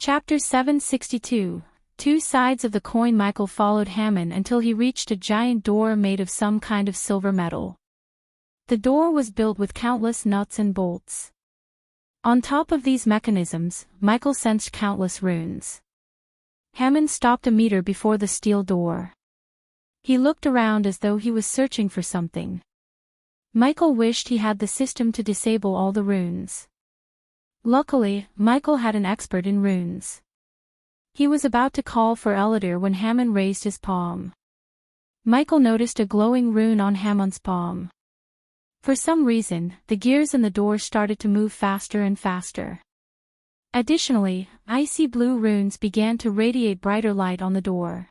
Chapter 762. Two sides of the coin. Michael followed Hammond until he reached a giant door made of some kind of silver metal. The door was built with countless nuts and bolts. On top of these mechanisms, Michael sensed countless runes. Hammond stopped a meter before the steel door. He looked around as though he was searching for something. Michael wished he had the system to disable all the runes. Luckily, Michael had an expert in runes. He was about to call for Ellider when Hammond raised his palm. Michael noticed a glowing rune on Hammond's palm. For some reason, the gears in the door started to move faster and faster. Additionally, icy blue runes began to radiate brighter light on the door.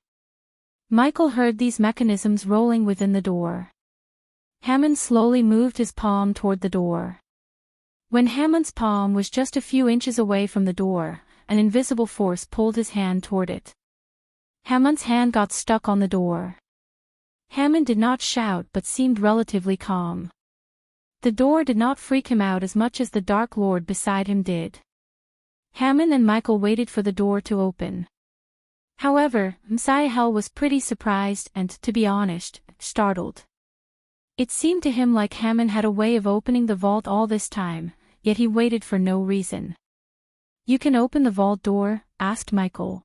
Michael heard these mechanisms rolling within the door. Hammond slowly moved his palm toward the door. When Hammond's palm was just a few inches away from the door, an invisible force pulled his hand toward it. Hammond's hand got stuck on the door. Hammond did not shout but seemed relatively calm. The door did not freak him out as much as the Dark Lord beside him did. Hammond and Michael waited for the door to open. However, Messiah was pretty surprised and, to be honest, startled. It seemed to him like Hammond had a way of opening the vault all this time, yet he waited for no reason. "You can open the vault door?" asked Michael.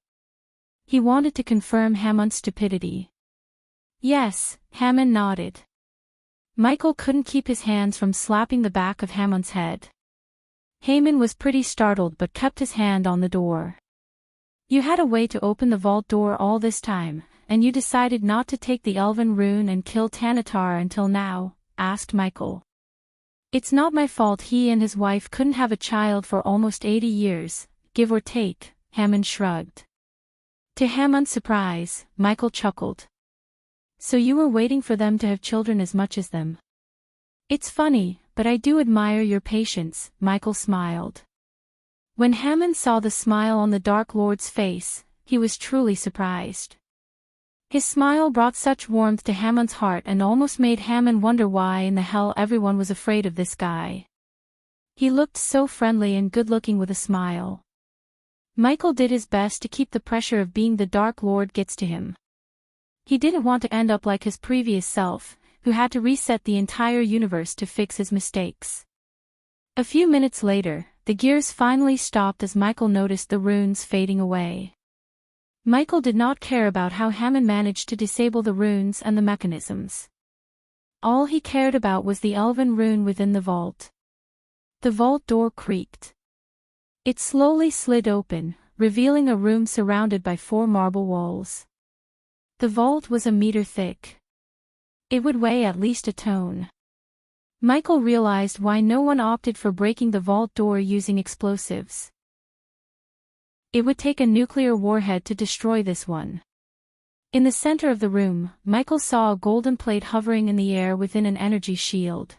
He wanted to confirm Hammond's stupidity. "Yes," Hammond nodded. Michael couldn't keep his hands from slapping the back of Hammond's head. Hammond was pretty startled but kept his hand on the door. "You had a way to open the vault door all this time, and you decided not to take the elven rune and kill Tanatar until now?" asked Michael. "It's not my fault he and his wife couldn't have a child for almost 80 years, give or take," Hammond shrugged. To Hammond's surprise, Michael chuckled. "So you were waiting for them to have children as much as them?" "It's funny, but I do admire your patience," Michael smiled. When Hammond saw the smile on the Dark Lord's face, he was truly surprised. His smile brought such warmth to Hammond's heart and almost made Hammond wonder why in the hell everyone was afraid of this guy. He looked so friendly and good-looking with a smile. Michael did his best to keep the pressure of being the Dark Lord gets to him. He didn't want to end up like his previous self, who had to reset the entire universe to fix his mistakes. A few minutes later, the gears finally stopped as Michael noticed the runes fading away. Michael did not care about how Hammond managed to disable the runes and the mechanisms. All he cared about was the elven rune within the vault. The vault door creaked. It slowly slid open, revealing a room surrounded by 4 marble walls. The vault was a meter thick. It would weigh at least a ton. Michael realized why no one opted for breaking the vault door using explosives. It would take a nuclear warhead to destroy this one. In the center of the room, Michael saw a golden plate hovering in the air within an energy shield.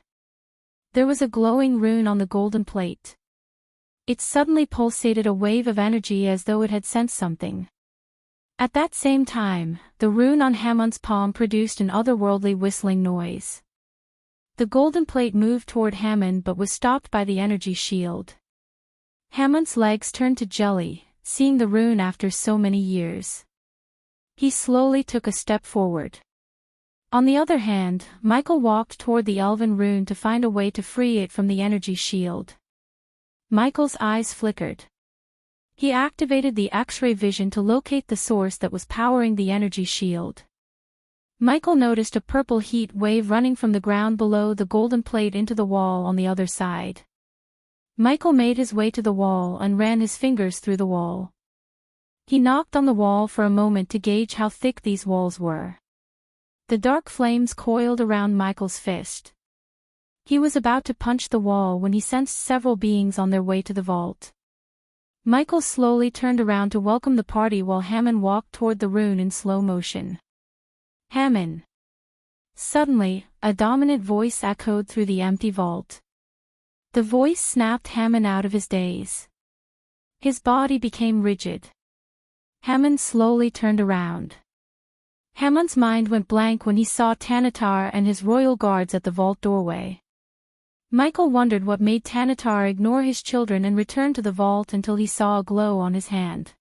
There was a glowing rune on the golden plate. It suddenly pulsated a wave of energy as though it had sensed something. At that same time, the rune on Hammond's palm produced an otherworldly whistling noise. The golden plate moved toward Hammond but was stopped by the energy shield. Hammond's legs turned to jelly, seeing the rune after so many years. He slowly took a step forward. On the other hand, Michael walked toward the elven rune to find a way to free it from the energy shield. Michael's eyes flickered. He activated the X-ray vision to locate the source that was powering the energy shield. Michael noticed a purple heat wave running from the ground below the golden plate into the wall on the other side. Michael made his way to the wall and ran his fingers through the wall. He knocked on the wall for a moment to gauge how thick these walls were. The dark flames coiled around Michael's fist. He was about to punch the wall when he sensed several beings on their way to the vault. Michael slowly turned around to welcome the party while Hammond walked toward the rune in slow motion. "Hammond!" Suddenly, a dominant voice echoed through the empty vault. The voice snapped Hammond out of his daze. His body became rigid. Hammond slowly turned around. Hammond's mind went blank when he saw Tanatar and his royal guards at the vault doorway. Michael wondered what made Tanatar ignore his children and return to the vault until he saw a glow on his hand.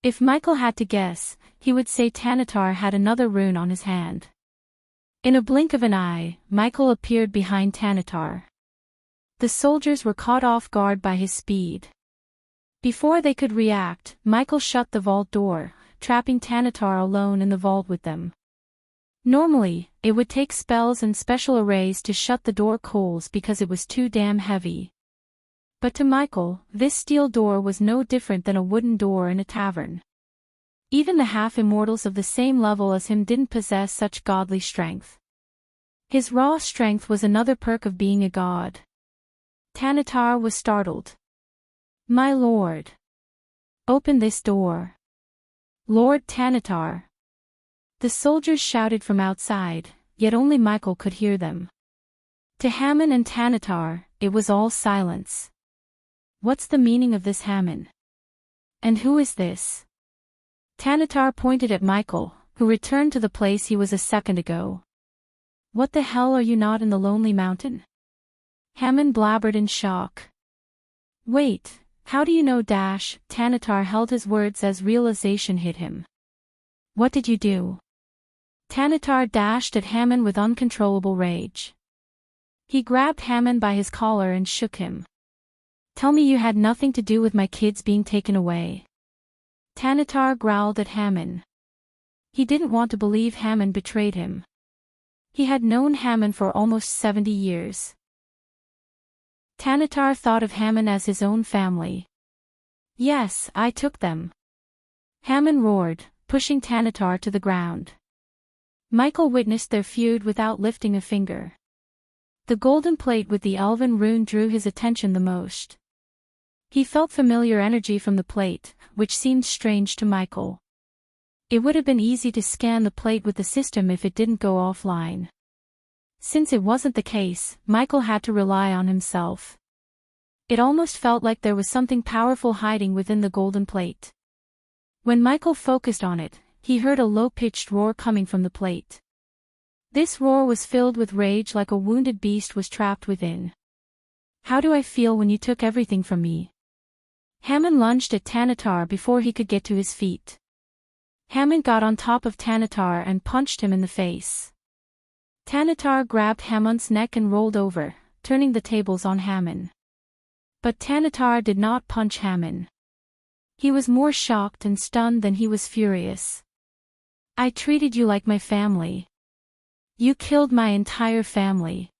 If Michael had to guess, he would say Tanatar had another rune on his hand. In a blink of an eye, Michael appeared behind Tanatar. The soldiers were caught off guard by his speed. Before they could react, Michael shut the vault door, trapping Tanatar alone in the vault with them. Normally, it would take spells and special arrays to shut the door closed because it was too damn heavy. But to Michael, this steel door was no different than a wooden door in a tavern. Even the half-immortals of the same level as him didn't possess such godly strength. His raw strength was another perk of being a god. Tanatar was startled. "My lord! Open this door! Lord Tanatar!" The soldiers shouted from outside, yet only Michael could hear them. To Hammon and Tanatar, it was all silence. "What's the meaning of this, Hammon? And who is this?" Tanatar pointed at Michael, who returned to the place he was a second ago. "What the hell, are you not in the Lonely Mountain?" Hammon blabbered in shock. "Wait, how do you know dash?" Tanatar held his words as realization hit him. "What did you do?" Tanatar dashed at Hammon with uncontrollable rage. He grabbed Hammon by his collar and shook him. "Tell me you had nothing to do with my kids being taken away." Tanatar growled at Hammon. He didn't want to believe Hammon betrayed him. He had known Hammon for almost 70 years. Tanatar thought of Hammon as his own family. "Yes, I took them." Hammon roared, pushing Tanatar to the ground. Michael witnessed their feud without lifting a finger. The golden plate with the elven rune drew his attention the most. He felt familiar energy from the plate, which seemed strange to Michael. It would have been easy to scan the plate with the system if it didn't go offline. Since it wasn't the case, Michael had to rely on himself. It almost felt like there was something powerful hiding within the golden plate. When Michael focused on it, he heard a low-pitched roar coming from the plate. This roar was filled with rage, like a wounded beast was trapped within. "How do I feel when you took everything from me?" Hammon lunged at Tanatar before he could get to his feet. Hammon got on top of Tanatar and punched him in the face. Tanatar grabbed Hammon's neck and rolled over, turning the tables on Hammon. But Tanatar did not punch Hammon. He was more shocked and stunned than he was furious. "I treated you like my family. You killed my entire family."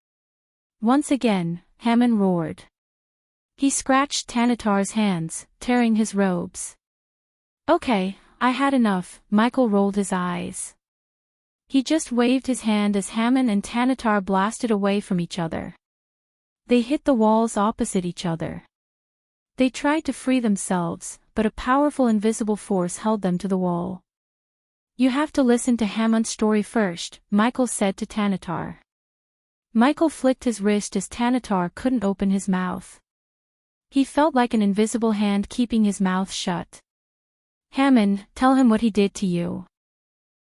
Once again, Hammon roared. He scratched Tanatar's hands, tearing his robes. "Okay, I had enough." Michael rolled his eyes. He just waved his hand as Hammon and Tanatar blasted away from each other. They hit the walls opposite each other. They tried to free themselves, but a powerful invisible force held them to the wall. "You have to listen to Hammon's story first," Michael said to Tanatar. Michael flicked his wrist as Tanatar couldn't open his mouth. He felt like an invisible hand keeping his mouth shut. "Hammon, tell him what he did to you.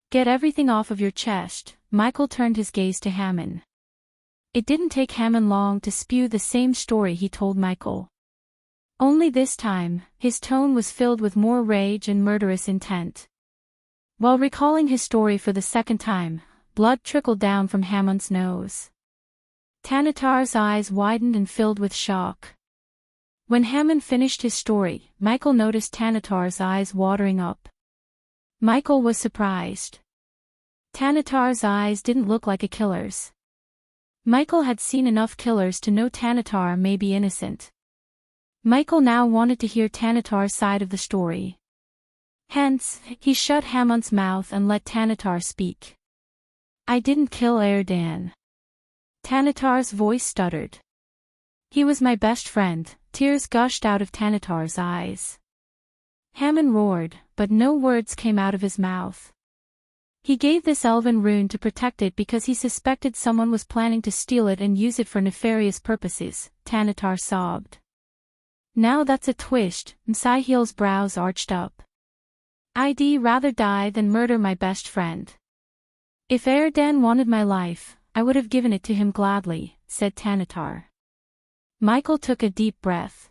Get everything off of your chest." Michael turned his gaze to Hammon. It didn't take Hammon long to spew the same story he told Michael. Only this time, his tone was filled with more rage and murderous intent. While recalling his story for the second time, blood trickled down from Hammon's nose. Tanatar's eyes widened and filled with shock. When Hammon finished his story, Michael noticed Tanatar's eyes watering up. Michael was surprised. Tanatar's eyes didn't look like a killer's. Michael had seen enough killers to know Tanatar may be innocent. Michael now wanted to hear Tanatar's side of the story. Hence, he shut Hammon's mouth and let Tanatar speak. "I didn't kill Erdan." Tanatar's voice stuttered. "He was my best friend." Tears gushed out of Tanatar's eyes. Hammon roared, but no words came out of his mouth. He gave this elven rune to protect it because he suspected someone was planning to steal it and use it for nefarious purposes, Tanatar sobbed. "Now that's a twist." Msihil's brows arched up. "I'd rather die than murder my best friend. If Erdan wanted my life, I would have given it to him gladly," said Tanatar. Michael took a deep breath.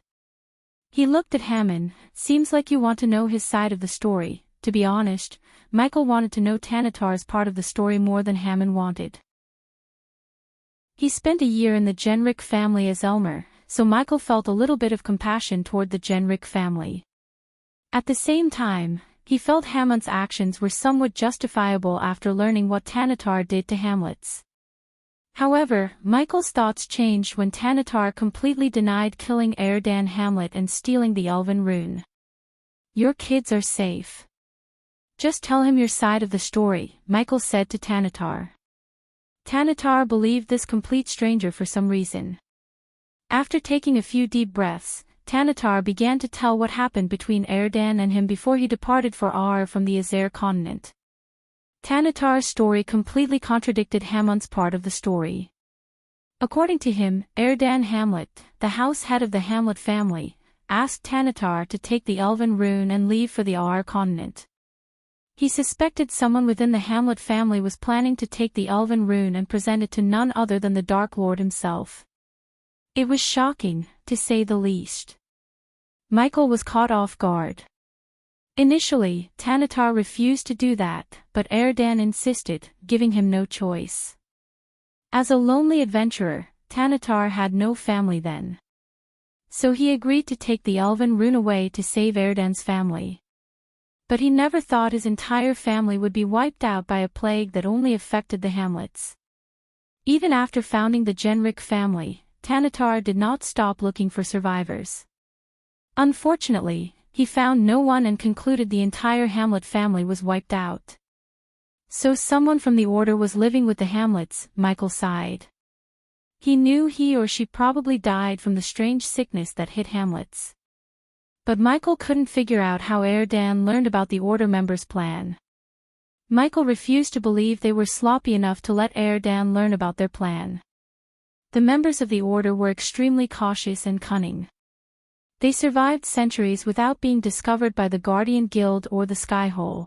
He looked at Hammond. Seems like you want to know his side of the story. To be honest, Michael wanted to know Tanatar's part of the story more than Hammond wanted. He spent a year in the Genrick family as Elmer, so Michael felt a little bit of compassion toward the Genrick family. At the same time, he felt Hammond's actions were somewhat justifiable after learning what Tanatar did to Hamlets. However, Michael's thoughts changed when Tanatar completely denied killing Erdan Hamlet and stealing the Elven rune. Your kids are safe. Just tell him your side of the story, Michael said to Tanatar. Tanatar believed this complete stranger for some reason. After taking a few deep breaths, Tanatar began to tell what happened between Erdan and him before he departed for Aur from the Azer continent. Tanatar's story completely contradicted Hammond's part of the story. According to him, Erdan Hamlet, the house head of the Hamlet family, asked Tanatar to take the Elven rune and leave for the Aur continent. He suspected someone within the Hamlet family was planning to take the Elven rune and present it to none other than the Dark Lord himself. It was shocking, to say the least. Michael was caught off guard. Initially, Tanatar refused to do that, but Erdan insisted, giving him no choice. As a lonely adventurer, Tanatar had no family then. So he agreed to take the Elven rune away to save Erdan's family. But he never thought his entire family would be wiped out by a plague that only affected the Hamlets. Even after founding the Genrick family, Tanatar did not stop looking for survivors. Unfortunately, he found no one and concluded the entire Hamlet family was wiped out. So someone from the Order was living with the Hamlets, Michael sighed. He knew he or she probably died from the strange sickness that hit Hamlets. But Michael couldn't figure out how Erdan learned about the Order members' plan. Michael refused to believe they were sloppy enough to let Erdan learn about their plan. The members of the Order were extremely cautious and cunning. They survived centuries without being discovered by the Guardian Guild or the Skyhole.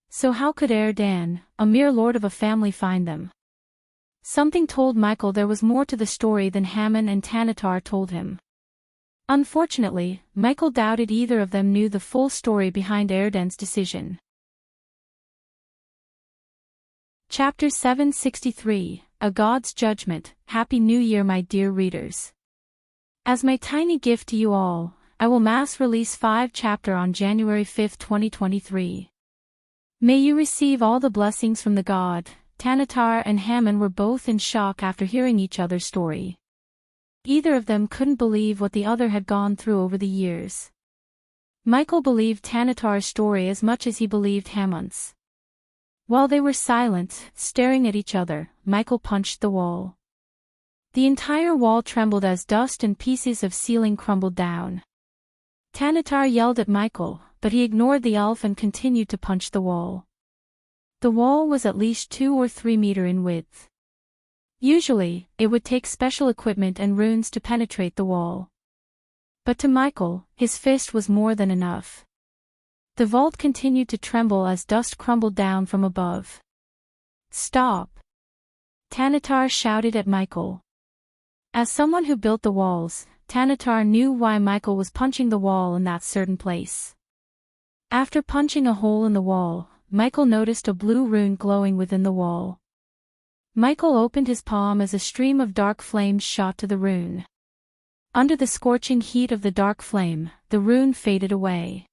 So how could Erdan, a mere lord of a family, find them? Something told Michael there was more to the story than Hammond and Tanatar told him. Unfortunately, Michael doubted either of them knew the full story behind Erdan's decision. Chapter 763, A God's Judgment. Happy New Year, my dear readers. As my tiny gift to you all, I will mass release 5 chapters on January 5, 2023. May you receive all the blessings from the God. Tanatar and Hammond were both in shock after hearing each other's story. Either of them couldn't believe what the other had gone through over the years. Michael believed Tanatar's story as much as he believed Hammond's. While they were silent, staring at each other, Michael punched the wall. The entire wall trembled as dust and pieces of ceiling crumbled down. Tanatar yelled at Michael, but he ignored the elf and continued to punch the wall. The wall was at least 2 or 3 meters in width. Usually, it would take special equipment and runes to penetrate the wall. But to Michael, his fist was more than enough. The vault continued to tremble as dust crumbled down from above. Stop! Tanatar shouted at Michael. As someone who built the walls, Tanatar knew why Michael was punching the wall in that certain place. After punching a hole in the wall, Michael noticed a blue rune glowing within the wall. Michael opened his palm as a stream of dark flames shot to the rune. Under the scorching heat of the dark flame, the rune faded away.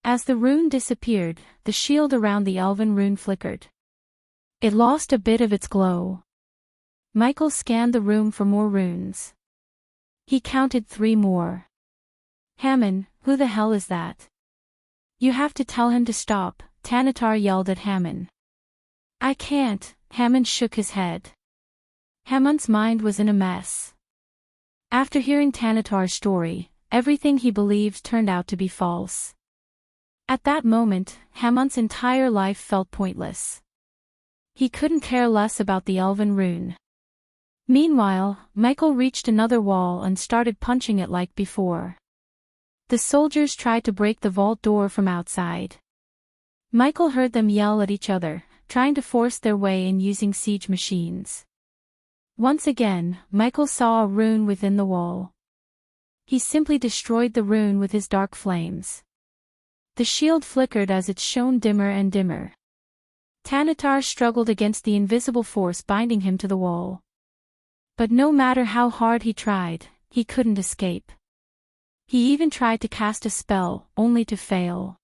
As the rune disappeared, the shield around the elven rune flickered. It lost a bit of its glow. Michael scanned the room for more runes. He counted 3 more. Hammond, who the hell is that? You have to tell him to stop, Tanatar yelled at Hammond. I can't, Hammond shook his head. Hammond's mind was in a mess. After hearing Tanatar's story, everything he believed turned out to be false. At that moment, Hammond's entire life felt pointless. He couldn't care less about the elven rune. Meanwhile, Michael reached another wall and started punching it like before. The soldiers tried to break the vault door from outside. Michael heard them yell at each other, trying to force their way in using siege machines. Once again, Michael saw a rune within the wall. He simply destroyed the rune with his dark flames. The shield flickered as it shone dimmer and dimmer. Tanatar struggled against the invisible force binding him to the wall. But no matter how hard he tried, he couldn't escape. He even tried to cast a spell, only to fail.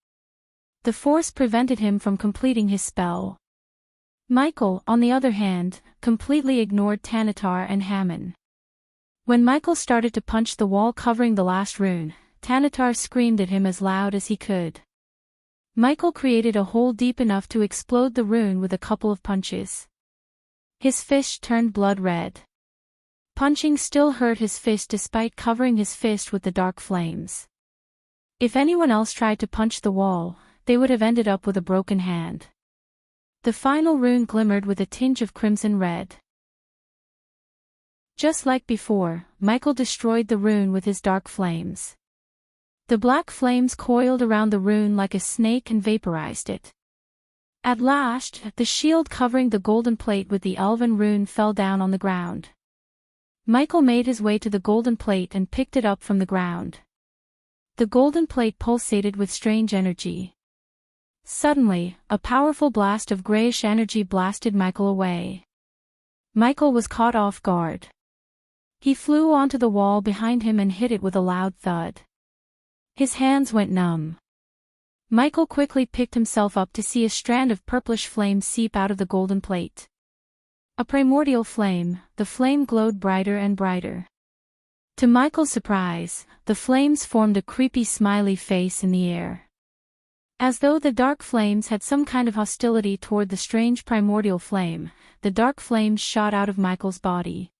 The force prevented him from completing his spell. Michael, on the other hand, completely ignored Tanatar and Hammon. When Michael started to punch the wall covering the last rune, Tanatar screamed at him as loud as he could. Michael created a hole deep enough to explode the rune with a couple of punches. His fist turned blood red. Punching still hurt his fist despite covering his fist with the dark flames. If anyone else tried to punch the wall, they would have ended up with a broken hand. The final rune glimmered with a tinge of crimson red. Just like before, Michael destroyed the rune with his dark flames. The black flames coiled around the rune like a snake and vaporized it. At last, the shield covering the golden plate with the elven rune fell down on the ground. Michael made his way to the golden plate and picked it up from the ground. The golden plate pulsated with strange energy. Suddenly, a powerful blast of grayish energy blasted Michael away. Michael was caught off guard. He flew onto the wall behind him and hit it with a loud thud. His hands went numb. Michael quickly picked himself up to see a strand of purplish flame seep out of the golden plate. A primordial flame, the flame glowed brighter and brighter. To Michael's surprise, the flames formed a creepy smiley face in the air. As though the dark flames had some kind of hostility toward the strange primordial flame, the dark flames shot out of Michael's body.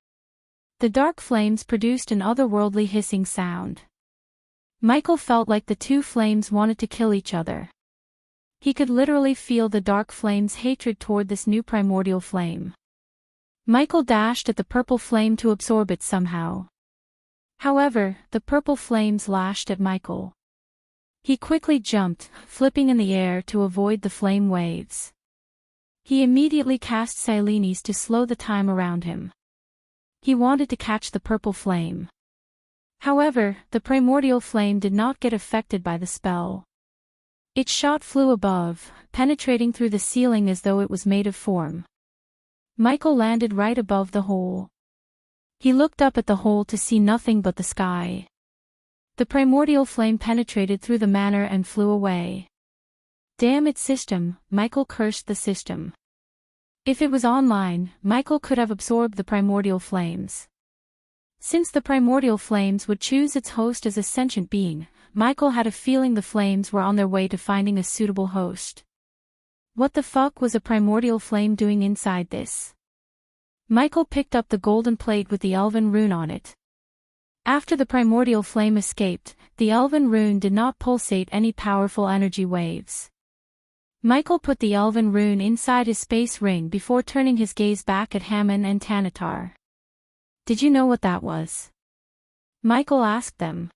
The dark flames produced an otherworldly hissing sound. Michael felt like the two flames wanted to kill each other. He could literally feel the dark flames' hatred toward this new primordial flame. Michael dashed at the purple flame to absorb it somehow. However, the purple flames lashed at Michael. He quickly jumped, flipping in the air to avoid the flame waves. He immediately cast Silenes to slow the time around him. He wanted to catch the purple flame. However, the primordial flame did not get affected by the spell. Its shot flew above, penetrating through the ceiling as though it was made of form. Michael landed right above the hole. He looked up at the hole to see nothing but the sky. The primordial flame penetrated through the manor and flew away. Damn it system, Michael cursed the system. If it was online, Michael could have absorbed the primordial flames. Since the primordial flames would choose its host as a sentient being, Michael had a feeling the flames were on their way to finding a suitable host. What the fuck was a primordial flame doing inside this? Michael picked up the golden plate with the elven rune on it. After the primordial flame escaped, the elven rune did not pulsate any powerful energy waves. Michael put the elven rune inside his space ring before turning his gaze back at Hammon and Tanatar. Did you know what that was? Michael asked them.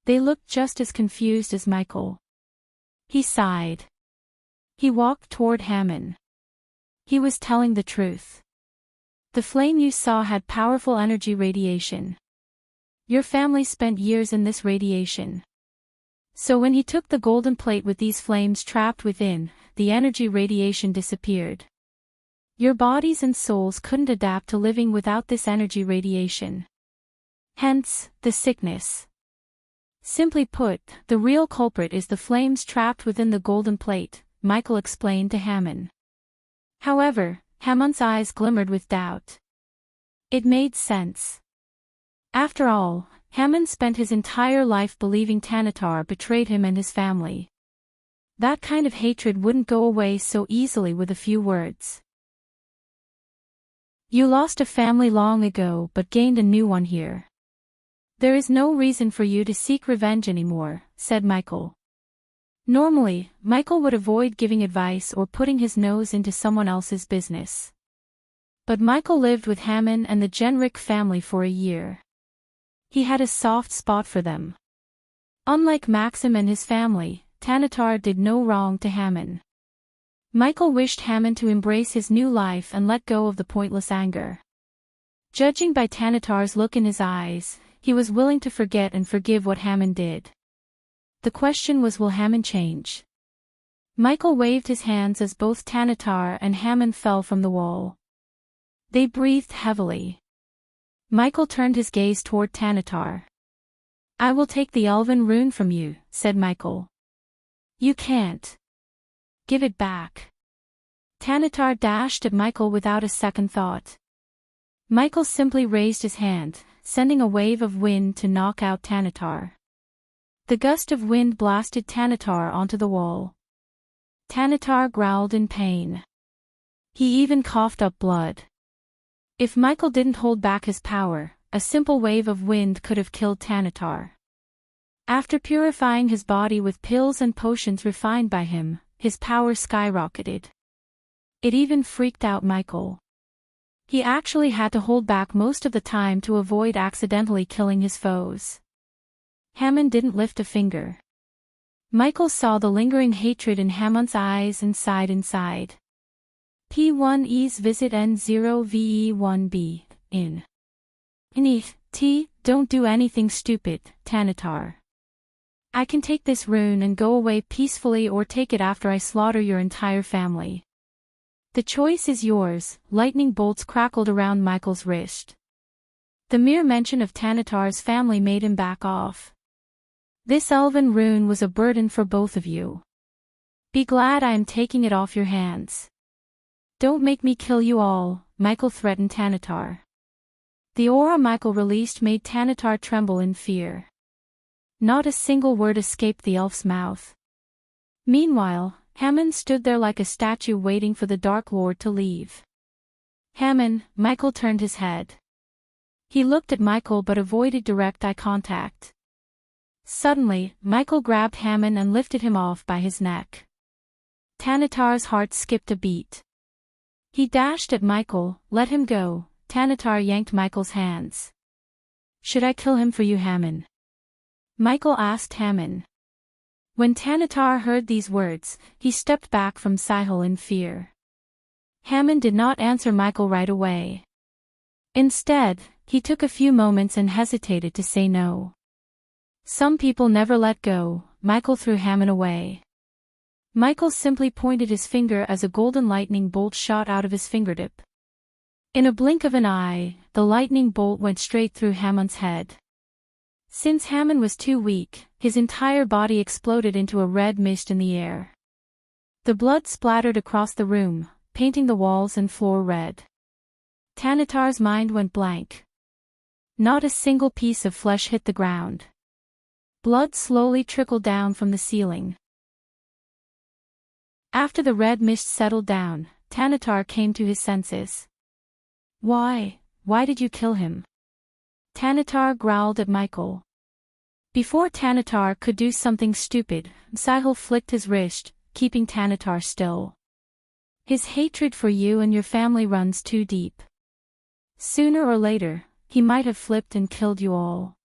They looked just as confused as Michael. He sighed. He walked toward Hammon. He was telling the truth. The flame you saw had powerful energy radiation. Your family spent years in this radiation. So when he took the golden plate with these flames trapped within, the energy radiation disappeared. Your bodies and souls couldn't adapt to living without this energy radiation. Hence, the sickness. Simply put, the real culprit is the flames trapped within the golden plate, Michael explained to Hammon. However, Hammon's eyes glimmered with doubt. It made sense. After all, Hammon spent his entire life believing Tanatar betrayed him and his family. That kind of hatred wouldn't go away so easily with a few words. You lost a family long ago but gained a new one here. There is no reason for you to seek revenge anymore, said Michael. Normally, Michael would avoid giving advice or putting his nose into someone else's business. But Michael lived with Hammon and the Genrick family for a year. He had a soft spot for them. Unlike Maxim and his family, Tanatar did no wrong to Hammon. Michael wished Hammon to embrace his new life and let go of the pointless anger. Judging by Tanatar's look in his eyes, he was willing to forget and forgive what Hammond did. The question was, will Hammond change? Michael waved his hands as both Tanatar and Hammond fell from the wall. They breathed heavily. Michael turned his gaze toward Tanatar. I will take the elven rune from you, said Michael. You can't. Give it back. Tanatar dashed at Michael without a second thought. Michael simply raised his hand, sending a wave of wind to knock out Tanatar. The gust of wind blasted Tanatar onto the wall. Tanatar growled in pain. He even coughed up blood. If Michael didn't hold back his power, a simple wave of wind could have killed Tanatar. After purifying his body with pills and potions refined by him, his power skyrocketed. It even freaked out Michael. He actually had to hold back most of the time to avoid accidentally killing his foes. Hammond didn't lift a finger. Michael saw the lingering hatred in Hammond's eyes and sighed inside. P1E's visit N0VE1B, in. Don't do anything stupid, Tanatar. I can take this rune and go away peacefully, or take it after I slaughter your entire family. The choice is yours. Lightning bolts crackled around Michael's wrist. The mere mention of Tanatar's family made him back off. This elven rune was a burden for both of you. Be glad I am taking it off your hands. Don't make me kill you all, Michael threatened Tanatar. The aura Michael released made Tanatar tremble in fear. Not a single word escaped the elf's mouth. Meanwhile, Hammond stood there like a statue waiting for the Dark Lord to leave. Hammond, Michael turned his head. He looked at Michael but avoided direct eye contact. Suddenly, Michael grabbed Hammond and lifted him off by his neck. Tanatar's heart skipped a beat. He dashed at Michael. Let him go. Tanatar yanked Michael's hands. Should I kill him for you, Hammond? Michael asked Hammond. When Tanatar heard these words, he stepped back from Sihel in fear. Hammond did not answer Michael right away. Instead, he took a few moments and hesitated to say no. Some people never let go. Michael threw Hammond away. Michael simply pointed his finger as a golden lightning bolt shot out of his fingertip. In a blink of an eye, the lightning bolt went straight through Hammond's head. Since Hammond was too weak, his entire body exploded into a red mist in the air. The blood splattered across the room, painting the walls and floor red. Tanatar's mind went blank. Not a single piece of flesh hit the ground. Blood slowly trickled down from the ceiling. After the red mist settled down, Tanatar came to his senses. Why did you kill him? Tanatar growled at Michael. Before Tanatar could do something stupid, Sihel flicked his wrist, keeping Tanatar still. His hatred for you and your family runs too deep. Sooner or later, he might have flipped and killed you all.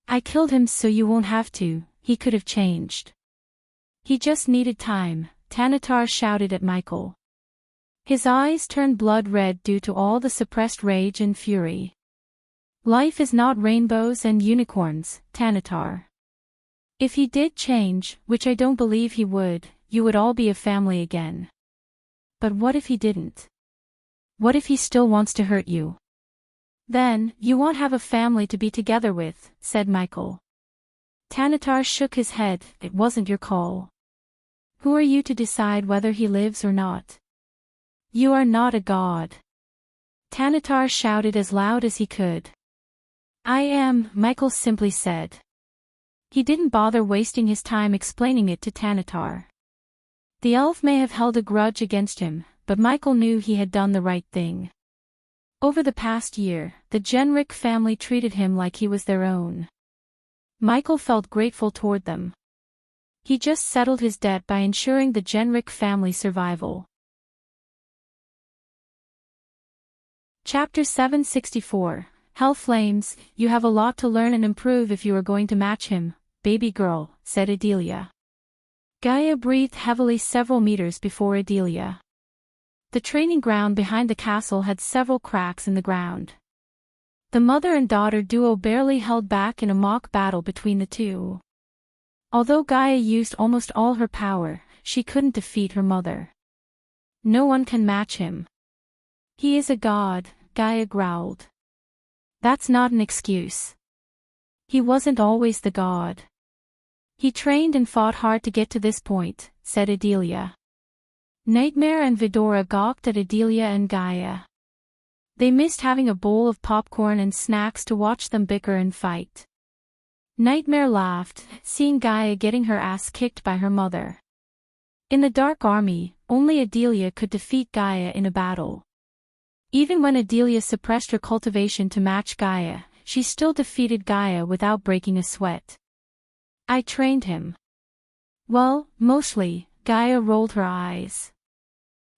I killed him so you won't have to. He could have changed. He just needed time, Tanatar shouted at Michael. His eyes turned blood red due to all the suppressed rage and fury. Life is not rainbows and unicorns, Tanatar. If he did change, which I don't believe he would, you would all be a family again. But what if he didn't? What if he still wants to hurt you? Then, you won't have a family to be together with, said Michael. Tanatar shook his head. It wasn't your call. Who are you to decide whether he lives or not? You are not a god. Tanatar shouted as loud as he could. I am, Michael simply said. He didn't bother wasting his time explaining it to Tanatar. The elf may have held a grudge against him, but Michael knew he had done the right thing. Over the past year, the Genrick family treated him like he was their own. Michael felt grateful toward them. He just settled his debt by ensuring the Genrick family survival. Chapter 764, Hell Flames. You have a lot to learn and improve if you are going to match him, baby girl, said Adelia. Gaia breathed heavily several meters before Adelia. The training ground behind the castle had several cracks in the ground. The mother and daughter duo barely held back in a mock battle between the two. Although Gaia used almost all her power, she couldn't defeat her mother. No one can match him. He is a god, Gaia growled. That's not an excuse. He wasn't always the god. He trained and fought hard to get to this point, said Adelia. Nightmare and Vidora gawked at Adelia and Gaia. They missed having a bowl of popcorn and snacks to watch them bicker and fight. Nightmare laughed, seeing Gaia getting her ass kicked by her mother. In the Dark Army, only Adelia could defeat Gaia in a battle. Even when Adelia suppressed her cultivation to match Gaia, she still defeated Gaia without breaking a sweat. I trained him. Well, mostly, Gaia rolled her eyes.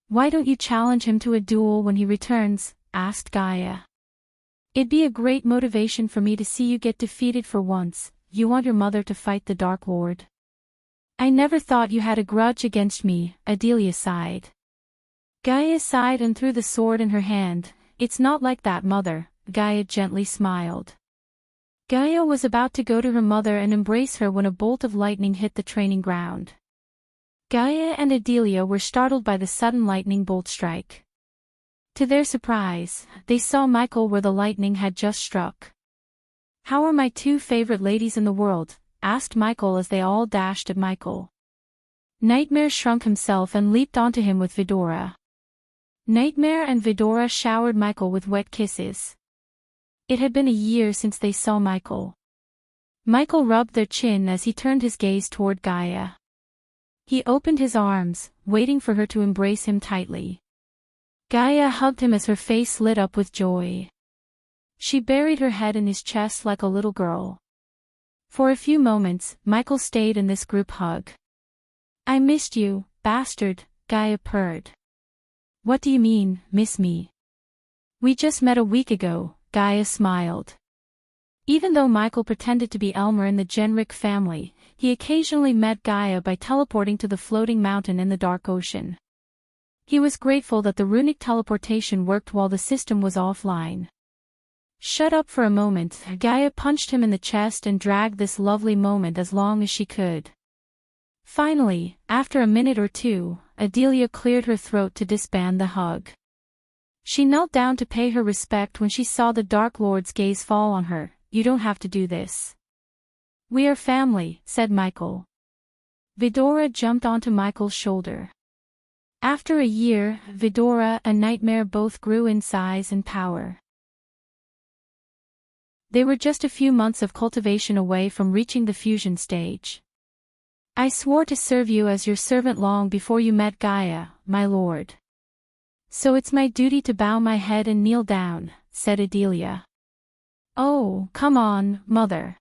Why don't you challenge him to a duel when he returns? Asked Gaia. It'd be a great motivation for me to see you get defeated for once. You want your mother to fight the Dark Lord? I never thought you had a grudge against me, Adelia sighed. Gaia sighed and threw the sword in her hand. It's not like that, mother, Gaia gently smiled. Gaia was about to go to her mother and embrace her when a bolt of lightning hit the training ground. Gaia and Adelia were startled by the sudden lightning bolt strike. To their surprise, they saw Michael where the lightning had just struck. How are my two favorite ladies in the world? Asked Michael as they all dashed at Michael. Nightmare shrunk himself and leaped onto him with Vidora. Nightmare and Vidora showered Michael with wet kisses. It had been a year since they saw Michael. Michael rubbed their chin as he turned his gaze toward Gaia. He opened his arms, waiting for her to embrace him tightly. Gaia hugged him as her face lit up with joy. She buried her head in his chest like a little girl. For a few moments, Michael stayed in this group hug. I missed you, bastard, Gaia purred. What do you mean, miss me? We just met a week ago, Gaia smiled. Even though Michael pretended to be Elmer in the Genric family, he occasionally met Gaia by teleporting to the floating mountain in the dark ocean. He was grateful that the runic teleportation worked while the system was offline. Shut up for a moment, Gaia punched him in the chest and dragged this lovely moment as long as she could. Finally, after a minute or two, Adelia cleared her throat to disband the hug. She knelt down to pay her respect when she saw the Dark Lord's gaze fall on her. You don't have to do this. We are family, said Michael. Vidora jumped onto Michael's shoulder. After a year, Vidora and Nightmare both grew in size and power. They were just a few months of cultivation away from reaching the fusion stage. I swore to serve you as your servant long before you met Gaia, my lord. So it's my duty to bow my head and kneel down, said Adelia. Oh, come on, mother.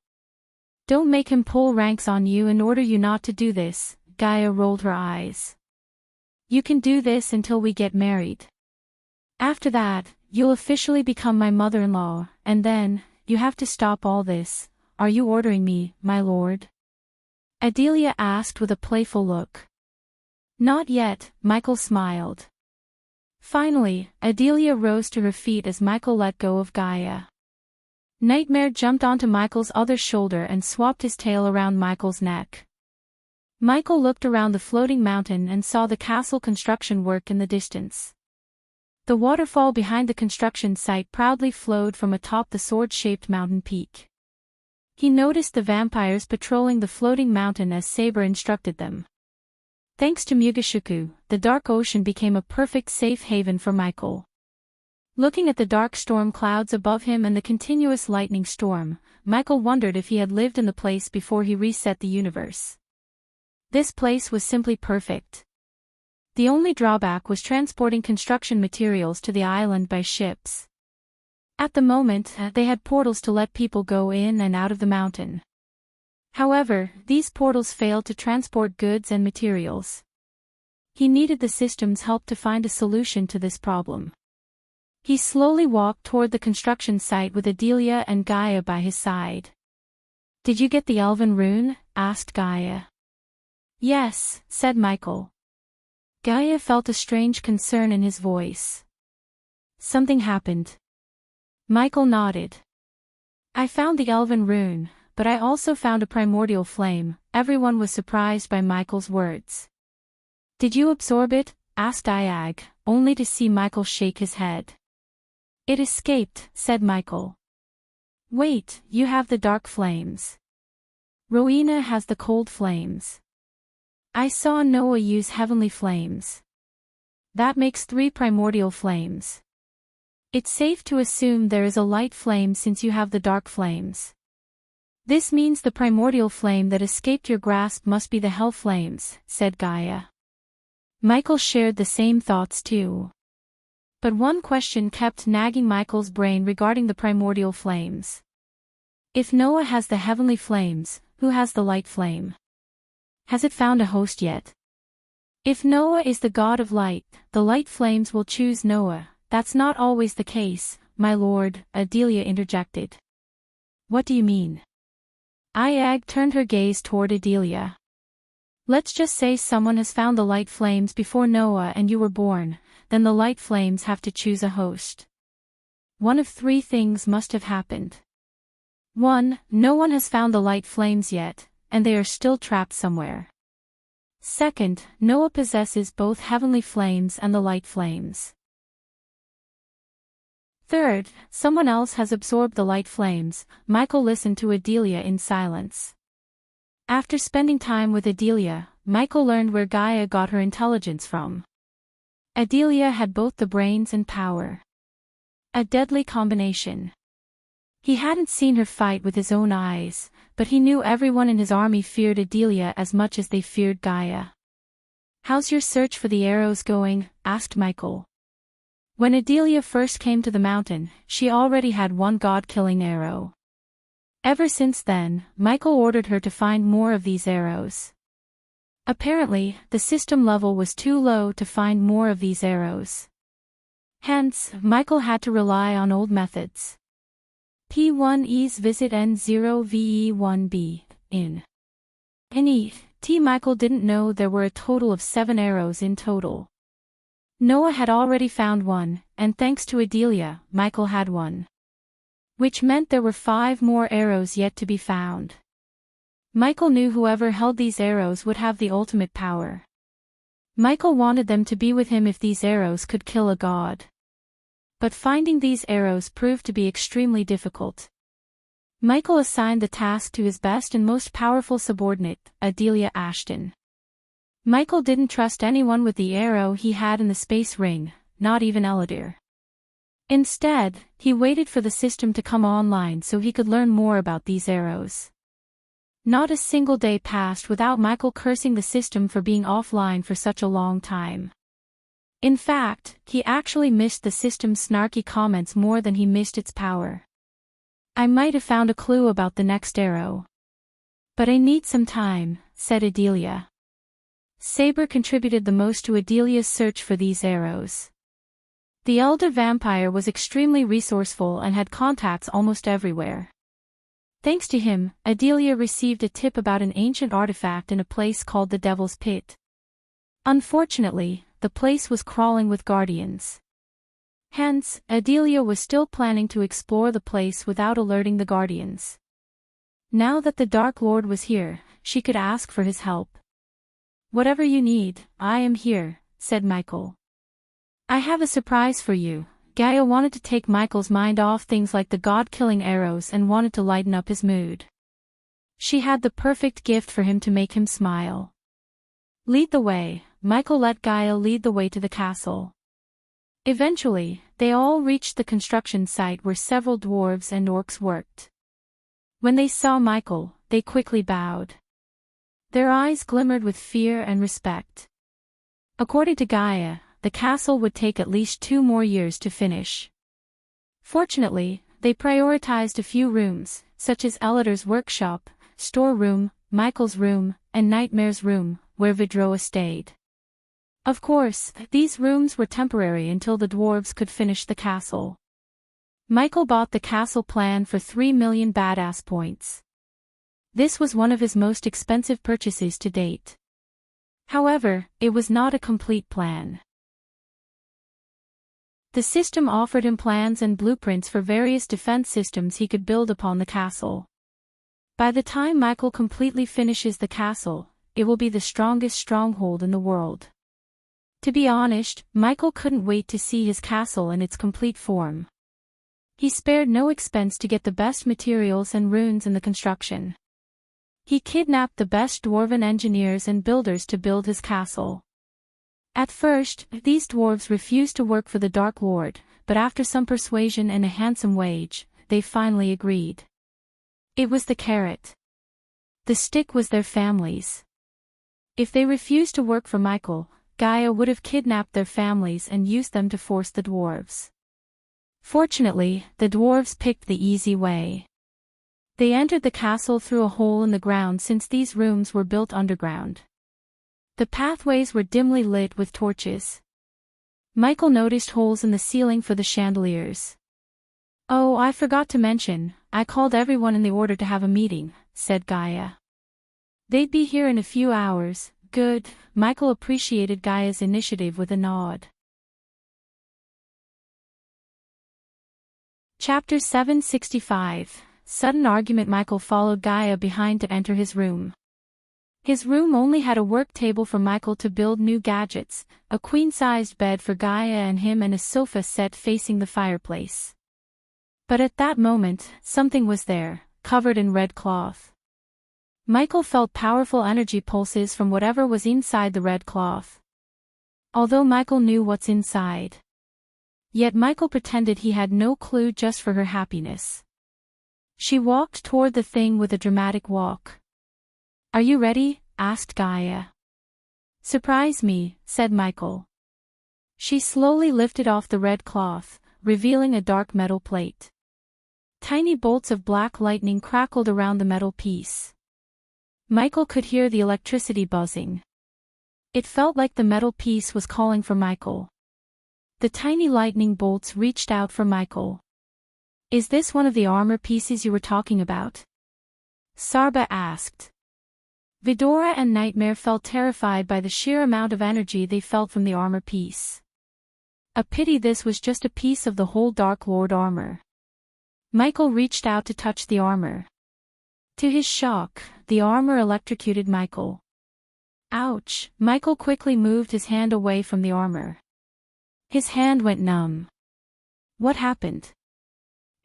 Don't make him pull ranks on you and order you not to do this, Gaia rolled her eyes. You can do this until we get married. After that, you'll officially become my mother-in-law, and then, you have to stop all this. Are you ordering me, my lord? Adelia asked with a playful look. Not yet, Michael smiled. Finally, Adelia rose to her feet as Michael let go of Gaia. Nightmare jumped onto Michael's other shoulder and swapped his tail around Michael's neck. Michael looked around the floating mountain and saw the castle construction work in the distance. The waterfall behind the construction site proudly flowed from atop the sword-shaped mountain peak. He noticed the vampires patrolling the floating mountain as Saber instructed them. Thanks to Mugashuku, the dark ocean became a perfect safe haven for Michael. Looking at the dark storm clouds above him and the continuous lightning storm, Michael wondered if he had lived in the place before he reset the universe. This place was simply perfect. The only drawback was transporting construction materials to the island by ships. At the moment, they had portals to let people go in and out of the mountain. However, these portals failed to transport goods and materials. He needed the system's help to find a solution to this problem. He slowly walked toward the construction site with Adelia and Gaia by his side. Did you get the elven rune? Asked Gaia. Yes, said Michael. Gaia felt a strange concern in his voice. Something happened. Michael nodded. I found the elven rune, but I also found a primordial flame. Everyone was surprised by Michael's words. Did you absorb it? Asked Iag, only to see Michael shake his head. It escaped, said Michael. Wait, you have the dark flames. Rowena has the cold flames. I saw Noah use heavenly flames. That makes 3 primordial flames. It's safe to assume there is a light flame since you have the dark flames. This means the primordial flame that escaped your grasp must be the hell flames, said Gaia. Michael shared the same thoughts too. But one question kept nagging Michael's brain regarding the primordial flames. If Noah has the heavenly flames, who has the light flame? Has it found a host yet? If Noah is the god of light, the light flames will choose Noah. That's not always the case, my lord, Adelia interjected. What do you mean? Iag turned her gaze toward Adelia. Let's just say someone has found the light flames before Noah and you were born, then the light flames have to choose a host. One of 3 things must have happened. 1. No one has found the light flames yet, and they are still trapped somewhere. 2nd, Noah possesses both heavenly flames and the light flames. 3rd, someone else has absorbed the light flames. Michael listened to Adelia in silence. After spending time with Adelia, Michael learned where Gaia got her intelligence from. Adelia had both the brains and power. A deadly combination. He hadn't seen her fight with his own eyes, but he knew everyone in his army feared Adelia as much as they feared Gaia. How's your search for the arrows going? Asked Michael. When Adelia first came to the mountain, she already had 1 god-killing arrow. Ever since then, Michael ordered her to find more of these arrows. Apparently, the system level was too low to find more of these arrows. Hence, Michael had to rely on old methods. P1E's visit N0VE1B, in NE. Michael didn't know there were a total of 7 arrows in total. Noah had already found 1, and thanks to Adelia, Michael had 1. Which meant there were 5 more arrows yet to be found. Michael knew whoever held these arrows would have the ultimate power. Michael wanted them to be with him if these arrows could kill a god. But finding these arrows proved to be extremely difficult. Michael assigned the task to his best and most powerful subordinate, Adelia Ashton. Michael didn't trust anyone with the arrow he had in the space ring, not even Eladir. Instead, he waited for the system to come online so he could learn more about these arrows. Not a single day passed without Michael cursing the system for being offline for such a long time. In fact, he actually missed the system's snarky comments more than he missed its power. I might have found a clue about the next arrow. But I need some time, said Adelia. Saber contributed the most to Adelia's search for these arrows. The elder vampire was extremely resourceful and had contacts almost everywhere. Thanks to him, Adelia received a tip about an ancient artifact in a place called the Devil's Pit. Unfortunately, the place was crawling with guardians. Hence, Adelia was still planning to explore the place without alerting the guardians. Now that the Dark Lord was here, she could ask for his help. Whatever you need, I am here, said Michael. I have a surprise for you. Gaia wanted to take Michael's mind off things like the god-killing arrows and wanted to lighten up his mood. She had the perfect gift for him to make him smile. Lead the way. Michael let Gaia lead the way to the castle. Eventually, they all reached the construction site where several dwarves and orcs worked. When they saw Michael, they quickly bowed. Their eyes glimmered with fear and respect. According to Gaia, the castle would take at least 2 more years to finish. Fortunately, they prioritized a few rooms, such as Eladir's workshop, storeroom, Michael's room, and Nightmare's room, where Vidroa stayed. Of course, these rooms were temporary until the dwarves could finish the castle. Michael bought the castle plan for 3 million badass points. This was one of his most expensive purchases to date. However, it was not a complete plan. The system offered him plans and blueprints for various defense systems he could build upon the castle. By the time Michael completely finishes the castle, it will be the strongest stronghold in the world. To be honest, Michael couldn't wait to see his castle in its complete form. He spared no expense to get the best materials and runes in the construction. He kidnapped the best dwarven engineers and builders to build his castle. At first, these dwarves refused to work for the Dark Lord, but after some persuasion and a handsome wage, they finally agreed. It was the carrot. The stick was their families. If they refused to work for Michael, Gaia would have kidnapped their families and used them to force the dwarves. Fortunately, the dwarves picked the easy way. They entered the castle through a hole in the ground since these rooms were built underground. The pathways were dimly lit with torches. Michael noticed holes in the ceiling for the chandeliers. "Oh, I forgot to mention, I called everyone in the order to have a meeting," said Gaia. "They'd be here in a few hours." "Good." Michael appreciated Gaia's initiative with a nod. Chapter 765. Sudden argument. Michael followed Gaia behind to enter his room. His room only had a work table for Michael to build new gadgets, a queen-sized bed for Gaia and him, and a sofa set facing the fireplace. But at that moment, something was there, covered in red cloth. Michael felt powerful energy pulses from whatever was inside the red cloth. Although Michael knew what's inside. Yet Michael pretended he had no clue just for her happiness. She walked toward the thing with a dramatic walk. "Are you ready?" asked Gaia. "Surprise me," said Michael. She slowly lifted off the red cloth, revealing a dark metal plate. Tiny bolts of black lightning crackled around the metal piece. Michael could hear the electricity buzzing. It felt like the metal piece was calling for Michael. The tiny lightning bolts reached out for Michael. "Is this one of the armor pieces you were talking about?" Sarba asked. Vidora and Nightmare felt terrified by the sheer amount of energy they felt from the armor piece. A pity this was just a piece of the whole Dark Lord armor. Michael reached out to touch the armor. To his shock, the armor electrocuted Michael. Ouch! Michael quickly moved his hand away from the armor. His hand went numb. What happened?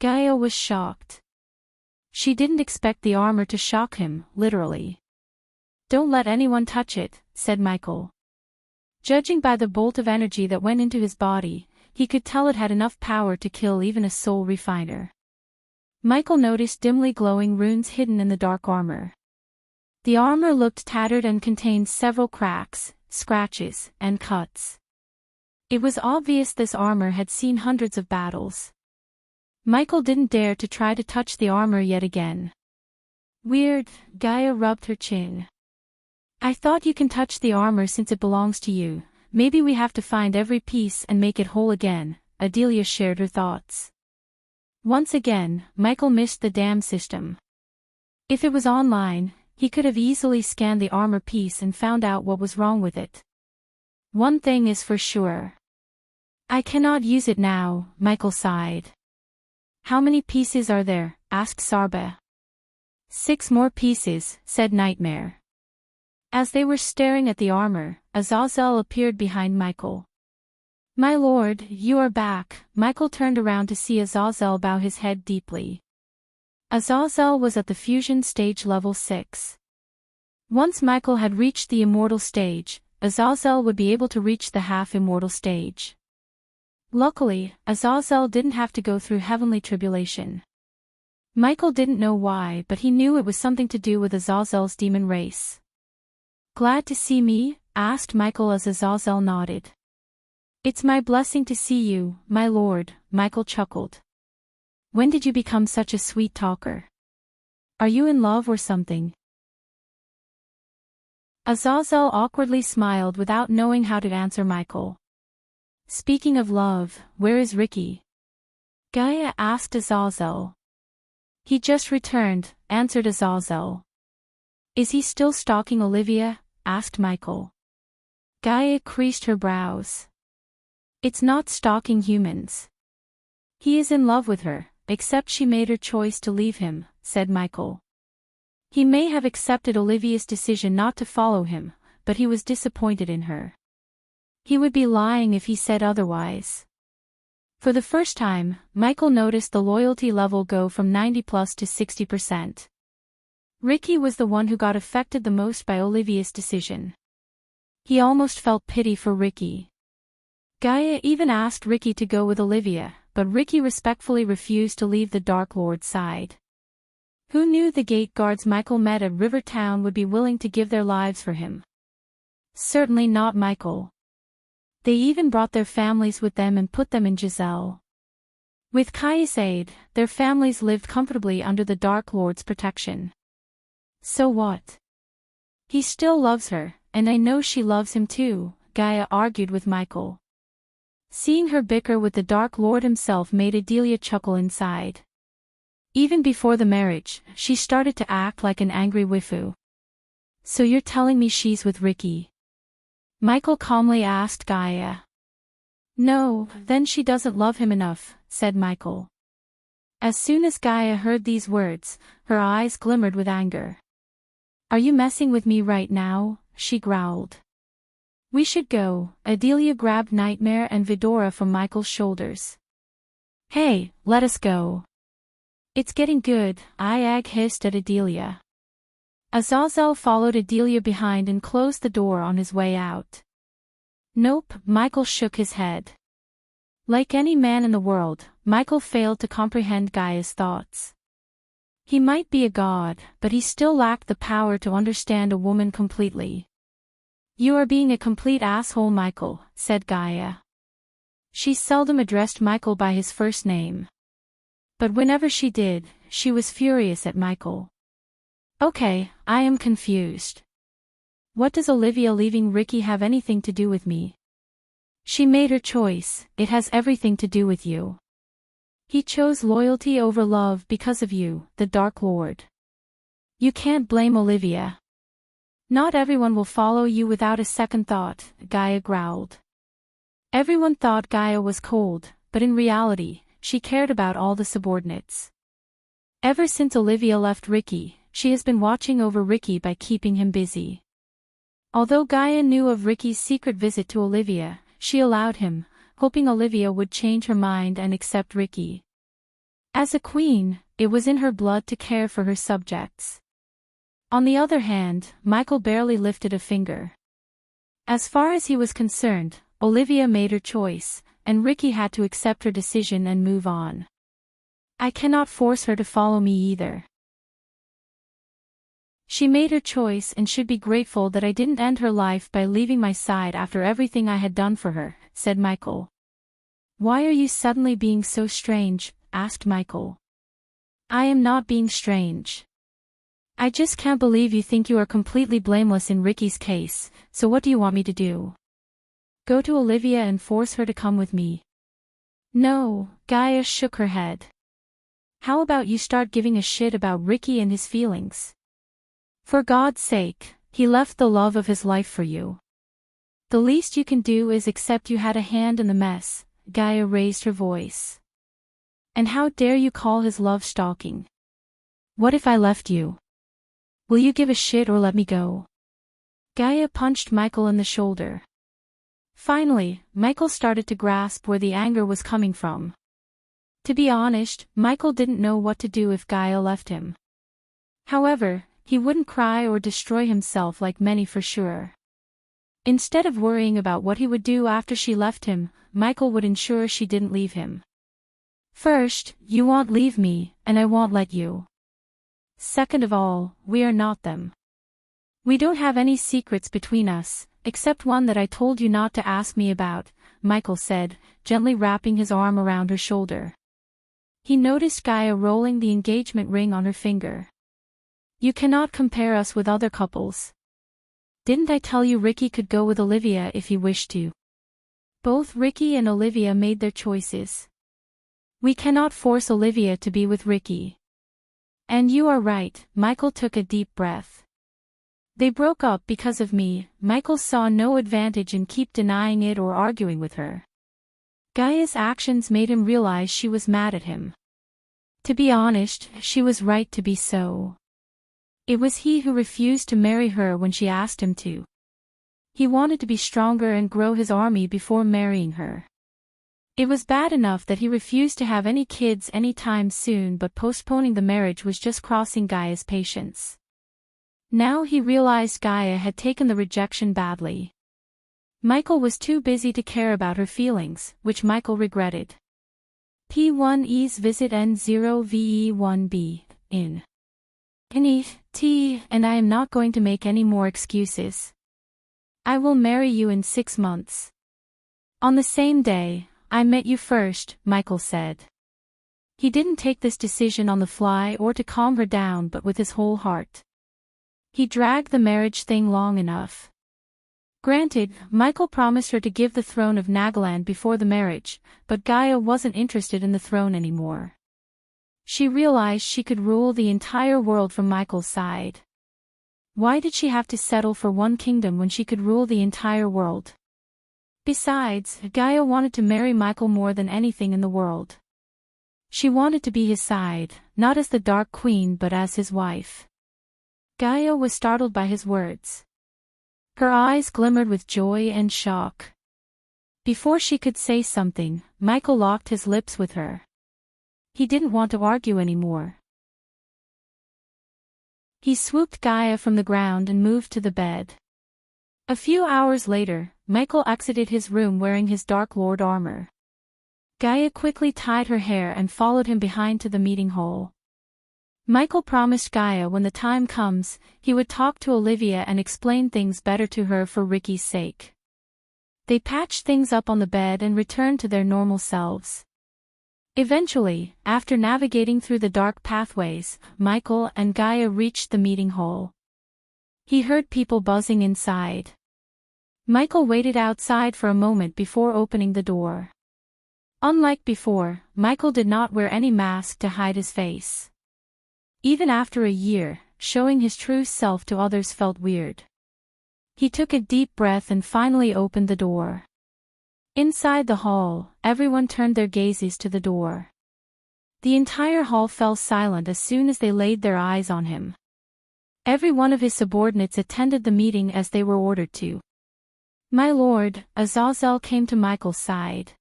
Gaia was shocked. She didn't expect the armor to shock him, literally. "Don't let anyone touch it," said Michael. Judging by the bolt of energy that went into his body, he could tell it had enough power to kill even a soul refiner. Michael noticed dimly glowing runes hidden in the dark armor. The armor looked tattered and contained several cracks, scratches, and cuts. It was obvious this armor had seen hundreds of battles. Michael didn't dare to try to touch the armor yet again. "Weird," Gaia rubbed her chin. "I thought you can touch the armor since it belongs to you. Maybe we have to find every piece and make it whole again." Adelia shared her thoughts. Once again, Michael missed the dam system. If it was online, he could have easily scanned the armor piece and found out what was wrong with it. One thing is for sure. "I cannot use it now," Michael sighed. "How many pieces are there?" asked Sarba. 6 more pieces," said Nightmare. As they were staring at the armor, Azazel appeared behind Michael. "My lord, you are back." Michael turned around to see Azazel bow his head deeply. Azazel was at the fusion stage level 6. Once Michael had reached the immortal stage, Azazel would be able to reach the half-immortal stage. Luckily, Azazel didn't have to go through heavenly tribulation. Michael didn't know why, but he knew it was something to do with Azazel's demon race. "Glad to see me?" asked Michael as Azazel nodded. "It's my blessing to see you, my lord," Michael chuckled. "When did you become such a sweet talker? Are you in love or something?" Azazel awkwardly smiled without knowing how to answer Michael. "Speaking of love, where is Ricky?" Gaia asked Azazel. "He just returned," answered Azazel. "Is he still stalking Olivia?" asked Michael. Gaia creased her brows. It's not stalking humans. He is in love with her, except she made her choice to leave him, said Michael. He may have accepted Olivia's decision not to follow him, but he was disappointed in her. He would be lying if he said otherwise. For the first time, Michael noticed the loyalty level go from 90+ to 60%. Ricky was the one who got affected the most by Olivia's decision. He almost felt pity for Ricky. Gaia even asked Ricky to go with Olivia, but Ricky respectfully refused to leave the Dark Lord's side. Who knew the gate guards Michael met at Rivertown would be willing to give their lives for him? Certainly not Michael. They even brought their families with them and put them in Giselle. With Kai's aid, their families lived comfortably under the Dark Lord's protection. So what? He still loves her, and I know she loves him too, Gaia argued with Michael. Seeing her bicker with the Dark Lord himself made Adelia chuckle inside. Even before the marriage, she started to act like an angry waifu. So you're telling me she's with Ricky? Michael calmly asked Gaia. No, then she doesn't love him enough, said Michael. As soon as Gaia heard these words, her eyes glimmered with anger. Are you messing with me right now? She growled. We should go. Adelia grabbed Nightmare and Vidora from Michael's shoulders. Hey, let us go. It's getting good, Iag hissed at Adelia. Azazel followed Adelia behind and closed the door on his way out. Nope, Michael shook his head. Like any man in the world, Michael failed to comprehend Gaia's thoughts. He might be a god, but he still lacked the power to understand a woman completely. You are being a complete asshole, Michael, said Gaia. She seldom addressed Michael by his first name. But whenever she did, she was furious at Michael. Okay, I am confused. What does Olivia leaving Ricky have anything to do with me? She made her choice, it has everything to do with you. He chose loyalty over love because of you, the Dark Lord. You can't blame Olivia. Not everyone will follow you without a second thought, Gaia growled. Everyone thought Gaia was cold, but in reality, she cared about all the subordinates. Ever since Olivia left Ricky, she has been watching over Ricky by keeping him busy. Although Gaia knew of Ricky's secret visit to Olivia, she allowed him, hoping Olivia would change her mind and accept Ricky. As a queen, it was in her blood to care for her subjects. On the other hand, Michael barely lifted a finger. As far as he was concerned, Olivia made her choice, and Ricky had to accept her decision and move on. I cannot force her to follow me either. She made her choice and should be grateful that I didn't end her life by leaving my side after everything I had done for her, said Michael. Why are you suddenly being so strange? Asked Michael. I am not being strange. I just can't believe you think you are completely blameless in Ricky's case, so what do you want me to do? Go to Olivia and force her to come with me. No, Gaia shook her head. How about you start giving a shit about Ricky and his feelings? For God's sake, he left the love of his life for you. The least you can do is accept you had a hand in the mess, Gaia raised her voice. And how dare you call his love stalking? What if I left you? Will you give a shit or let me go? Gaia punched Michael in the shoulder. Finally, Michael started to grasp where the anger was coming from. To be honest, Michael didn't know what to do if Gaia left him. However, he wouldn't cry or destroy himself like many for sure. Instead of worrying about what he would do after she left him, Michael would ensure she didn't leave him. First, you won't leave me, and I won't let you. Second of all, we are not them. We don't have any secrets between us, except one that I told you not to ask me about, Michael said, gently wrapping his arm around her shoulder. He noticed Gaia rolling the engagement ring on her finger. You cannot compare us with other couples. Didn't I tell you Ricky could go with Olivia if he wished to? Both Ricky and Olivia made their choices. We cannot force Olivia to be with Ricky. And you are right, Michael took a deep breath. They broke up because of me. Michael saw no advantage in keep denying it or arguing with her. Gaia's actions made him realize she was mad at him. To be honest, she was right to be so. It was he who refused to marry her when she asked him to. He wanted to be stronger and grow his army before marrying her. It was bad enough that he refused to have any kids anytime soon, but postponing the marriage was just crossing Gaia's patience. Now he realized Gaia had taken the rejection badly. Michael was too busy to care about her feelings, which Michael regretted. P1E's visit N0VE1B, in. And I am not going to make any more excuses. I will marry you in 6 months. On the same day, I met you first, Michael said. He didn't take this decision on the fly or to calm her down, but with his whole heart. He dragged the marriage thing long enough. Granted, Michael promised her to give the throne of Nagaland before the marriage, but Gaia wasn't interested in the throne anymore. She realized she could rule the entire world from Michael's side. Why did she have to settle for one kingdom when she could rule the entire world? Besides, Gaia wanted to marry Michael more than anything in the world. She wanted to be his side, not as the Dark Queen but as his wife. Gaia was startled by his words. Her eyes glimmered with joy and shock. Before she could say something, Michael locked his lips with her. He didn't want to argue anymore. He swooped Gaia from the ground and moved to the bed. A few hours later, Michael exited his room wearing his Dark Lord armor. Gaia quickly tied her hair and followed him behind to the meeting hall. Michael promised Gaia when the time comes, he would talk to Olivia and explain things better to her for Ricky's sake. They patched things up on the bed and returned to their normal selves. Eventually, after navigating through the dark pathways, Michael and Gaia reached the meeting hall. He heard people buzzing inside. Michael waited outside for a moment before opening the door. Unlike before, Michael did not wear any mask to hide his face. Even after a year, showing his true self to others felt weird. He took a deep breath and finally opened the door. Inside the hall, everyone turned their gazes to the door. The entire hall fell silent as soon as they laid their eyes on him. Every one of his subordinates attended the meeting as they were ordered to. My lord, Azazel came to Michael's side.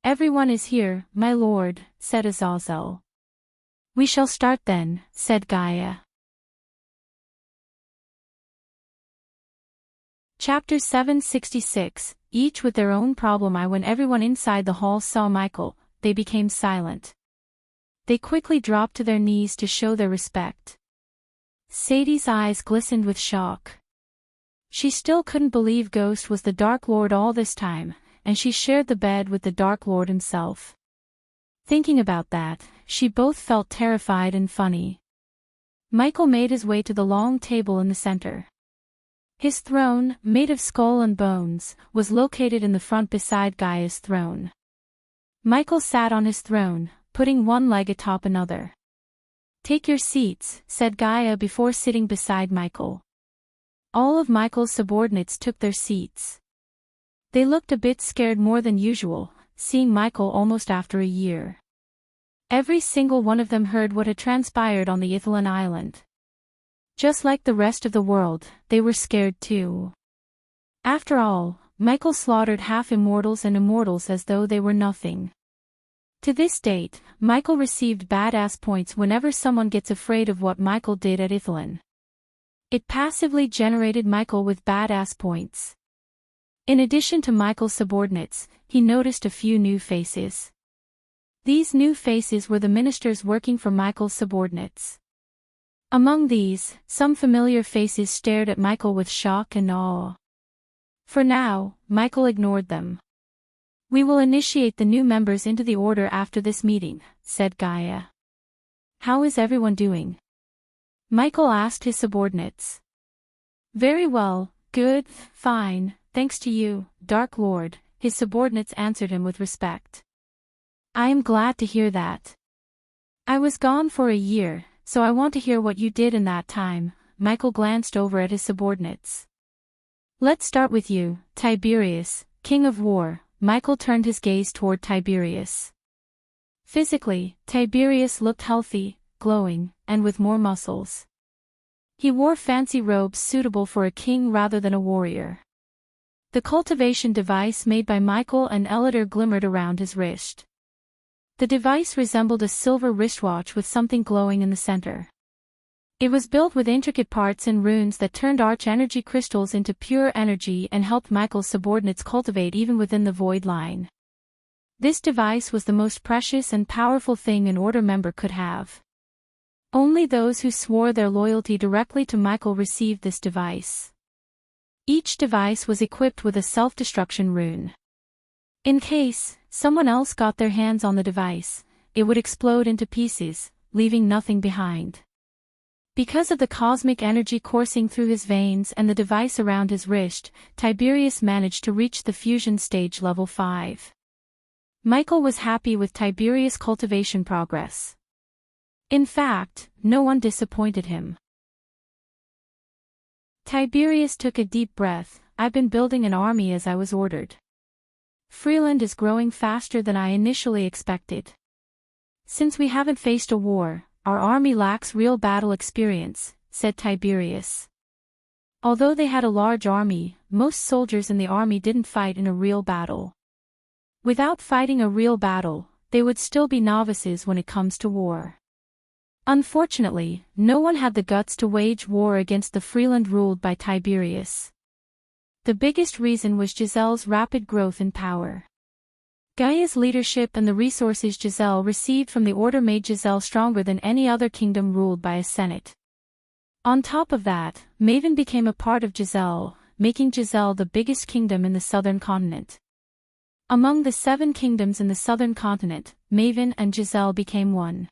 Everyone is here, my lord, said Azazel. We shall start then, said Gaia. Chapter 766, each with their own problem. When everyone inside the hall saw Michael, they became silent. They quickly dropped to their knees to show their respect. Sadie's eyes glistened with shock. She still couldn't believe Ghost was the Dark Lord all this time, and she shared the bed with the Dark Lord himself. Thinking about that, she both felt terrified and funny. Michael made his way to the long table in the center. His throne, made of skull and bones, was located in the front beside Gaia's throne. Michael sat on his throne, putting one leg atop another. Take your seats, said Gaia before sitting beside Michael. All of Michael's subordinates took their seats. They looked a bit scared more than usual, seeing Michael almost after a year. Every single one of them heard what had transpired on the Ithilien island. Just like the rest of the world, they were scared too. After all, Michael slaughtered half immortals and immortals as though they were nothing. To this date, Michael received badass points whenever someone gets afraid of what Michael did at Ithilien. It passively generated Michael with badass points. In addition to Michael's subordinates, he noticed a few new faces. These new faces were the ministers working for Michael's subordinates. Among these, some familiar faces stared at Michael with shock and awe. For now, Michael ignored them. We will initiate the new members into the order after this meeting, said Gaia. How is everyone doing? Michael asked his subordinates. Very well, good, fine, thanks to you, Dark Lord, his subordinates answered him with respect. I am glad to hear that. I was gone for a year, so I want to hear what you did in that time. Michael glanced over at his subordinates. Let's start with you, Tiberius, King of War, Michael turned his gaze toward Tiberius. Physically, Tiberius looked healthy, glowing, and with more muscles. He wore fancy robes suitable for a king rather than a warrior. The cultivation device made by Michael and Elidor glimmered around his wrist. The device resembled a silver wristwatch with something glowing in the center. It was built with intricate parts and runes that turned arch-energy crystals into pure energy and helped Michael's subordinates cultivate even within the void line. This device was the most precious and powerful thing an order member could have. Only those who swore their loyalty directly to Michael received this device. Each device was equipped with a self-destruction rune. In case someone else got their hands on the device, it would explode into pieces, leaving nothing behind. Because of the cosmic energy coursing through his veins and the device around his wrist, Tiberius managed to reach the fusion stage level 5. Michael was happy with Tiberius' cultivation progress. In fact, no one disappointed him. Tiberius took a deep breath. I've been building an army as I was ordered. Freeland is growing faster than I initially expected. Since we haven't faced a war, our army lacks real battle experience, said Tiberius. Although they had a large army, most soldiers in the army didn't fight in a real battle. Without fighting a real battle, they would still be novices when it comes to war. Unfortunately, no one had the guts to wage war against the Freeland ruled by Tiberius. The biggest reason was Giselle's rapid growth in power. Gaia's leadership and the resources Giselle received from the order made Giselle stronger than any other kingdom ruled by a senate. On top of that, Maven became a part of Giselle, making Giselle the biggest kingdom in the southern continent. Among the 7 kingdoms in the southern continent, Maven and Giselle became one.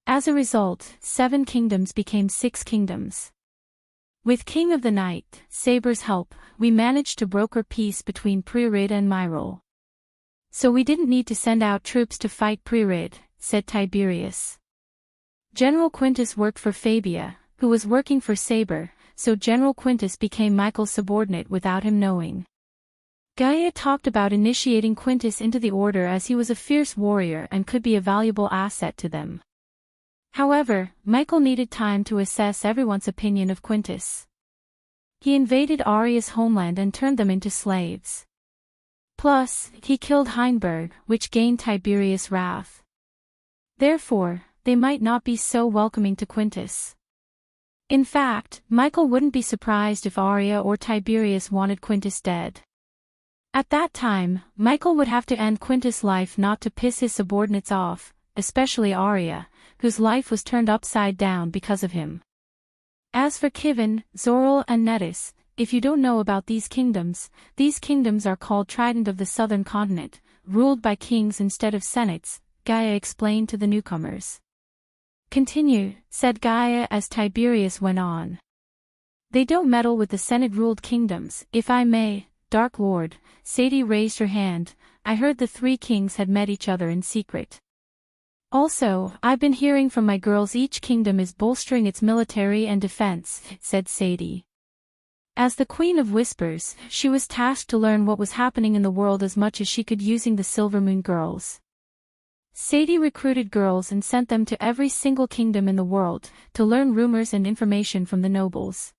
As a result, 7 kingdoms became 6 kingdoms. With King of the Night, Saber's help, we managed to broker peace between Pririd and Myril. So we didn't need to send out troops to fight Pririd, said Tiberius. General Quintus worked for Fabia, who was working for Saber, so General Quintus became Michael's subordinate without him knowing. Gaia talked about initiating Quintus into the order as he was a fierce warrior and could be a valuable asset to them. However, Michael needed time to assess everyone's opinion of Quintus. He invaded Aria's homeland and turned them into slaves. Plus, he killed Heinberg, which gained Tiberius' wrath. Therefore, they might not be so welcoming to Quintus. In fact, Michael wouldn't be surprised if Aria or Tiberius wanted Quintus dead. At that time, Michael would have to end Quintus' life not to piss his subordinates off, especially Aria, whose life was turned upside down because of him. As for Kivin, Zoril and Netis, if you don't know about these kingdoms are called Trident of the Southern Continent, ruled by kings instead of senates, Gaia explained to the newcomers. Continue, said Gaia as Tiberius went on. They don't meddle with the Senate-ruled kingdoms, if I may, Dark Lord. Sadie raised her hand. I heard the 3 kings had met each other in secret. Also, I've been hearing from my girls each kingdom is bolstering its military and defense, said Sadie. As the Queen of Whispers, she was tasked to learn what was happening in the world as much as she could using the Silvermoon girls. Sadie recruited girls and sent them to every single kingdom in the world, to learn rumors and information from the nobles.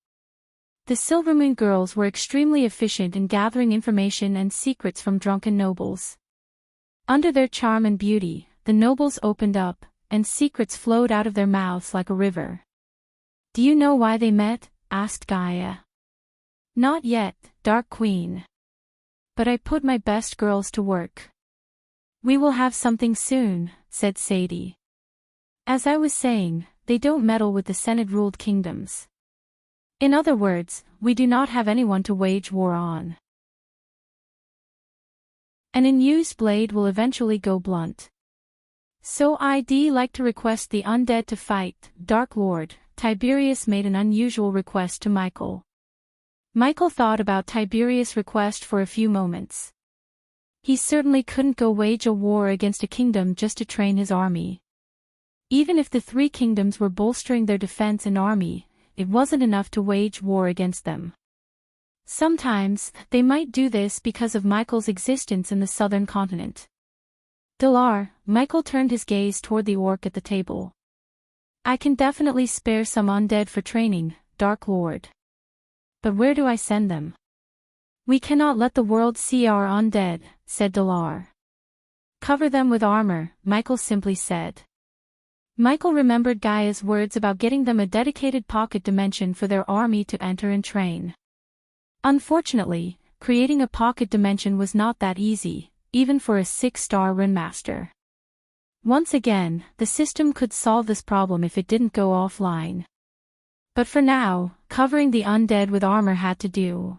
The Silvermoon girls were extremely efficient in gathering information and secrets from drunken nobles. Under their charm and beauty, the nobles opened up, and secrets flowed out of their mouths like a river. Do you know why they met? Asked Gaia. Not yet, Dark Queen. But I put my best girls to work. We will have something soon, said Sadie. As I was saying, they don't meddle with the Senate-ruled kingdoms. In other words, we do not have anyone to wage war on. An unused blade will eventually go blunt. So I'd like to request the undead to fight, Dark Lord. Tiberius made an unusual request to Michael. Michael thought about Tiberius' request for a few moments. He certainly couldn't go wage a war against a kingdom just to train his army. Even if the 3 kingdoms were bolstering their defense and army, it wasn't enough to wage war against them. Sometimes, they might do this because of Michael's existence in the southern continent. Dalar, Michael turned his gaze toward the orc at the table. I can definitely spare some undead for training, Dark Lord. But where do I send them? We cannot let the world see our undead, said Dalar. Cover them with armor, Michael simply said. Michael remembered Gaia's words about getting them a dedicated pocket dimension for their army to enter and train. Unfortunately, creating a pocket dimension was not that easy, even for a 6-star Runemaster. Once again, the system could solve this problem if it didn't go offline. But for now, covering the undead with armor had to do.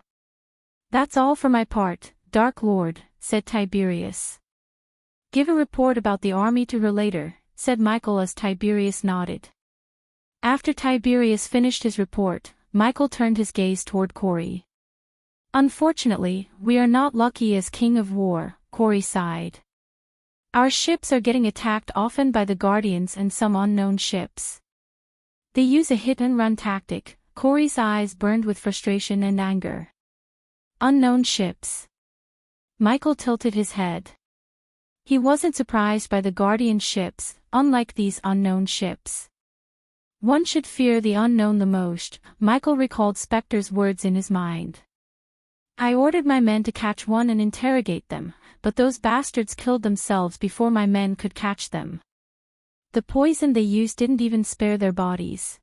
That's all for my part, Dark Lord, said Tiberius. Give a report about the army to her later, said Michael as Tiberius nodded. After Tiberius finished his report, Michael turned his gaze toward Corey. Unfortunately, we are not lucky as King of War, Corey sighed. Our ships are getting attacked often by the Guardians and some unknown ships. They use a hit-and-run tactic. Corey's eyes burned with frustration and anger. Unknown ships. Michael tilted his head. He wasn't surprised by the Guardian ships, unlike these unknown ships. One should fear the unknown the most, Michael recalled Spectre's words in his mind. I ordered my men to catch one and interrogate them, but those bastards killed themselves before my men could catch them. The poison they used didn't even spare their bodies.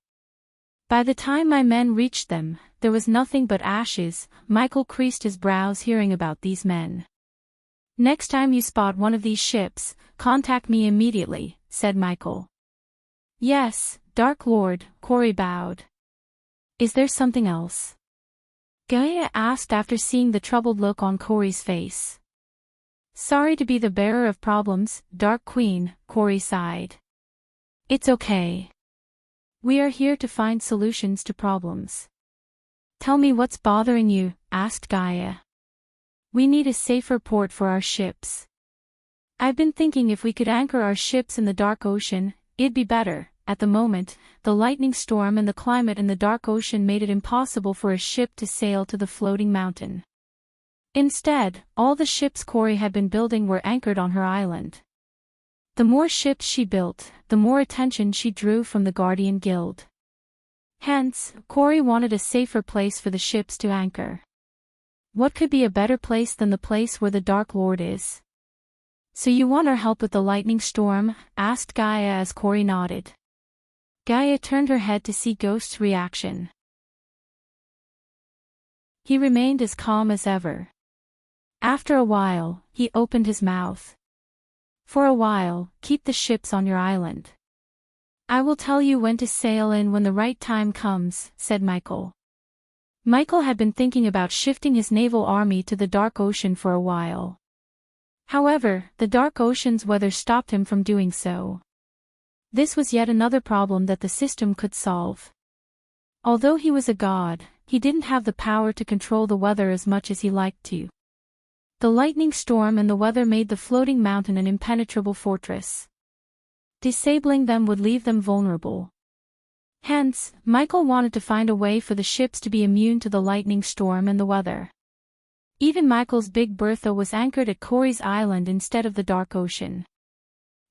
By the time my men reached them, there was nothing but ashes. Michael creased his brows hearing about these men. Next time you spot one of these ships, contact me immediately, said Michael. Yes, Dark Lord, Corey bowed. Is there something else? Gaia asked after seeing the troubled look on Corey's face. Sorry to be the bearer of problems, Dark Queen, Corey sighed. It's okay. We are here to find solutions to problems. Tell me what's bothering you, asked Gaia. We need a safer port for our ships. I've been thinking if we could anchor our ships in the dark ocean, it'd be better. At the moment, the lightning storm and the climate in the dark ocean made it impossible for a ship to sail to the floating mountain. Instead, all the ships Corey had been building were anchored on her island. The more ships she built, the more attention she drew from the Guardian Guild. Hence, Corey wanted a safer place for the ships to anchor. What could be a better place than the place where the Dark Lord is? So you want our help with the lightning storm? Asked Gaia as Corey nodded. Gaia turned her head to see Ghost's reaction. He remained as calm as ever. After a while, he opened his mouth. For a while, keep the ships on your island. I will tell you when to sail in when the right time comes, said Michael. Michael had been thinking about shifting his naval army to the Dark Ocean for a while. However, the Dark Ocean's weather stopped him from doing so. This was yet another problem that the system could solve. Although he was a god, he didn't have the power to control the weather as much as he liked to. The lightning storm and the weather made the floating mountain an impenetrable fortress. Disabling them would leave them vulnerable. Hence, Michael wanted to find a way for the ships to be immune to the lightning storm and the weather. Even Michael's Big Bertha was anchored at Corey's Island instead of the Dark Ocean.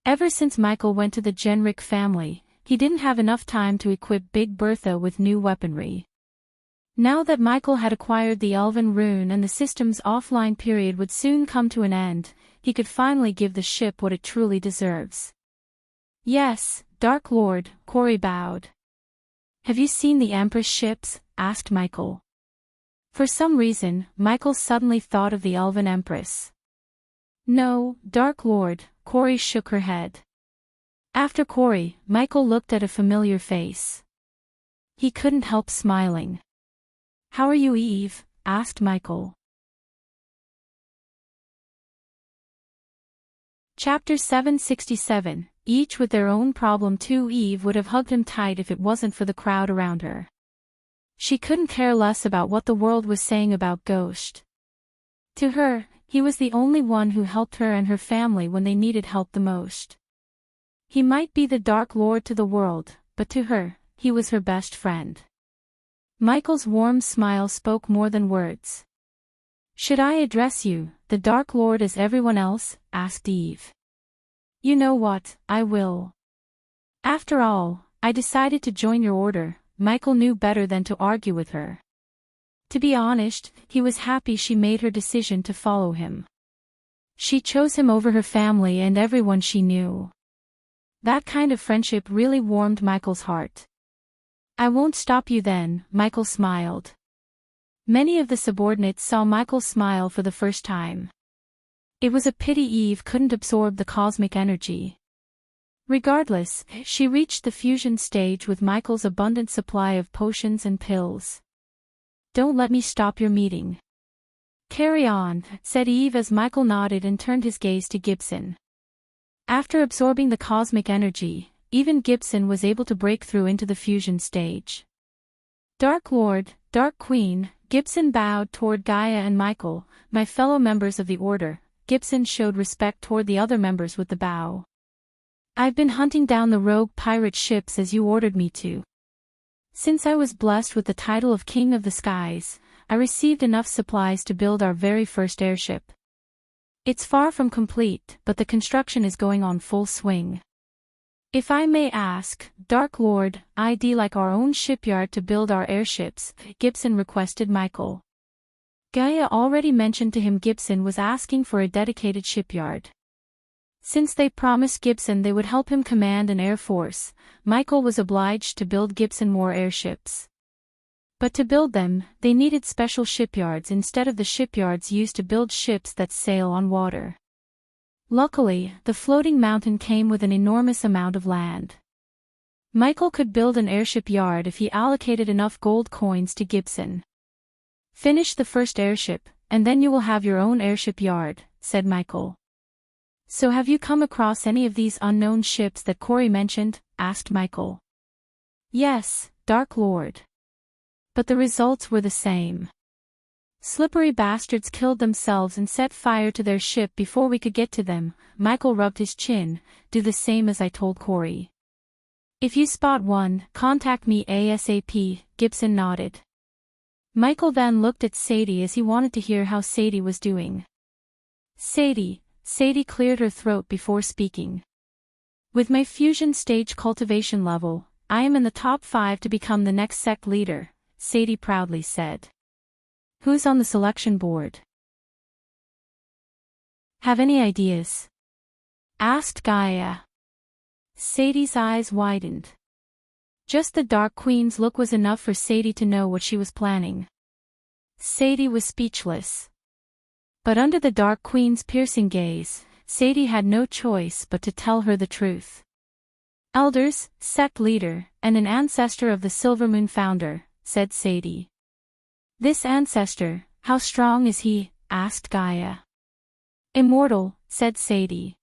Ever since Michael went to the Genric family, he didn't have enough time to equip Big Bertha with new weaponry. Now that Michael had acquired the Elven rune and the system's offline period would soon come to an end, he could finally give the ship what it truly deserves. Yes, Dark Lord, Corey bowed. Have you seen the Empress ships? Asked Michael. For some reason, Michael suddenly thought of the Elven Empress. No, Dark Lord, Corey shook her head. After Corey, Michael looked at a familiar face. He couldn't help smiling. How are you, Eve? Asked Michael. Chapter 767, each with their own problem too. Eve would have hugged him tight if it wasn't for the crowd around her. She couldn't care less about what the world was saying about Ghost. To her, he was the only one who helped her and her family when they needed help the most. He might be the Dark Lord to the world, but to her, he was her best friend. Michael's warm smile spoke more than words. Should I address you, the Dark Lord, as everyone else? Asked Eve. You know what, I will. After all, I decided to join your order. Michael knew better than to argue with her. To be honest, he was happy she made her decision to follow him. She chose him over her family and everyone she knew. That kind of friendship really warmed Michael's heart. I won't stop you then, Michael smiled. Many of the subordinates saw Michael smile for the first time. It was a pity Eve couldn't absorb the cosmic energy. Regardless, she reached the fusion stage with Michael's abundant supply of potions and pills. Don't let me stop your meeting. Carry on, said Eve as Michael nodded and turned his gaze to Gibson. After absorbing the cosmic energy, even Gibson was able to break through into the fusion stage. Dark Lord, Dark Queen, Gibson bowed toward Gaia and Michael, my fellow members of the Order. Gibson showed respect toward the other members with the bow. I've been hunting down the rogue pirate ships as you ordered me to. Since I was blessed with the title of King of the Skies, I received enough supplies to build our very first airship. It's far from complete, but the construction is going on full swing. If I may ask, Dark Lord, I'd like our own shipyard to build our airships, Gibson requested Michael. Gaia already mentioned to him Gibson was asking for a dedicated shipyard. Since they promised Gibson they would help him command an air force, Michael was obliged to build Gibson more airships. But to build them, they needed special shipyards instead of the shipyards used to build ships that sail on water. Luckily, the floating mountain came with an enormous amount of land. Michael could build an airship yard if he allocated enough gold coins to Gibson. Finish the first airship, and then you will have your own airship yard, said Michael. So have you come across any of these unknown ships that Corey mentioned? Asked Michael. Yes, Dark Lord. But the results were the same. Slippery bastards killed themselves and set fire to their ship before we could get to them. Michael rubbed his chin. Do the same as I told Corey. If you spot one, contact me ASAP, Gibson nodded. Michael then looked at Sadie as he wanted to hear how Sadie was doing. Sadie cleared her throat before speaking. With my fusion stage cultivation level, I am in the top 5 to become the next sect leader, Sadie proudly said. Who's on the selection board? Have any ideas? Asked Gaia. Sadie's eyes widened. Just the Dark Queen's look was enough for Sadie to know what she was planning. Sadie was speechless. But under the Dark Queen's piercing gaze, Sadie had no choice but to tell her the truth. Elders, sect leader, and an ancestor of the Silver Moon founder, said Sadie. This ancestor, how strong is he? Asked Gaia. Immortal, said Sadie.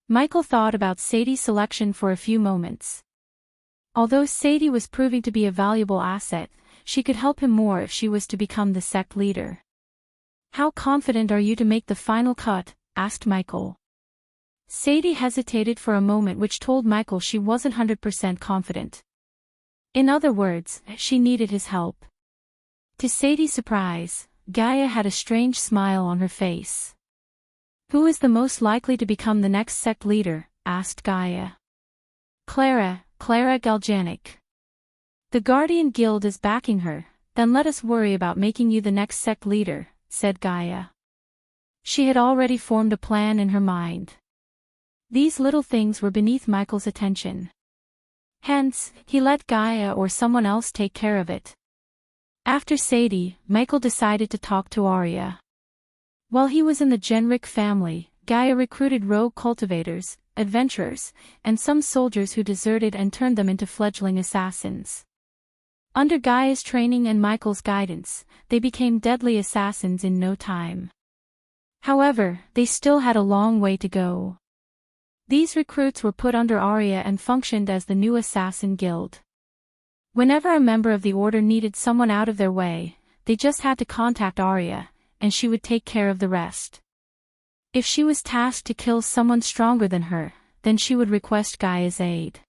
Michael thought about Sadie's selection for a few moments. Although Sadie was proving to be a valuable asset, she could help him more if she was to become the sect leader. How confident are you to make the final cut? Asked Michael. Sadie hesitated for a moment, which told Michael she wasn't 100% confident. In other words, she needed his help. To Sadie's surprise, Gaia had a strange smile on her face. Who is the most likely to become the next sect leader? Asked Gaia. Clara Galganic. The Guardian Guild is backing her, then let us worry about making you the next sect leader, said Gaia. She had already formed a plan in her mind. These little things were beneath Michael's attention. Hence, he let Gaia or someone else take care of it. After Sadie, Michael decided to talk to Arya. While he was in the Genric family, Gaia recruited rogue cultivators, adventurers, and some soldiers who deserted and turned them into fledgling assassins. Under Gaia's training and Michael's guidance, they became deadly assassins in no time. However, they still had a long way to go. These recruits were put under Arya and functioned as the new assassin guild. Whenever a member of the order needed someone out of their way, they just had to contact Arya, and she would take care of the rest. If she was tasked to kill someone stronger than her, then she would request Gaia's aid.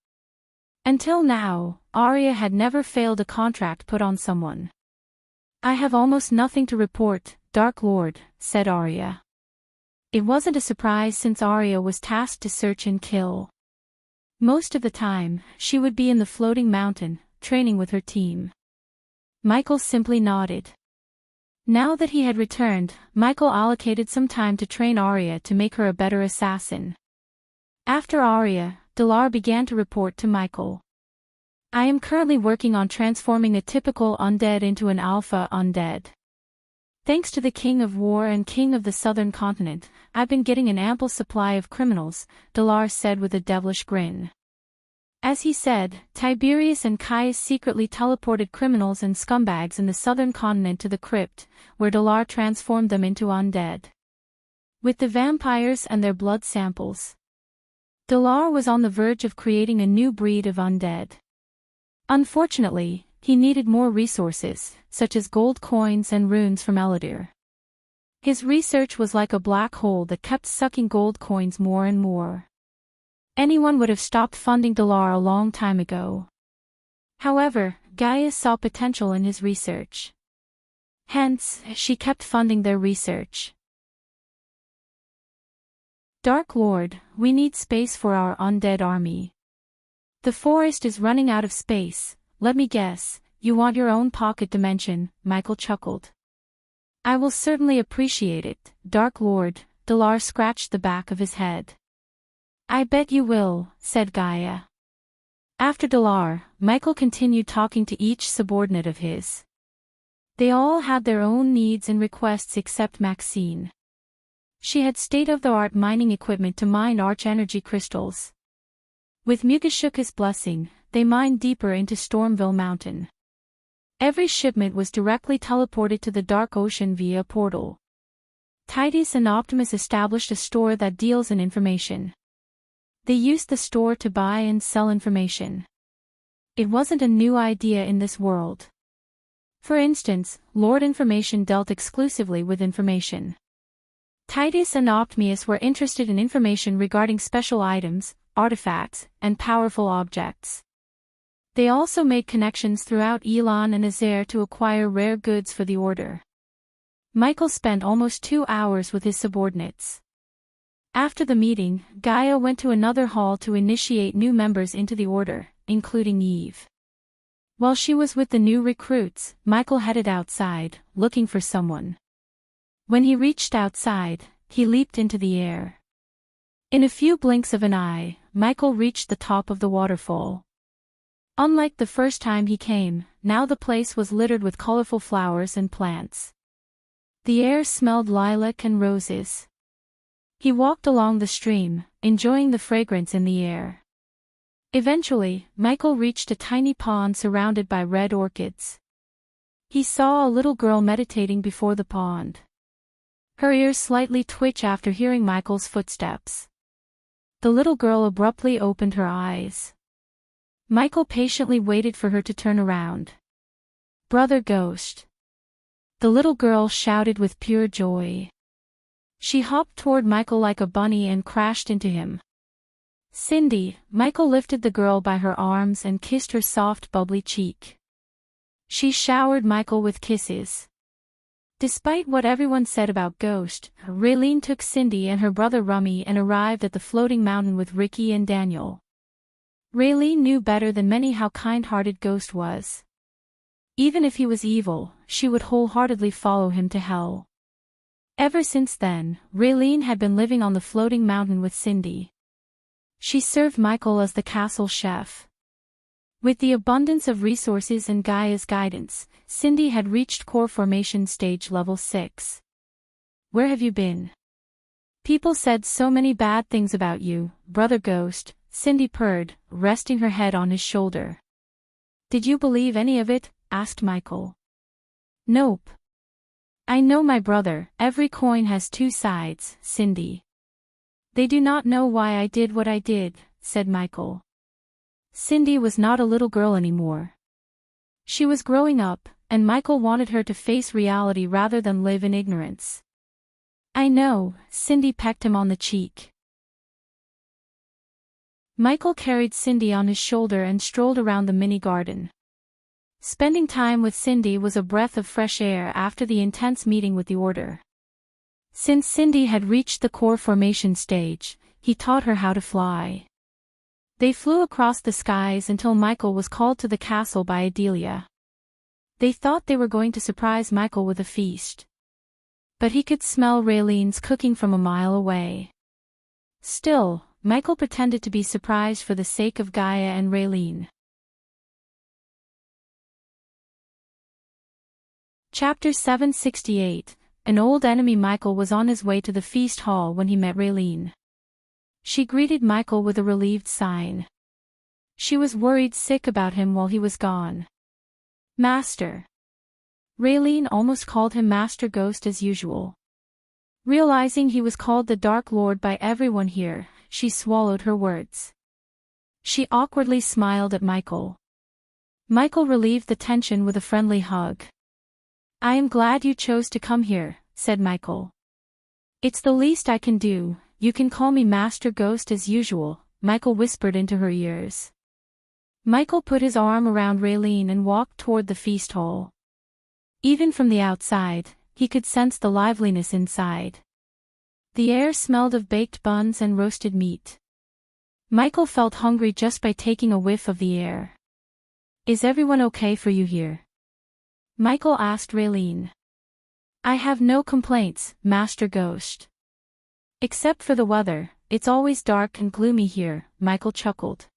Until now, Arya had never failed a contract put on someone. "I have almost nothing to report, Dark Lord," said Arya. It wasn't a surprise since Arya was tasked to search and kill. Most of the time, she would be in the floating mountain, training with her team. Michael simply nodded. Now that he had returned, Michael allocated some time to train Arya to make her a better assassin. After Arya, Dalar began to report to Michael. "I am currently working on transforming a typical undead into an alpha undead. Thanks to the King of War and King of the Southern Continent, I've been getting an ample supply of criminals," Dalar said with a devilish grin. As he said, Tiberius and Caius secretly teleported criminals and scumbags in the Southern Continent to the crypt, where Dalar transformed them into undead. With the vampires and their blood samples, Dalar was on the verge of creating a new breed of undead. Unfortunately, he needed more resources, such as gold coins and runes from Eladir. His research was like a black hole that kept sucking gold coins more and more. Anyone would have stopped funding Dalar a long time ago. However, Gaia saw potential in his research. Hence, she kept funding their research. "Dark Lord, we need space for our undead army. The forest is running out of space. Let me guess, you want your own pocket dimension," Michael chuckled. "I will certainly appreciate it, Dark Lord," Dalar scratched the back of his head. "I bet you will," said Gaia. After Dalar, Michael continued talking to each subordinate of his. They all had their own needs and requests except Maxine. She had state-of-the-art mining equipment to mine arch-energy crystals. With Mugashuk's blessing, they mined deeper into Stormville Mountain. Every shipment was directly teleported to the Dark Ocean via a portal. Titus and Optimus established a store that deals in information. They used the store to buy and sell information. It wasn't a new idea in this world. For instance, Lord Information dealt exclusively with information. Titus and Optimus were interested in information regarding special items, artifacts, and powerful objects. They also made connections throughout Elon and Azer to acquire rare goods for the Order. Michael spent almost 2 hours with his subordinates. After the meeting, Gaia went to another hall to initiate new members into the Order, including Eve. While she was with the new recruits, Michael headed outside, looking for someone. When he reached outside, he leaped into the air. In a few blinks of an eye, Michael reached the top of the waterfall. Unlike the first time he came, now the place was littered with colorful flowers and plants. The air smelled lilac and roses. He walked along the stream, enjoying the fragrance in the air. Eventually, Michael reached a tiny pond surrounded by red orchids. He saw a little girl meditating before the pond. Her ears slightly twitched after hearing Michael's footsteps. The little girl abruptly opened her eyes. Michael patiently waited for her to turn around. "Brother Ghost!" the little girl shouted with pure joy. She hopped toward Michael like a bunny and crashed into him. "Cindy," Michael lifted the girl by her arms and kissed her soft bubbly cheek. She showered Michael with kisses. Despite what everyone said about Ghost, Raylene took Cindy and her brother Rummy and arrived at the floating mountain with Ricky and Daniel. Raylene knew better than many how kind-hearted Ghost was. Even if he was evil, she would wholeheartedly follow him to hell. Ever since then, Raylene had been living on the floating mountain with Cindy. She served Michael as the castle chef. With the abundance of resources and Gaia's guidance, Cindy had reached core formation stage level 6. "Where have you been? People said so many bad things about you, Brother Ghost," Cindy purred, resting her head on his shoulder. "Did you believe any of it?" asked Michael. "Nope. I know my brother, every coin has 2 sides, Cindy." "They do not know why I did what I did," said Michael. Cindy was not a little girl anymore. She was growing up, and Michael wanted her to face reality rather than live in ignorance. "I know," Cindy pecked him on the cheek. Michael carried Cindy on his shoulder and strolled around the mini garden. Spending time with Cindy was a breath of fresh air after the intense meeting with the Order. Since Cindy had reached the core formation stage, he taught her how to fly. They flew across the skies until Michael was called to the castle by Adelia. They thought they were going to surprise Michael with a feast. But he could smell Raylene's cooking from a mile away. Still, Michael pretended to be surprised for the sake of Gaia and Raylene. Chapter 768. An old enemy. Michael was on his way to the feast hall when he met Raylene. She greeted Michael with a relieved sign. She was worried sick about him while he was gone. Master. Raylene almost called him Master Ghost as usual. Realizing he was called the Dark Lord by everyone here, she swallowed her words. She awkwardly smiled at Michael. Michael relieved the tension with a friendly hug. I am glad you chose to come here, said Michael. It's the least I can do. You can call me Master Ghost as usual, Michael whispered into her ears. Michael put his arm around Raylene and walked toward the feast hall. Even from the outside, he could sense the liveliness inside. The air smelled of baked buns and roasted meat. Michael felt hungry just by taking a whiff of the air. Is everyone okay for you here? Michael asked Raylene. I have no complaints, Master Ghost. Except for the weather, it's always dark and gloomy here, Michael chuckled.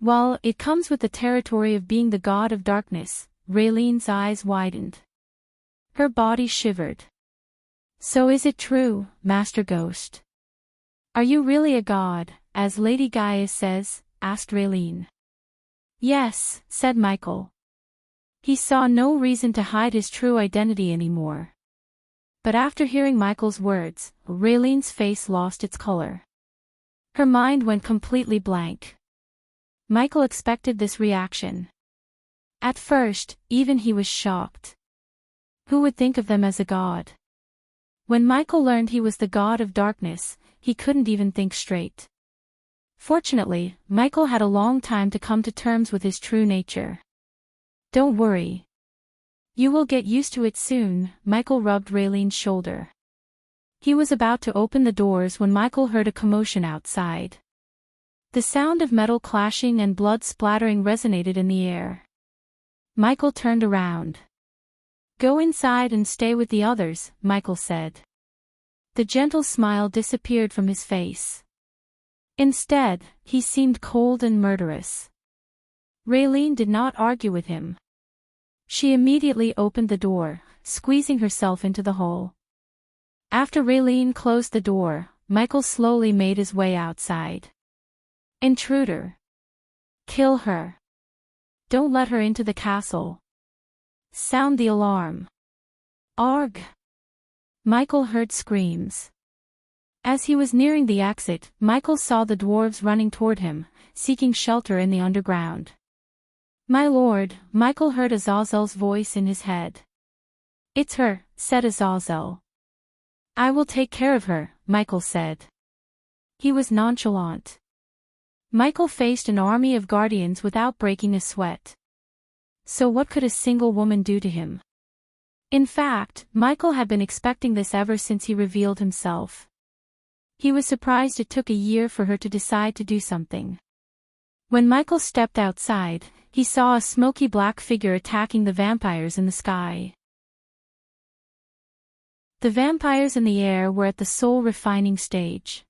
Well, it comes with the territory of being the god of darkness. Raylene's eyes widened. Her body shivered. So is it true, Master Ghost? Are you really a god, as Lady Gaia says? Asked Raylene. Yes, said Michael. He saw no reason to hide his true identity anymore. But after hearing Michael's words, Raylene's face lost its color. Her mind went completely blank. Michael expected this reaction. At first, even he was shocked. Who would think of them as a god? When Michael learned he was the god of darkness, he couldn't even think straight. Fortunately, Michael had a long time to come to terms with his true nature. Don't worry. You will get used to it soon, Michael rubbed Raylene's shoulder. He was about to open the doors when Michael heard a commotion outside. The sound of metal clashing and blood splattering resonated in the air. Michael turned around. Go inside and stay with the others, Michael said. The gentle smile disappeared from his face. Instead, he seemed cold and murderous. Raylene did not argue with him. She immediately opened the door, squeezing herself into the hole. After Raylene closed the door, Michael slowly made his way outside. Intruder. Kill her. Don't let her into the castle. Sound the alarm. Arg! Michael heard screams. As he was nearing the exit, Michael saw the dwarves running toward him, seeking shelter in the underground. My lord, Michael heard Azazel's voice in his head. It's her, said Azazel. I will take care of her, Michael said. He was nonchalant. Michael faced an army of guardians without breaking a sweat. So what could a single woman do to him? In fact, Michael had been expecting this ever since he revealed himself. He was surprised it took a year for her to decide to do something. When Michael stepped outside, he saw a smoky black figure attacking the vampires in the sky. The vampires in the air were at the soul refining stage.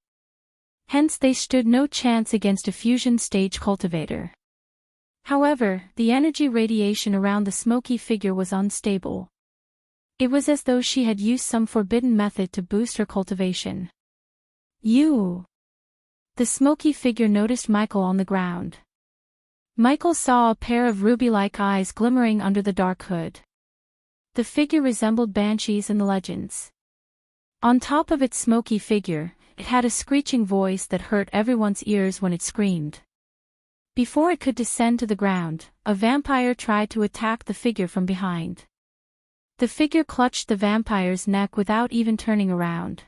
Hence they stood no chance against a fusion stage cultivator. However, the energy radiation around the smoky figure was unstable. It was as though she had used some forbidden method to boost her cultivation. You! The smoky figure noticed Michael on the ground. Michael saw a pair of ruby-like eyes glimmering under the dark hood. The figure resembled banshees in the legends. On top of its smoky figure, it had a screeching voice that hurt everyone's ears when it screamed. Before it could descend to the ground, a vampire tried to attack the figure from behind. The figure clutched the vampire's neck without even turning around.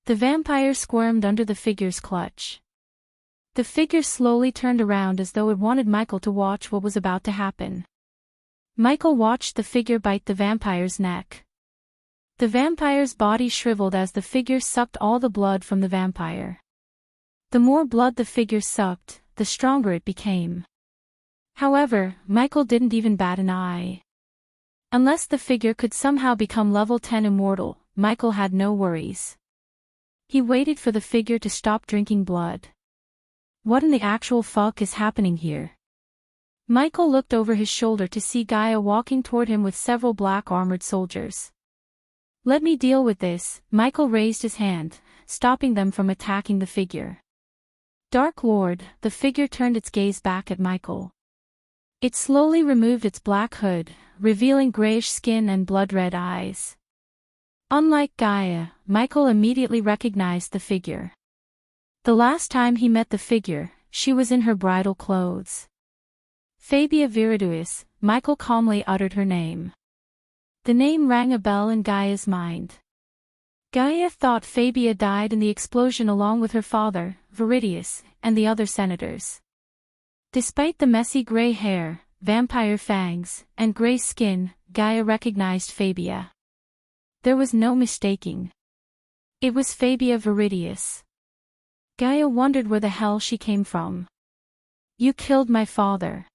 The vampire squirmed under the figure's clutch. The figure slowly turned around as though it wanted Michael to watch what was about to happen. Michael watched the figure bite the vampire's neck. The vampire's body shriveled as the figure sucked all the blood from the vampire. The more blood the figure sucked, the stronger it became. However, Michael didn't even bat an eye. Unless the figure could somehow become level 10 immortal, Michael had no worries. He waited for the figure to stop drinking blood. What in the actual fuck is happening here? Michael looked over his shoulder to see Gaia walking toward him with several black armored soldiers. Let me deal with this, Michael raised his hand, stopping them from attacking the figure. Dark Lord, the figure turned its gaze back at Michael. It slowly removed its black hood, revealing grayish skin and blood-red eyes. Unlike Gaia, Michael immediately recognized the figure. The last time he met the figure, she was in her bridal clothes. Fabia Viriduis, Michael calmly uttered her name. The name rang a bell in Gaia's mind. Gaia thought Fabia died in the explosion along with her father, Viridius, and the other senators. Despite the messy gray hair, vampire fangs, and gray skin, Gaia recognized Fabia. There was no mistaking. It was Fabia Viridius. Gaia wondered where the hell she came from. You killed my father.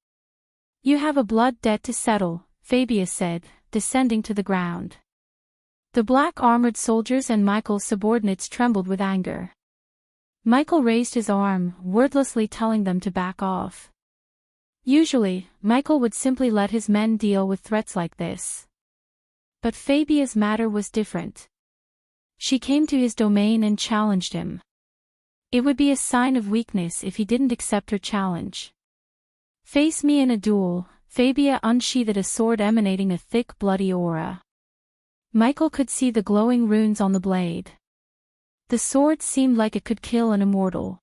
You have a blood debt to settle, Fabia said, descending to the ground. The black armored soldiers and Michael's subordinates trembled with anger. Michael raised his arm, wordlessly telling them to back off. Usually, Michael would simply let his men deal with threats like this. But Fabia's matter was different. She came to his domain and challenged him. It would be a sign of weakness if he didn't accept her challenge. Face me in a duel, Fabia unsheathed a sword emanating a thick bloody aura. Michael could see the glowing runes on the blade. The sword seemed like it could kill an immortal.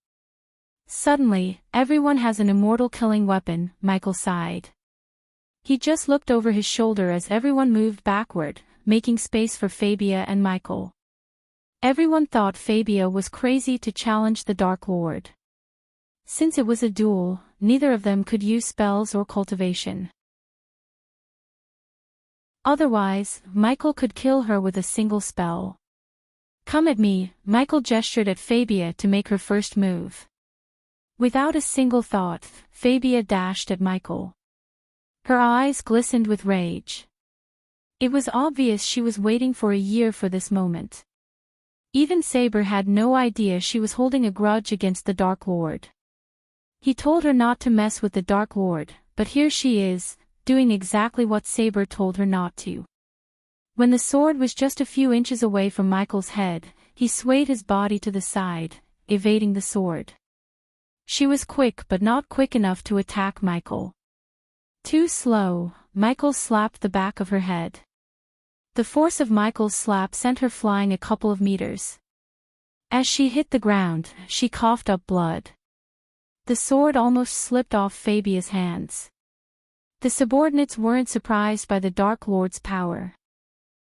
Suddenly, everyone has an immortal killing weapon, Michael sighed. He just looked over his shoulder as everyone moved backward, making space for Fabia and Michael. Everyone thought Fabia was crazy to challenge the Dark Lord. Since it was a duel, neither of them could use spells or cultivation. Otherwise, Michael could kill her with a single spell. Come at me, Michael gestured at Fabia to make her first move. Without a single thought, Fabia dashed at Michael. Her eyes glistened with rage. It was obvious she was waiting for a year for this moment. Even Saber had no idea she was holding a grudge against the Dark Lord. He told her not to mess with the Dark Lord, but here she is, doing exactly what Saber told her not to. When the sword was just a few inches away from Michael's head, he swayed his body to the side, evading the sword. She was quick but not quick enough to attack Michael. Too slow, Michael slapped the back of her head. The force of Michael's slap sent her flying a couple of meters. As she hit the ground, she coughed up blood. The sword almost slipped off Fabia's hands. The subordinates weren't surprised by the Dark Lord's power.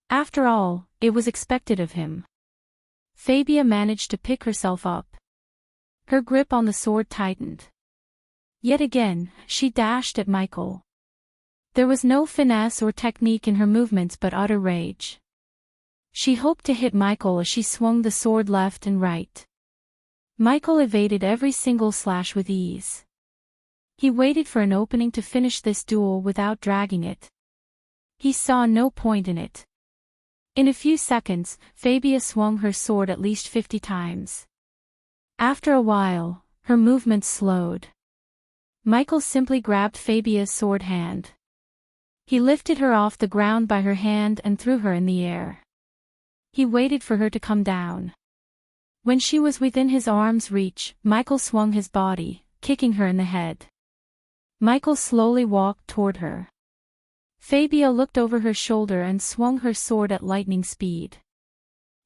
After all, it was expected of him. Fabia managed to pick herself up. Her grip on the sword tightened. Yet again, she dashed at Michael. There was no finesse or technique in her movements but utter rage. She hoped to hit Michael as she swung the sword left and right. Michael evaded every single slash with ease. He waited for an opening to finish this duel without dragging it. He saw no point in it. In a few seconds, Fabia swung her sword at least 50 times. After a while, her movements slowed. Michael simply grabbed Fabia's sword hand. He lifted her off the ground by her hand and threw her in the air. He waited for her to come down. When she was within his arm's reach, Michael swung his body, kicking her in the head. Michael slowly walked toward her. Fabia looked over her shoulder and swung her sword at lightning speed.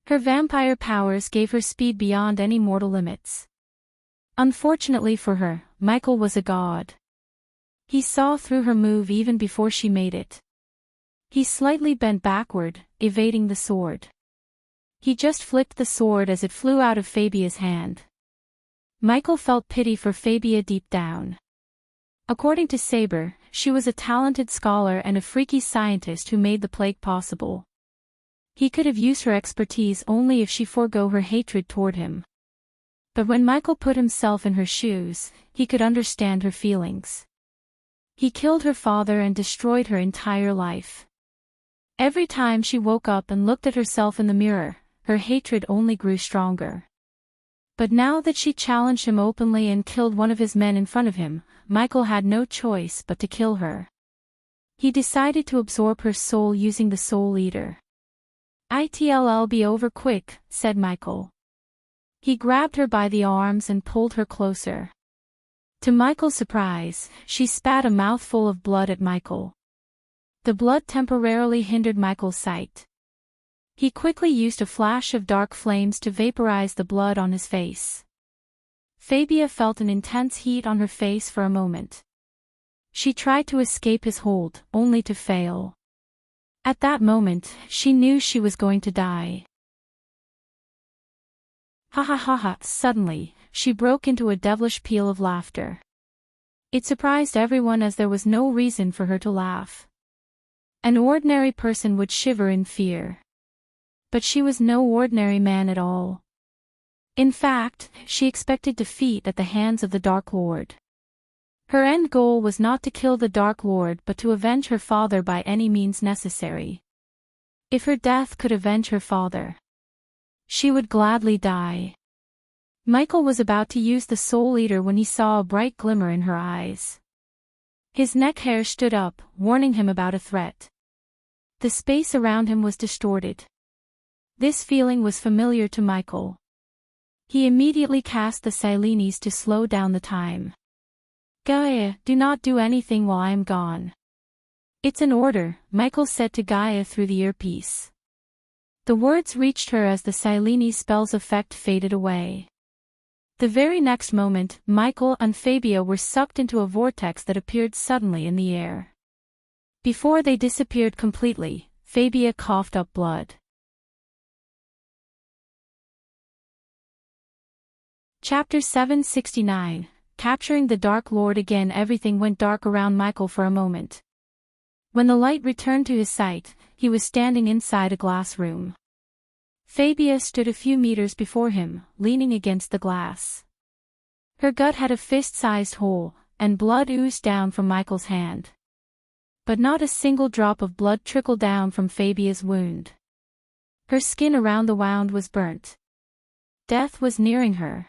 Her vampire powers gave her speed beyond any mortal limits. Unfortunately for her, Michael was a god. He saw through her move even before she made it. He slightly bent backward, evading the sword. He just flicked the sword as it flew out of Fabia's hand. Michael felt pity for Fabia deep down. According to Saber, she was a talented scholar and a freaky scientist who made the plague possible. He could have used her expertise only if she forego her hatred toward him. But when Michael put himself in her shoes, he could understand her feelings. He killed her father and destroyed her entire life. Every time she woke up and looked at herself in the mirror, her hatred only grew stronger. But now that she challenged him openly and killed one of his men in front of him, Michael had no choice but to kill her. He decided to absorb her soul using the Soul Eater. "It'll be over quick," said Michael. He grabbed her by the arms and pulled her closer. To Michael's surprise, she spat a mouthful of blood at Michael. The blood temporarily hindered Michael's sight. He quickly used a flash of dark flames to vaporize the blood on his face. Fabia felt an intense heat on her face for a moment. She tried to escape his hold, only to fail. At that moment, she knew she was going to die. Ha ha ha ha! Suddenly, she broke into a devilish peal of laughter. It surprised everyone as there was no reason for her to laugh. An ordinary person would shiver in fear. But she was no ordinary man at all. In fact, she expected defeat at the hands of the Dark Lord. Her end goal was not to kill the Dark Lord but to avenge her father by any means necessary. If her death could avenge her father, she would gladly die. Michael was about to use the Soul Eater when he saw a bright glimmer in her eyes. His neck hair stood up, warning him about a threat. The space around him was distorted. This feeling was familiar to Michael. He immediately cast the destinies to slow down the time. "Gaia, do not do anything while I am gone." "It's an order," Michael said to Gaia through the earpiece. The words reached her as the destinies spell's effect faded away. The very next moment, Michael and Fabia were sucked into a vortex that appeared suddenly in the air. Before they disappeared completely, Fabia coughed up blood. Chapter 769, Capturing the Dark Lord. Again everything went dark around Michael for a moment. When the light returned to his sight, he was standing inside a glass room. Fabia stood a few meters before him, leaning against the glass. Her gut had a fist-sized hole, and blood oozed down from Michael's hand. But not a single drop of blood trickled down from Fabia's wound. Her skin around the wound was burnt. Death was nearing her.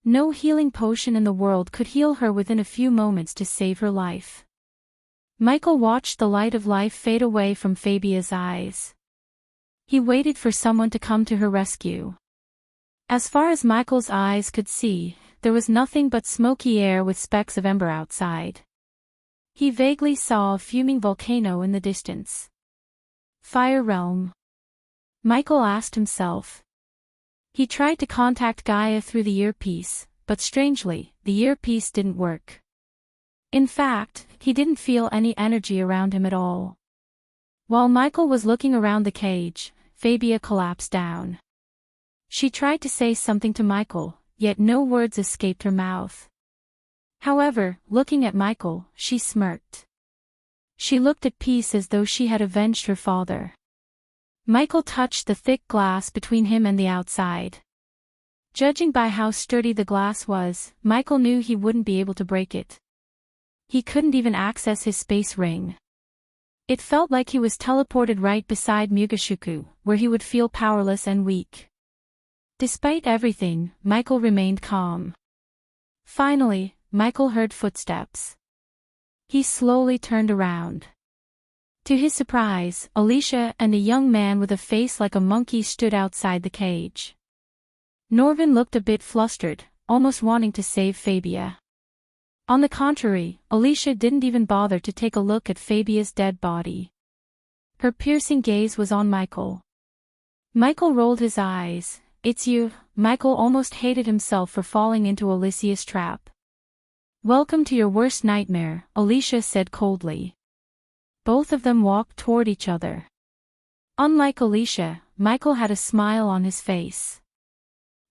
No healing potion in the world could heal her within a few moments to save her life. Michael watched the light of life fade away from Fabia's eyes. He waited for someone to come to her rescue. As far as Michael's eyes could see, there was nothing but smoky air with specks of ember outside. He vaguely saw a fuming volcano in the distance. Fire realm? Michael asked himself. He tried to contact Gaia through the earpiece, but strangely, the earpiece didn't work. In fact, he didn't feel any energy around him at all. While Michael was looking around the cage, Fabia collapsed down. She tried to say something to Michael, yet no words escaped her mouth. However, looking at Michael, she smirked. She looked at peace as though she had avenged her father. Michael touched the thick glass between him and the outside. Judging by how sturdy the glass was, Michael knew he wouldn't be able to break it. He couldn't even access his space ring. It felt like he was teleported right beside Mugashuku, where he would feel powerless and weak. Despite everything, Michael remained calm. Finally, Michael heard footsteps. He slowly turned around. To his surprise, Alicia and a young man with a face like a monkey stood outside the cage. Norvin looked a bit flustered, almost wanting to save Fabia. On the contrary, Alicia didn't even bother to take a look at Fabia's dead body. Her piercing gaze was on Michael. Michael rolled his eyes. "It's you." Michael almost hated himself for falling into Alicia's trap. "Welcome to your worst nightmare," Alicia said coldly. Both of them walked toward each other. Unlike Alicia, Michael had a smile on his face.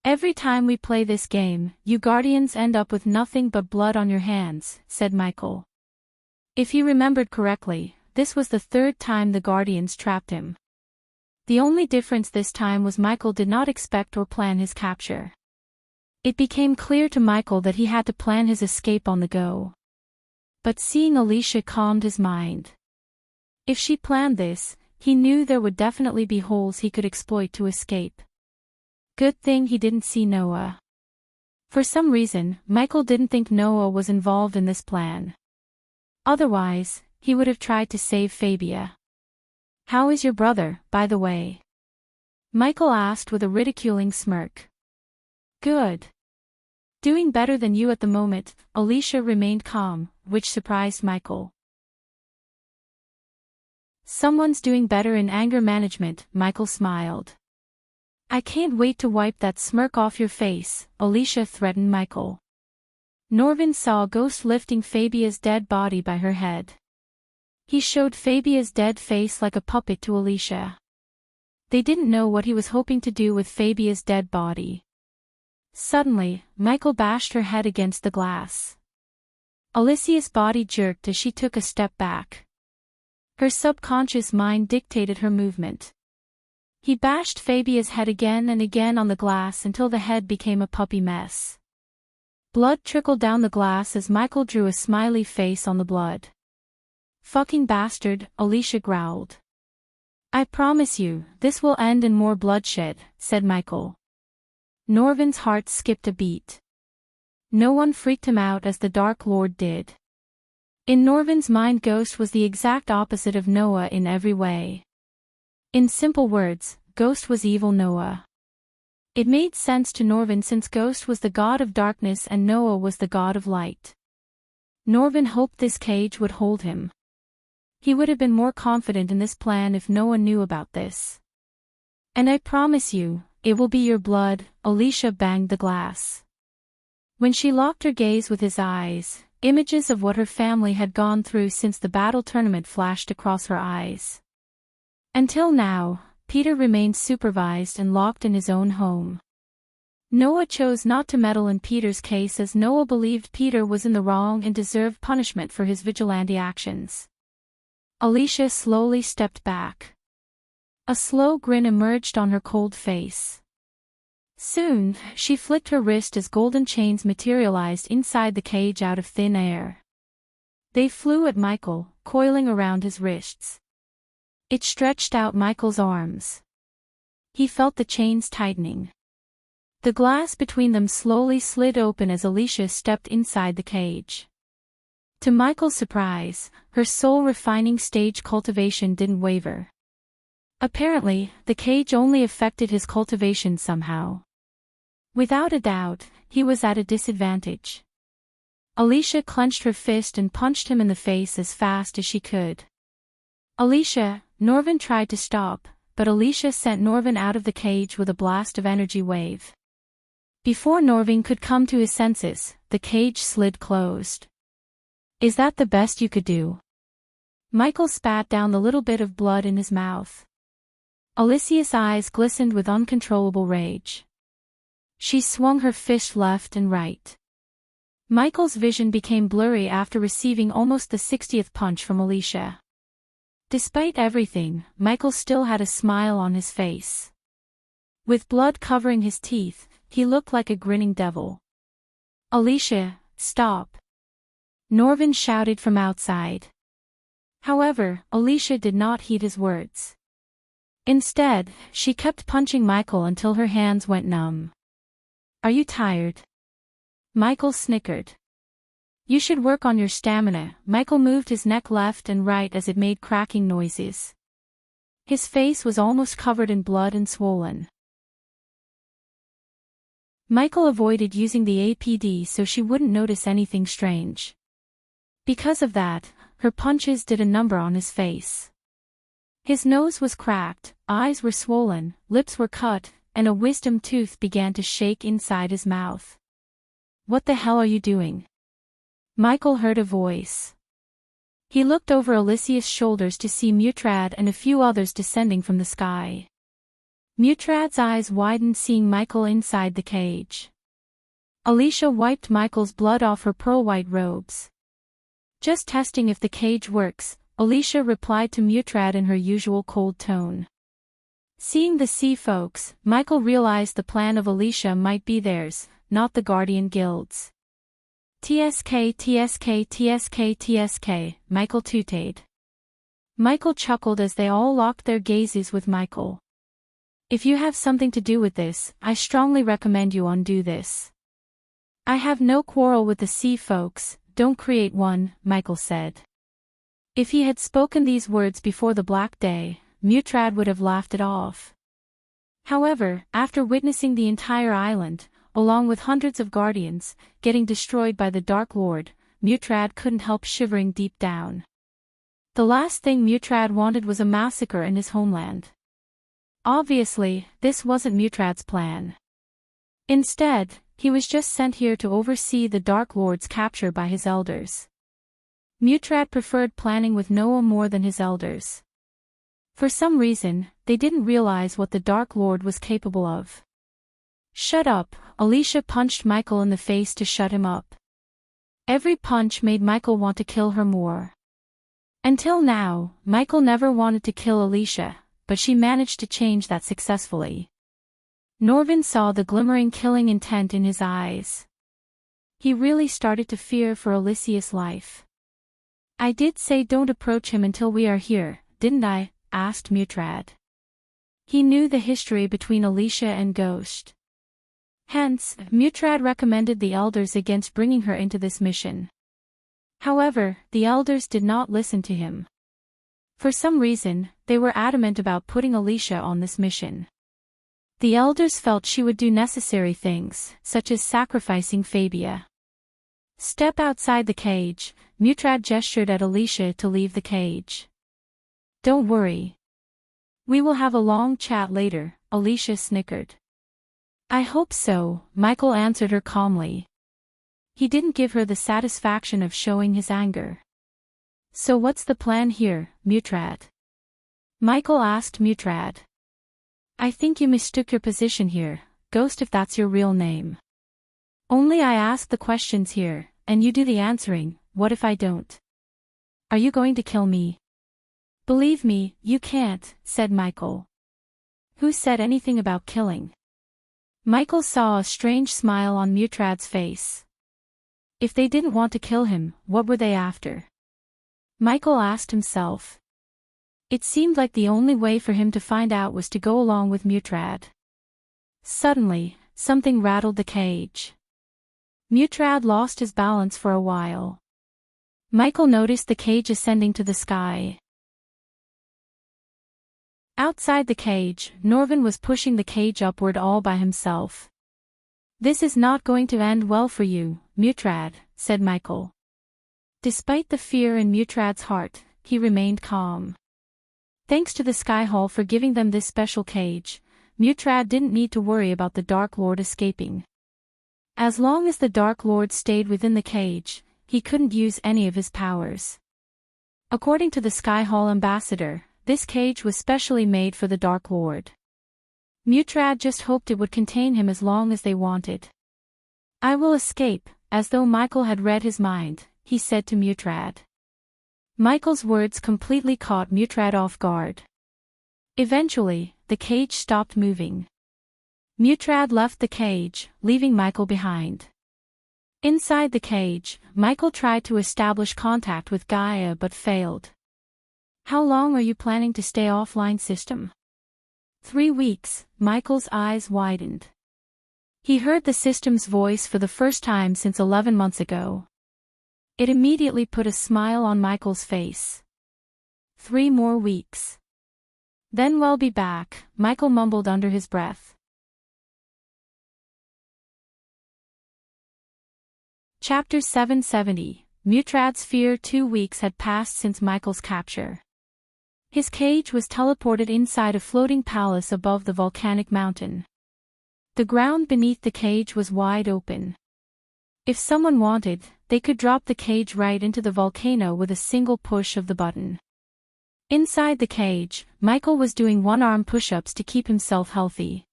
Every time we play this game, you guardians end up with nothing but blood on your hands, said Michael. If he remembered correctly, this was the third time the guardians trapped him. The only difference this time was Michael did not expect or plan his capture. It became clear to Michael that he had to plan his escape on the go. But seeing Alicia calmed his mind. If she planned this, he knew there would definitely be holes he could exploit to escape. Good thing he didn't see Noah. For some reason, Michael didn't think Noah was involved in this plan. Otherwise, he would have tried to save Fabia. How is your brother, by the way? Michael asked with a ridiculing smirk. Good. Doing better than you at the moment, Alicia remained calm, which surprised Michael. Someone's doing better in anger management, Michael smiled. I can't wait to wipe that smirk off your face, Alicia threatened Michael. Norvin saw a ghost lifting Fabia's dead body by her head. He showed Fabia's dead face like a puppet to Alicia. They didn't know what he was hoping to do with Fabia's dead body. Suddenly, Michael bashed her head against the glass. Alicia's body jerked as she took a step back. Her subconscious mind dictated her movement. He bashed Fabia's head again and again on the glass until the head became a puppy mess. Blood trickled down the glass as Michael drew a smiley face on the blood. Fucking bastard, Alicia growled. I promise you, this will end in more bloodshed, said Michael. Norvin's heart skipped a beat. No one freaked him out as the Dark Lord did. In Norvin's mind, Ghost was the exact opposite of Noah in every way. In simple words, Ghost was evil Noah. It made sense to Norvin since Ghost was the god of darkness and Noah was the god of light. Norvin hoped this cage would hold him. He would have been more confident in this plan if no one knew about this. And I promise you, it will be your blood, Alicia banged the glass. When she locked her gaze with his eyes, images of what her family had gone through since the battle tournament flashed across her eyes. Until now, Peter remained supervised and locked in his own home. Noah chose not to meddle in Peter's case as Noah believed Peter was in the wrong and deserved punishment for his vigilante actions. Alicia slowly stepped back. A slow grin emerged on her cold face. Soon, she flicked her wrist as golden chains materialized inside the cage out of thin air. They flew at Michael, coiling around his wrists. It stretched out Michael's arms. He felt the chains tightening. The glass between them slowly slid open as Alicia stepped inside the cage. To Michael's surprise, her soul-refining stage cultivation didn't waver. Apparently, the cage only affected his cultivation somehow. Without a doubt, he was at a disadvantage. Alicia clenched her fist and punched him in the face as fast as she could. Alicia, Norvin tried to stop, but Alicia sent Norvin out of the cage with a blast of energy wave. Before Norvin could come to his senses, the cage slid closed. Is that the best you could do? Michael spat down the little bit of blood in his mouth. Alicia's eyes glistened with uncontrollable rage. She swung her fist left and right. Michael's vision became blurry after receiving almost the 60th punch from Alicia. Despite everything, Michael still had a smile on his face. With blood covering his teeth, he looked like a grinning devil. Alicia, stop! Norvin shouted from outside. However, Alicia did not heed his words. Instead, she kept punching Michael until her hands went numb. Are you tired? Michael snickered. You should work on your stamina. Michael moved his neck left and right as it made cracking noises. His face was almost covered in blood and swollen. Michael avoided using the APD so she wouldn't notice anything strange. Because of that, her punches did a number on his face. His nose was cracked, eyes were swollen, lips were cut, and a wisdom tooth began to shake inside his mouth. What the hell are you doing? Michael heard a voice. He looked over Alicia's shoulders to see Mutrad and a few others descending from the sky. Mutrad's eyes widened seeing Michael inside the cage. Alicia wiped Michael's blood off her pearl-white robes. "Just testing if the cage works," Alicia replied to Mutrad in her usual cold tone. Seeing the sea folks, Michael realized the plan of Alicia might be theirs, not the Guardian Guild's. "TSK, TSK, TSK, TSK," Michael tooted. Michael chuckled as they all locked their gazes with Michael. "If you have something to do with this, I strongly recommend you undo this." "I have no quarrel with the sea folks, don't create one," Michael said. If he had spoken these words before the Black Day, Mutrad would have laughed it off. However, after witnessing the entire island, along with hundreds of guardians, getting destroyed by the Dark Lord, Mutrad couldn't help shivering deep down. The last thing Mutrad wanted was a massacre in his homeland. Obviously, this wasn't Mutrad's plan. Instead, he was just sent here to oversee the Dark Lord's capture by his elders. Mutrad preferred planning with Noah more than his elders. For some reason, they didn't realize what the Dark Lord was capable of. "Shut up," Alicia punched Michael in the face to shut him up. Every punch made Michael want to kill her more. Until now, Michael never wanted to kill Alicia, but she managed to change that successfully. Norvin saw the glimmering killing intent in his eyes. He really started to fear for Alicia's life. "I did say don't approach him until we are here, didn't I?" asked Mutrad. He knew the history between Alicia and Ghost. Hence, Mutrad recommended the elders against bringing her into this mission. However, the elders did not listen to him. For some reason, they were adamant about putting Alicia on this mission. The elders felt she would do necessary things, such as sacrificing Fabia. "Step outside the cage," Mutrad gestured at Alicia to leave the cage. "Don't worry. We will have a long chat later," Alicia snickered. "I hope so," Michael answered her calmly. He didn't give her the satisfaction of showing his anger. "So what's the plan here, Mutrad?" Michael asked Mutrad. "I think you mistook your position here, Ghost, if that's your real name. Only I ask the questions here, and you do the answering. What if I don't? Are you going to kill me?" "Believe me, you can't," said Michael. "Who said anything about killing?" Michael saw a strange smile on Mutrad's face. If they didn't want to kill him, what were they after? Michael asked himself. It seemed like the only way for him to find out was to go along with Mutrad. Suddenly, something rattled the cage. Mutrad lost his balance for a while. Michael noticed the cage ascending to the sky. Outside the cage, Norvin was pushing the cage upward all by himself. "This is not going to end well for you, Mutrad," said Michael. Despite the fear in Mutrad's heart, he remained calm. Thanks to the Sky Hall for giving them this special cage, Mutrad didn't need to worry about the Dark Lord escaping. As long as the Dark Lord stayed within the cage, he couldn't use any of his powers. According to the Sky Hall ambassador, this cage was specially made for the Dark Lord. Mutrad just hoped it would contain him as long as they wanted. "I will escape," as though Michael had read his mind, he said to Mutrad. Michael's words completely caught Mutrad off guard. Eventually, the cage stopped moving. Mutrad left the cage, leaving Michael behind. Inside the cage, Michael tried to establish contact with Gaia but failed. "How long are you planning to stay offline, system?" 3 weeks, Michael's eyes widened. He heard the system's voice for the first time since 11 months ago. It immediately put a smile on Michael's face. 3 more weeks. Then we'll be back, Michael mumbled under his breath. Chapter 770, Mutrad's fear. 2 weeks had passed since Michael's capture. His cage was teleported inside a floating palace above the volcanic mountain. The ground beneath the cage was wide open. If someone wanted, they could drop the cage right into the volcano with a single push of the button. Inside the cage, Michael was doing one-arm push-ups to keep himself healthy.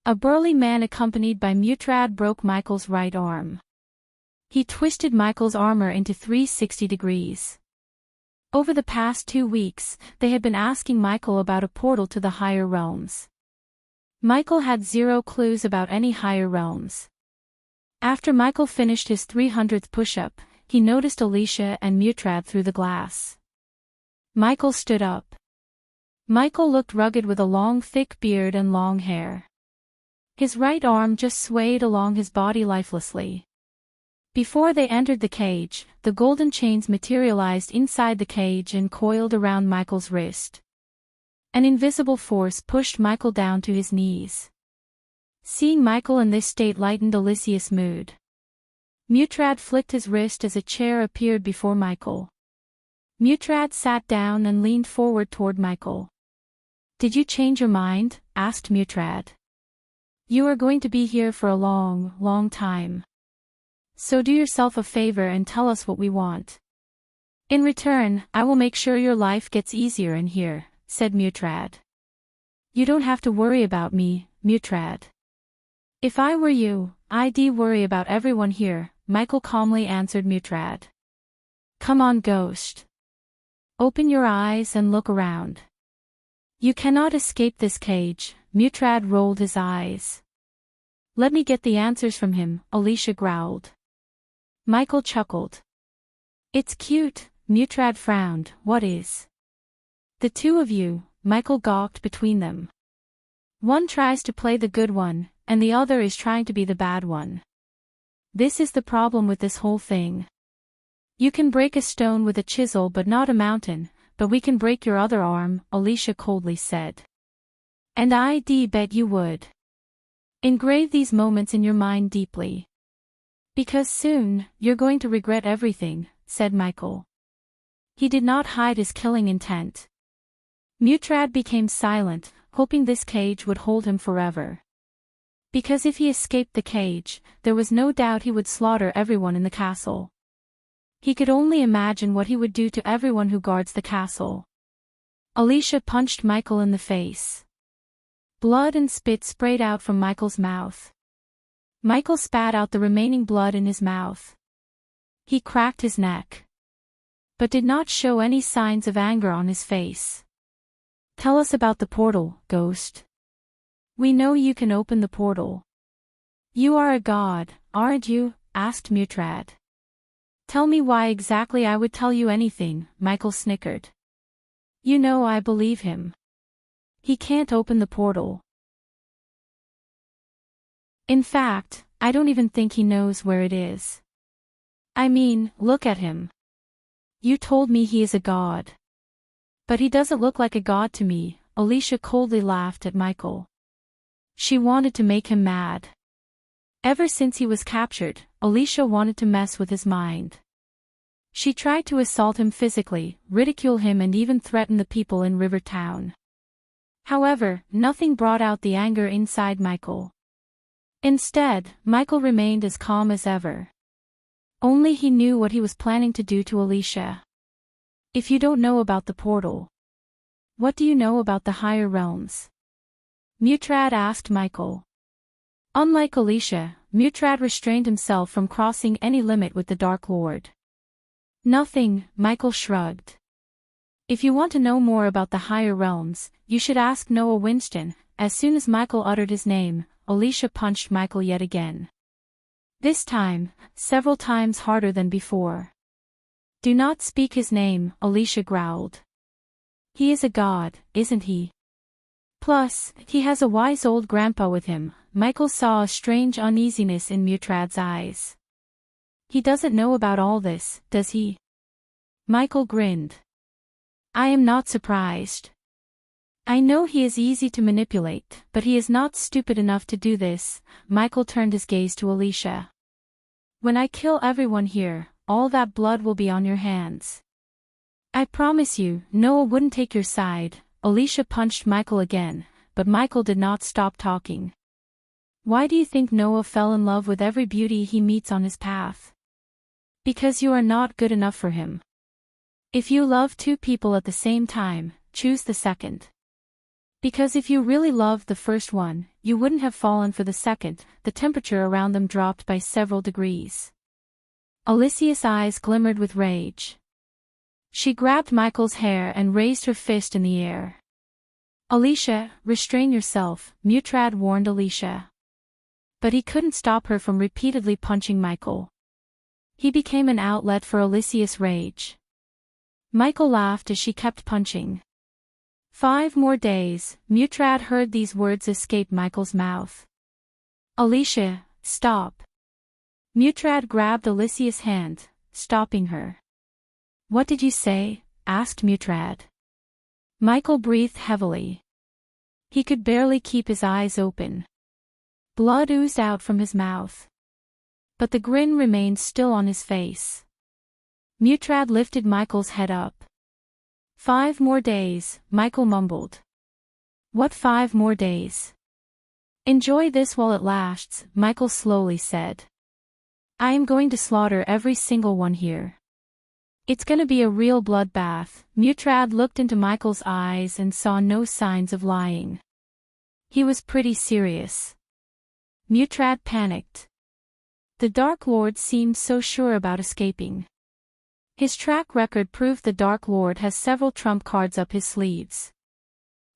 A burly man accompanied by Mutrad broke Michael's right arm. He twisted Michael's armor into 360 degrees. Over the past 2 weeks, they had been asking Michael about a portal to the higher realms. Michael had zero clues about any higher realms. After Michael finished his 300th push-up, he noticed Alicia and Mutrad through the glass. Michael stood up. Michael looked rugged with a long thick beard and long hair. His right arm just swayed along his body lifelessly. Before they entered the cage, the golden chains materialized inside the cage and coiled around Michael's wrist. An invisible force pushed Michael down to his knees. Seeing Michael in this state lightened Alicia's mood. Mutrad flicked his wrist as a chair appeared before Michael. Mutrad sat down and leaned forward toward Michael. "Did you change your mind?" asked Mutrad. "You are going to be here for a long, long time. So do yourself a favor and tell us what we want. In return, I will make sure your life gets easier in here," said Mutrad. "You don't have to worry about me, Mutrad." "If I were you, I'd worry about everyone here," Michael calmly answered Mutrad. "Come on, ghost. Open your eyes and look around. You cannot escape this cage." Mutrad rolled his eyes. "Let me get the answers from him," Alicia growled. Michael chuckled. "It's cute," Mutrad frowned. "What is?" "The two of you," Michael gawked between them. "One tries to play the good one, and the other is trying to be the bad one. This is the problem with this whole thing. You can break a stone with a chisel but not a mountain, but we can break your other arm," Alicia coldly said. "And I'd bet you would. Engrave these moments in your mind deeply. Because soon, you're going to regret everything," said Michael. He did not hide his killing intent. Mutrad became silent, hoping this cage would hold him forever. Because if he escaped the cage, there was no doubt he would slaughter everyone in the castle. He could only imagine what he would do to everyone who guards the castle. Alicia punched Michael in the face. Blood and spit sprayed out from Michael's mouth. Michael spat out the remaining blood in his mouth. He cracked his neck, but did not show any signs of anger on his face. "Tell us about the portal, ghost. We know you can open the portal." "You are a god, aren't you?" asked Mutrad. "Tell me why exactly." "I would tell you anything," Michael snickered. "You know I believe him. He can't open the portal. In fact, I don't even think he knows where it is. I mean, look at him. You told me he is a god. But he doesn't look like a god to me." Alicia coldly laughed at Michael. She wanted to make him mad. Ever since he was captured, Alicia wanted to mess with his mind. She tried to assault him physically, ridicule him and even threaten the people in Rivertown. However, nothing brought out the anger inside Michael. Instead, Michael remained as calm as ever. Only he knew what he was planning to do to Alicia. "If you don't know about the portal, what do you know about the higher realms?" Mutrad asked Michael. Unlike Alicia, Mutrad restrained himself from crossing any limit with the Dark Lord. "Nothing," Michael shrugged. "If you want to know more about the higher realms, you should ask Noah Winston." As soon as Michael uttered his name, Alicia punched Michael yet again. This time, several times harder than before. "Do not speak his name," Alicia growled. "He is a god, isn't he? Plus, he has a wise old grandpa with him." Michael saw a strange uneasiness in Mutrad's eyes. "He doesn't know about all this, does he?" Michael grinned. "I am not surprised. I know he is easy to manipulate, but he is not stupid enough to do this." Michael turned his gaze to Alicia. "When I kill everyone here, all that blood will be on your hands. I promise you, Noah wouldn't take your side." Alicia punched Michael again, but Michael did not stop talking. "Why do you think Noah fell in love with every beauty he meets on his path? Because you are not good enough for him. If you love two people at the same time, choose the second. Because if you really loved the first one, you wouldn't have fallen for the second. The temperature around them dropped by several degrees. Alicia's eyes glimmered with rage. She grabbed Michael's hair and raised her fist in the air. Alicia, restrain yourself, Mutrad warned Alicia. But he couldn't stop her from repeatedly punching Michael. He became an outlet for Alicia's rage. Michael laughed as she kept punching. 5 more days, Mutrad heard these words escape Michael's mouth. Alicia, stop. Mutrad grabbed Alicia's hand, stopping her. What did you say? Asked Mutrad. Michael breathed heavily. He could barely keep his eyes open. Blood oozed out from his mouth. But the grin remained still on his face. Mutrad lifted Michael's head up. 5 more days, Michael mumbled. What 5 more days? Enjoy this while it lasts, Michael slowly said. I am going to slaughter every single one here. It's gonna be a real bloodbath. Mutrad looked into Michael's eyes and saw no signs of lying. He was pretty serious. Mutrad panicked. The Dark Lord seemed so sure about escaping. His track record proved the Dark Lord has several trump cards up his sleeves.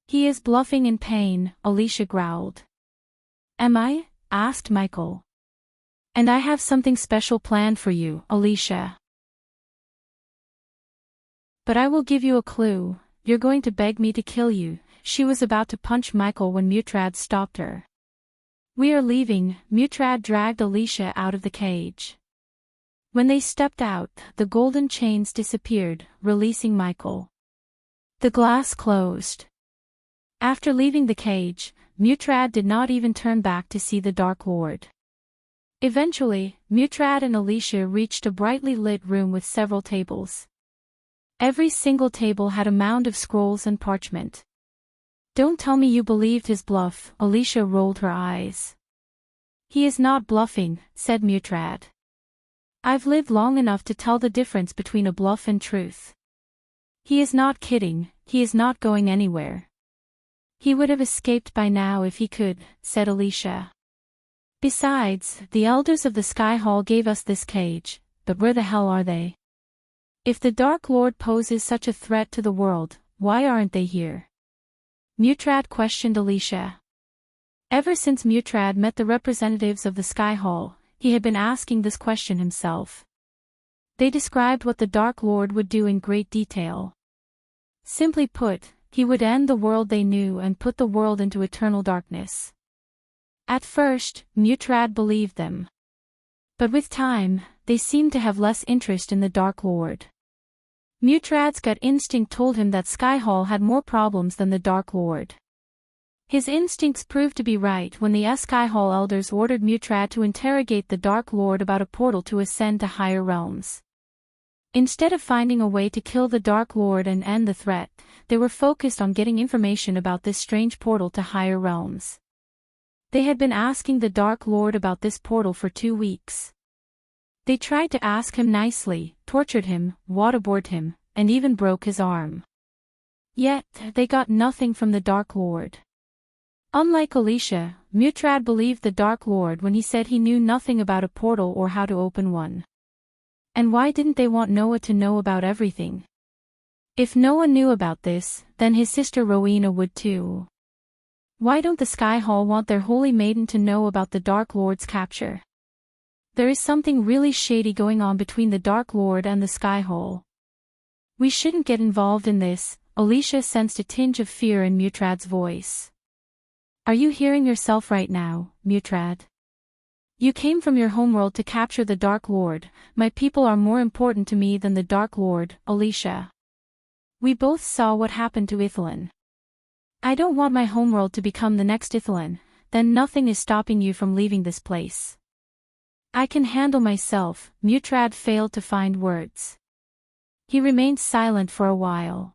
He is bluffing in pain, Alicia growled. Am I? Asked Michael. And I have something special planned for you, Alicia. But I will give you a clue, you're going to beg me to kill you. She was about to punch Michael when Mutrad stopped her. We are leaving, Mutrad dragged Alicia out of the cage. When they stepped out, the golden chains disappeared, releasing Michael. The glass closed. After leaving the cage, Mutrad did not even turn back to see the Dark Lord. Eventually, Mutrad and Alicia reached a brightly lit room with several tables. Every single table had a mound of scrolls and parchment. Don't tell me you believed his bluff, Alicia rolled her eyes. He is not bluffing, said Mutrad. I've lived long enough to tell the difference between a bluff and truth. He is not kidding, he is not going anywhere. He would have escaped by now if he could, said Alicia. Besides, the elders of the Sky Hall gave us this cage, but where the hell are they? If the Dark Lord poses such a threat to the world, why aren't they here? Mutrad questioned Alicia. Ever since Mutrad met the representatives of the Sky Hall, he had been asking this question himself. They described what the Dark Lord would do in great detail. Simply put, he would end the world they knew and put the world into eternal darkness. At first, Mutrad believed them. But with time, they seemed to have less interest in the Dark Lord. Mutrad's gut instinct told him that Sky Hall had more problems than the Dark Lord. His instincts proved to be right when the Sky Hall elders ordered Mutrad to interrogate the Dark Lord about a portal to ascend to higher realms. Instead of finding a way to kill the Dark Lord and end the threat, they were focused on getting information about this strange portal to higher realms. They had been asking the Dark Lord about this portal for 2 weeks. They tried to ask him nicely, tortured him, waterboarded him, and even broke his arm. Yet, they got nothing from the Dark Lord. Unlike Alicia, Mutrad believed the Dark Lord when he said he knew nothing about a portal or how to open one. And why didn't they want Noah to know about everything? If Noah knew about this, then his sister Rowena would too. Why don't the Sky Hall want their holy maiden to know about the Dark Lord's capture? There is something really shady going on between the Dark Lord and the Sky Hall. We shouldn't get involved in this, Alicia sensed a tinge of fear in Mutrad's voice. Are you hearing yourself right now, Mutrad? You came from your homeworld to capture the Dark Lord. My people are more important to me than the Dark Lord, Alicia. We both saw what happened to Ithilin. I don't want my homeworld to become the next Ithilin, then nothing is stopping you from leaving this place. I can handle myself, Mutrad failed to find words. He remained silent for a while.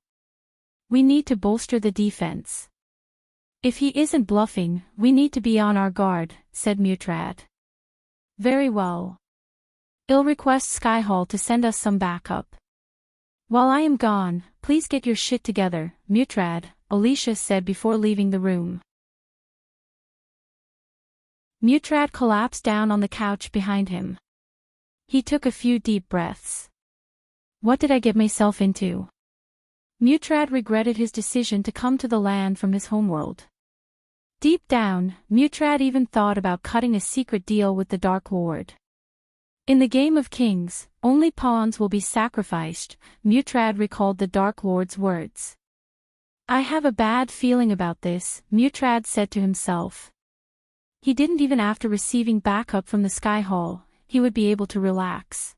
We need to bolster the defense. If he isn't bluffing, we need to be on our guard, said Mutrad. Very well. I'll request Sky Hall to send us some backup. While I am gone, please get your shit together, Mutrad, Alicia said before leaving the room. Mutrad collapsed down on the couch behind him. He took a few deep breaths. What did I get myself into? Mutrad regretted his decision to come to the land from his homeworld. Deep down, Mutrad even thought about cutting a secret deal with the Dark Lord. In the game of kings, only pawns will be sacrificed, Mutrad recalled the Dark Lord's words. I have a bad feeling about this, Mutrad said to himself. He didn't even after receiving backup from the Sky Hall, he would be able to relax.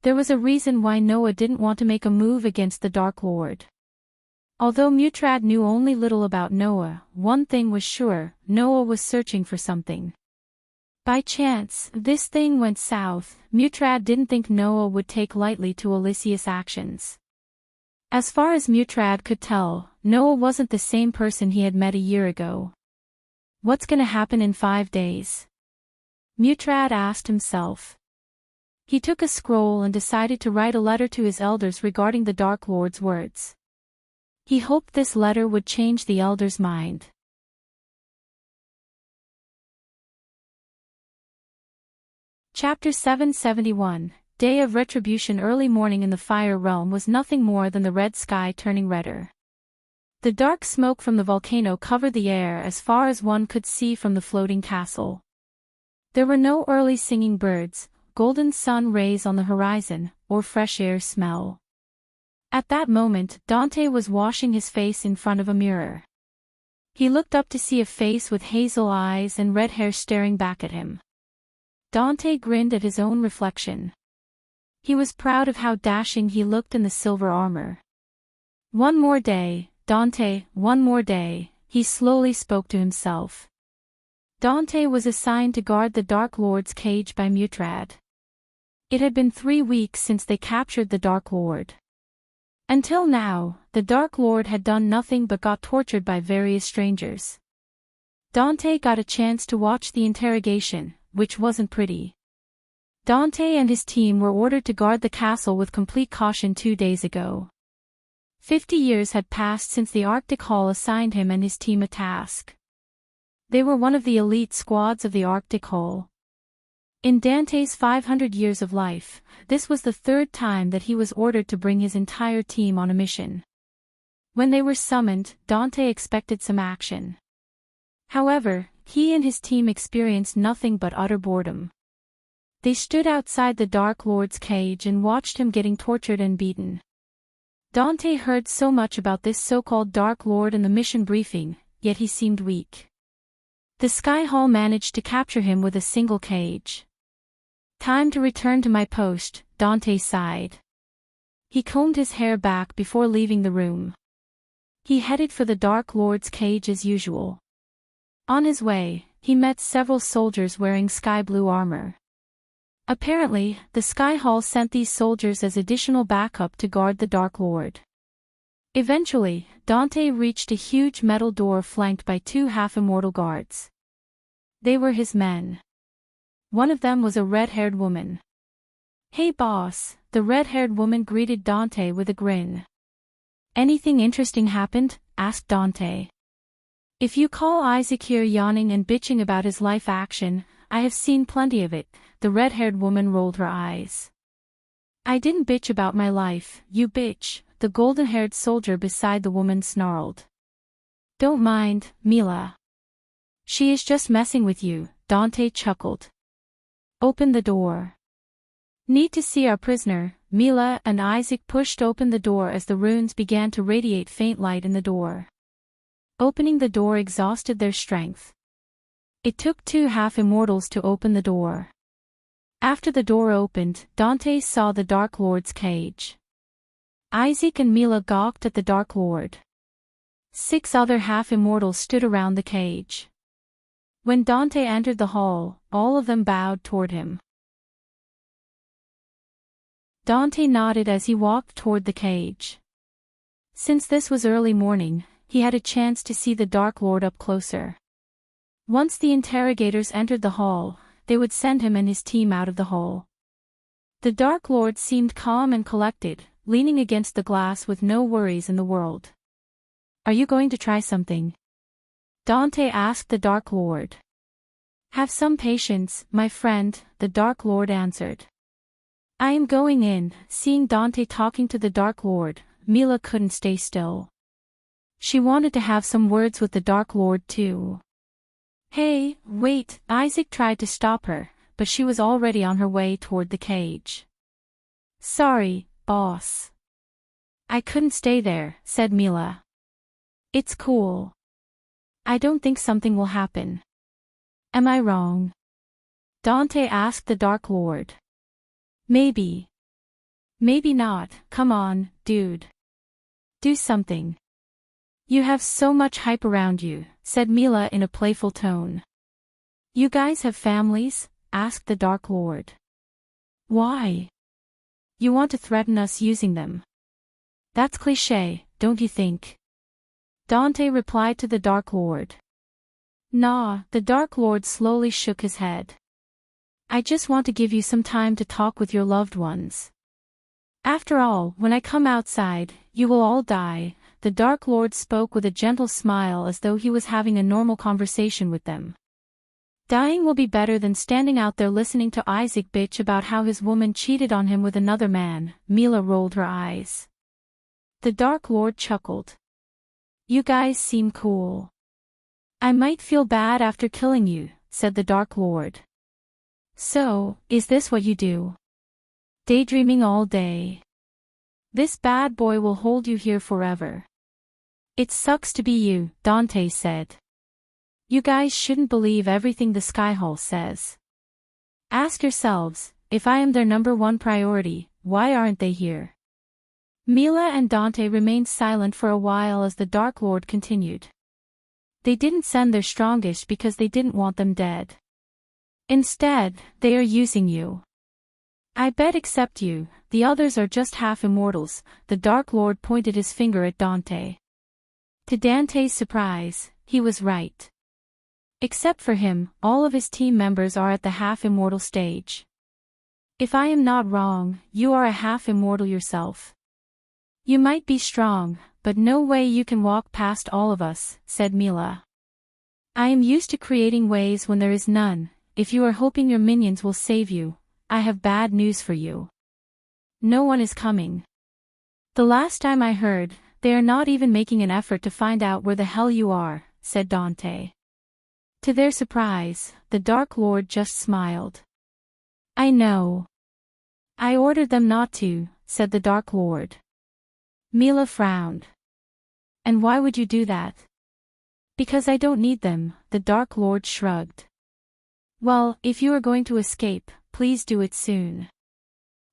There was a reason why Noah didn't want to make a move against the Dark Lord. Although Mutrad knew only little about Noah, one thing was sure, Noah was searching for something. By chance, this thing went south, Mutrad didn't think Noah would take lightly to Alicia's actions. As far as Mutrad could tell, Noah wasn't the same person he had met a year ago. What's gonna happen in 5 days? Mutrad asked himself. He took a scroll and decided to write a letter to his elders regarding the Dark Lord's words. He hoped this letter would change the elders' mind. Chapter 771, Day of Retribution. Early morning in the Fire Realm was nothing more than the red sky turning redder. The dark smoke from the volcano covered the air as far as one could see from the floating castle. There were no early singing birds, golden sun rays on the horizon, or fresh air smell. At that moment, Dante was washing his face in front of a mirror. He looked up to see a face with hazel eyes and red hair staring back at him. Dante grinned at his own reflection. He was proud of how dashing he looked in the silver armor. One more day, Dante, one more day, he slowly spoke to himself. Dante was assigned to guard the Dark Lord's cage by Mutrad. It had been 3 weeks since they captured the Dark Lord. Until now, the Dark Lord had done nothing but got tortured by various strangers. Dante got a chance to watch the interrogation, which wasn't pretty. Dante and his team were ordered to guard the castle with complete caution 2 days ago. 50 years had passed since the Arctic Hall assigned him and his team a task. They were one of the elite squads of the Arctic Hall. In Dante's 500 years of life, this was the 3rd time that he was ordered to bring his entire team on a mission. When they were summoned, Dante expected some action. However, he and his team experienced nothing but utter boredom. They stood outside the Dark Lord's cage and watched him getting tortured and beaten. Dante heard so much about this so-called Dark Lord in the mission briefing, yet he seemed weak. The Sky Hall managed to capture him with a single cage. Time to return to my post, Dante sighed. He combed his hair back before leaving the room. He headed for the Dark Lord's cage as usual. On his way, he met several soldiers wearing sky blue armor. Apparently, the Sky Hall sent these soldiers as additional backup to guard the Dark Lord. Eventually, Dante reached a huge metal door flanked by 2 half-immortal guards. They were his men. One of them was a red-haired woman. Hey boss, the red-haired woman greeted Dante with a grin. Anything interesting happened? Asked Dante. If you call Isaac here yawning and bitching about his life action, I have seen plenty of it, the red-haired woman rolled her eyes. I didn't bitch about my life, you bitch, the golden-haired soldier beside the woman snarled. Don't mind, Mila. She is just messing with you, Dante chuckled. Open the door. Need to see our prisoner, Mila and Isaac pushed open the door as the runes began to radiate faint light in the door. Opening the door exhausted their strength. It took 2 half-immortals to open the door. After the door opened, Dante saw the Dark Lord's cage. Isaac and Mila gawked at the Dark Lord. 6 other half-immortals stood around the cage. When Dante entered the hall, all of them bowed toward him. Dante nodded as he walked toward the cage. Since this was early morning, he had a chance to see the Dark Lord up closer. Once the interrogators entered the hall, they would send him and his team out of the hall. The Dark Lord seemed calm and collected, leaning against the glass with no worries in the world. Are you going to try something? Dante asked the Dark Lord. Have some patience, my friend, the Dark Lord answered. I am going in. Seeing Dante talking to the Dark Lord, Mila couldn't stay still. She wanted to have some words with the Dark Lord too. Hey, wait, Isaac tried to stop her, but she was already on her way toward the cage. Sorry, boss. I couldn't stay there, said Mila. It's cool. I don't think something will happen. Am I wrong? Dante asked the Dark Lord. Maybe. Maybe not. Come on, dude. Do something. You have so much hype around you, said Mila in a playful tone. You guys have families? Asked the Dark Lord. Why? You want to threaten us using them. That's cliché, don't you think? Dante replied to the Dark Lord. Nah, the Dark Lord slowly shook his head. I just want to give you some time to talk with your loved ones. After all, when I come outside, you will all die. The Dark Lord spoke with a gentle smile as though he was having a normal conversation with them. Dying will be better than standing out there listening to Isaac bitch about how his woman cheated on him with another man. Mila rolled her eyes. The Dark Lord chuckled. You guys seem cool. I might feel bad after killing you, said the Dark Lord. So, is this what you do? Daydreaming all day. This bad boy will hold you here forever. It sucks to be you, Dante said. You guys shouldn't believe everything the Skyhall says. Ask yourselves, if I am their number one priority, why aren't they here? Mila and Dante remained silent for a while as the Dark Lord continued. They didn't send their strongest because they didn't want them dead. Instead, they are using you. I bet except you, the others are just half immortals. The Dark Lord pointed his finger at Dante. To Dante's surprise, he was right. Except for him, all of his team members are at the half-immortal stage. If I am not wrong, you are a half-immortal yourself. You might be strong, but no way you can walk past all of us, said Mila. I am used to creating ways when there is none. If you are hoping your minions will save you, I have bad news for you. No one is coming. The last time I heard, they are not even making an effort to find out where the hell you are, said Dante. To their surprise, the Dark Lord just smiled. I know. I ordered them not to, said the Dark Lord. Mila frowned. And why would you do that? Because I don't need them, the Dark Lord shrugged. Well, if you are going to escape, please do it soon.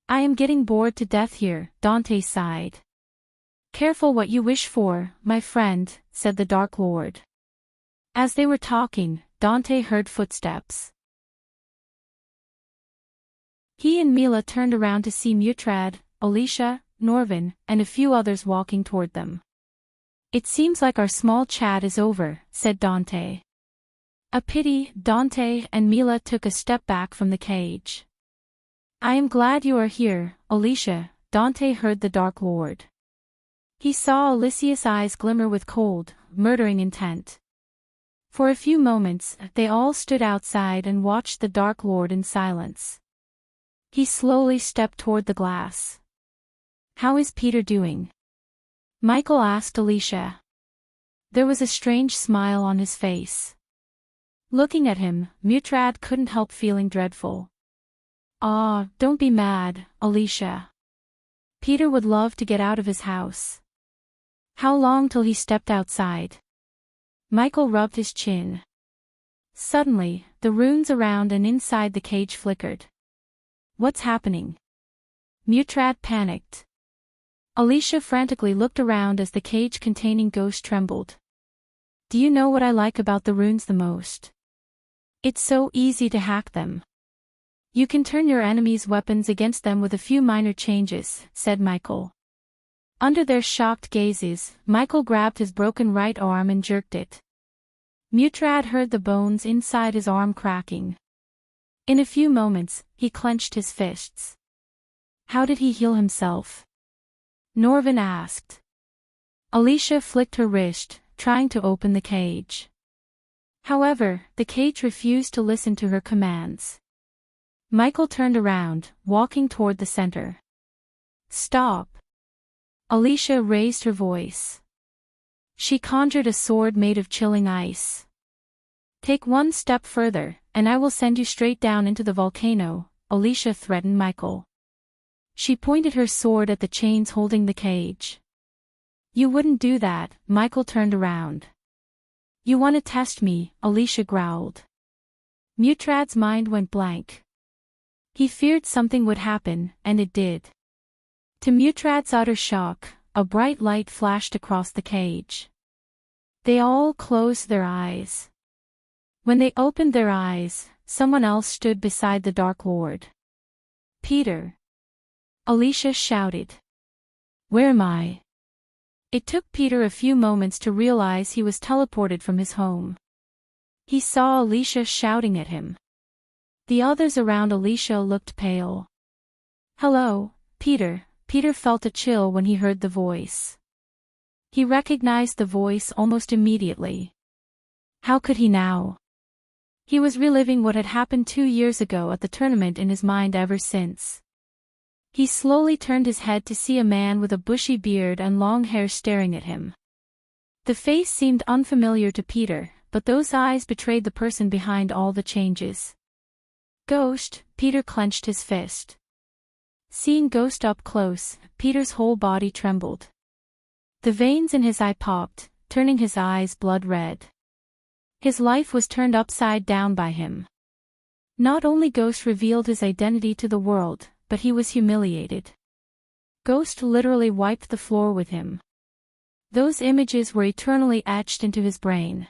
I am getting bored to death here, Dante sighed. Careful what you wish for, my friend, said the Dark Lord. As they were talking, Dante heard footsteps. He and Mila turned around to see Mutrad, Alicia, Norvin, and a few others walking toward them. It seems like our small chat is over, said Dante. A pity. Dante and Mila took a step back from the cage. I am glad you are here, Alicia, Dante heard the Dark Lord. He saw Alicia's eyes glimmer with cold, murdering intent. For a few moments, they all stood outside and watched the Dark Lord in silence. He slowly stepped toward the glass. How is Peter doing? Michael asked Alicia. There was a strange smile on his face. Looking at him, Mutrad couldn't help feeling dreadful. Ah, don't be mad, Alicia. Peter would love to get out of his house. How long till he stepped outside? Michael rubbed his chin. Suddenly, the runes around and inside the cage flickered. What's happening? Mutrad panicked. Alicia frantically looked around as the cage containing Ghost trembled. Do you know what I like about the runes the most? It's so easy to hack them. You can turn your enemies' weapons against them with a few minor changes, said Michael. Under their shocked gazes, Michael grabbed his broken right arm and jerked it. Mutrad heard the bones inside his arm cracking. In a few moments, he clenched his fists. How did he heal himself? Norvin asked. Alicia flicked her wrist, trying to open the cage. However, the cage refused to listen to her commands. Michael turned around, walking toward the center. Stop! Alicia raised her voice. She conjured a sword made of chilling ice. Take one step further, and I will send you straight down into the volcano, Alicia threatened Michael. She pointed her sword at the chains holding the cage. You wouldn't do that, Michael turned around. You want to test me, Alicia growled. Mutrad's mind went blank. He feared something would happen, and it did. To Mutrad's utter shock, a bright light flashed across the cage. They all closed their eyes. When they opened their eyes, someone else stood beside the Dark Lord. Peter! Alicia shouted. Where am I? It took Peter a few moments to realize he was teleported from his home. He saw Alicia shouting at him. The others around Alicia looked pale. Hello, Peter. Peter felt a chill when he heard the voice. He recognized the voice almost immediately. How could he now? He was reliving what had happened 2 years ago at the tournament in his mind ever since. He slowly turned his head to see a man with a bushy beard and long hair staring at him. The face seemed unfamiliar to Peter, but those eyes betrayed the person behind all the changes. Ghost, Peter clenched his fist. Seeing Ghost up close, Peter's whole body trembled. The veins in his eye popped, turning his eyes blood red. His life was turned upside down by him. Not only Ghost revealed his identity to the world, but he was humiliated. Ghost literally wiped the floor with him. Those images were eternally etched into his brain.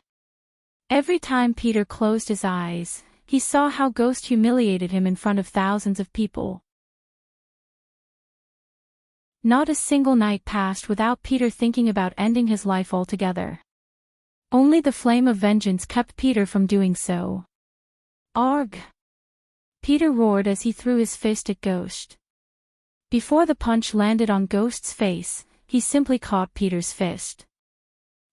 Every time Peter closed his eyes, he saw how Ghost humiliated him in front of thousands of people. Not a single night passed without Peter thinking about ending his life altogether. Only the flame of vengeance kept Peter from doing so. Arg! Peter roared as he threw his fist at Ghost. Before the punch landed on Ghost's face, he simply caught Peter's fist.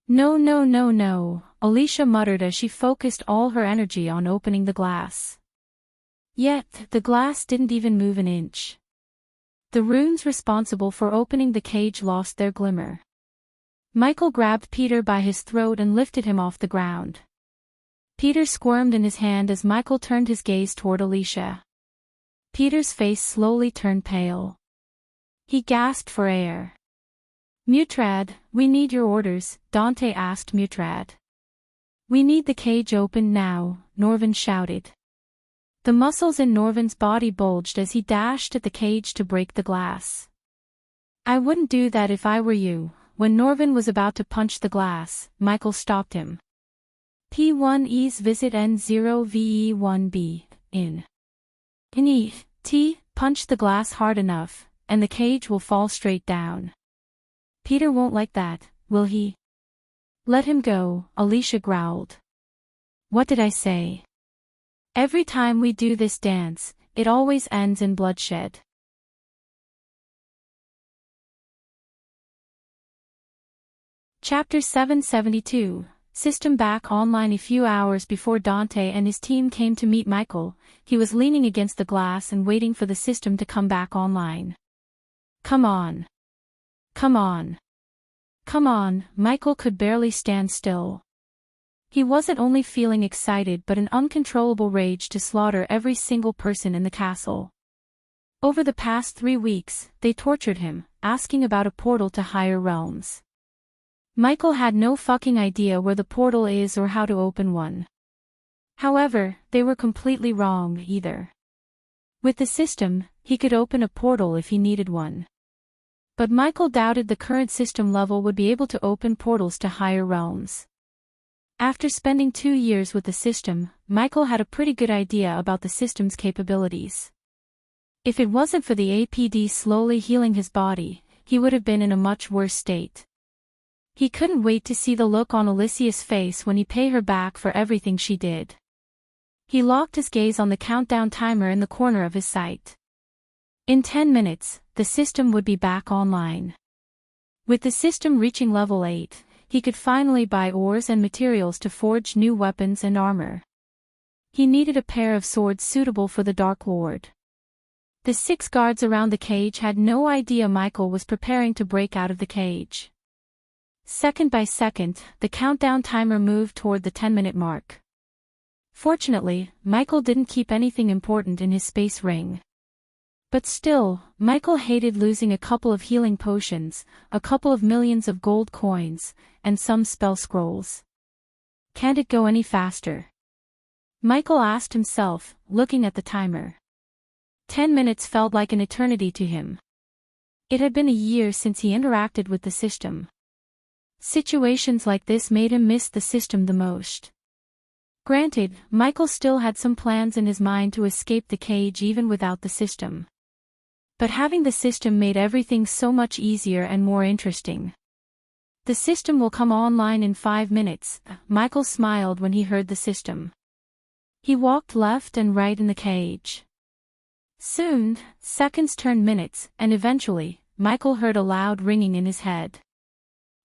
No, no, no, no, Alicia muttered as she focused all her energy on opening the glass. Yet, the glass didn't even move an inch. The runes responsible for opening the cage lost their glimmer. Michael grabbed Peter by his throat and lifted him off the ground. Peter squirmed in his hand as Michael turned his gaze toward Alicia. Peter's face slowly turned pale. He gasped for air. Mutrad, we need your orders, Dante asked Mutrad. We need the cage open now, Norvin shouted. The muscles in Norvin's body bulged as he dashed at the cage to break the glass. I wouldn't do that if I were you. When Norvin was about to punch the glass, Michael stopped him. P1E's visit N0VE1B, in. T, punch the glass hard enough, and the cage will fall straight down. Peter won't like that, will he? Let him go, Alicia growled. What did I say? Every time we do this dance, it always ends in bloodshed. Chapter 772, System back online. A few hours before Dante and his team came to meet Michael, he was leaning against the glass and waiting for the system to come back online. Come on. Come on. Come on, Michael could barely stand still. He wasn't only feeling excited but an uncontrollable rage to slaughter every single person in the castle. Over the past 3 weeks, they tortured him, asking about a portal to higher realms. Michael had no fucking idea where the portal is or how to open one. However, they were completely wrong either. With the system, he could open a portal if he needed one. But Michael doubted the current system level would be able to open portals to higher realms. After spending 2 years with the system, Michael had a pretty good idea about the system's capabilities. If it wasn't for the APD slowly healing his body, he would have been in a much worse state. He couldn't wait to see the look on Alicia's face when he paid her back for everything she did. He locked his gaze on the countdown timer in the corner of his sight. In 10 minutes, the system would be back online. With the system reaching level 8, he could finally buy ores and materials to forge new weapons and armor. He needed a pair of swords suitable for the Dark Lord. The 6 guards around the cage had no idea Michael was preparing to break out of the cage. Second by second, the countdown timer moved toward the 10-minute mark. Fortunately, Michael didn't keep anything important in his space ring. But still, Michael hated losing a couple of healing potions, a couple of millions of gold coins, and some spell scrolls. Can't it go any faster? Michael asked himself, looking at the timer. 10 minutes felt like an eternity to him. It had been a year since he interacted with the system. Situations like this made him miss the system the most. Granted, Michael still had some plans in his mind to escape the cage even without the system. But having the system made everything so much easier and more interesting. The system will come online in 5 minutes, Michael smiled when he heard the system. He walked left and right in the cage. Soon, seconds turned minutes, and eventually, Michael heard a loud ringing in his head.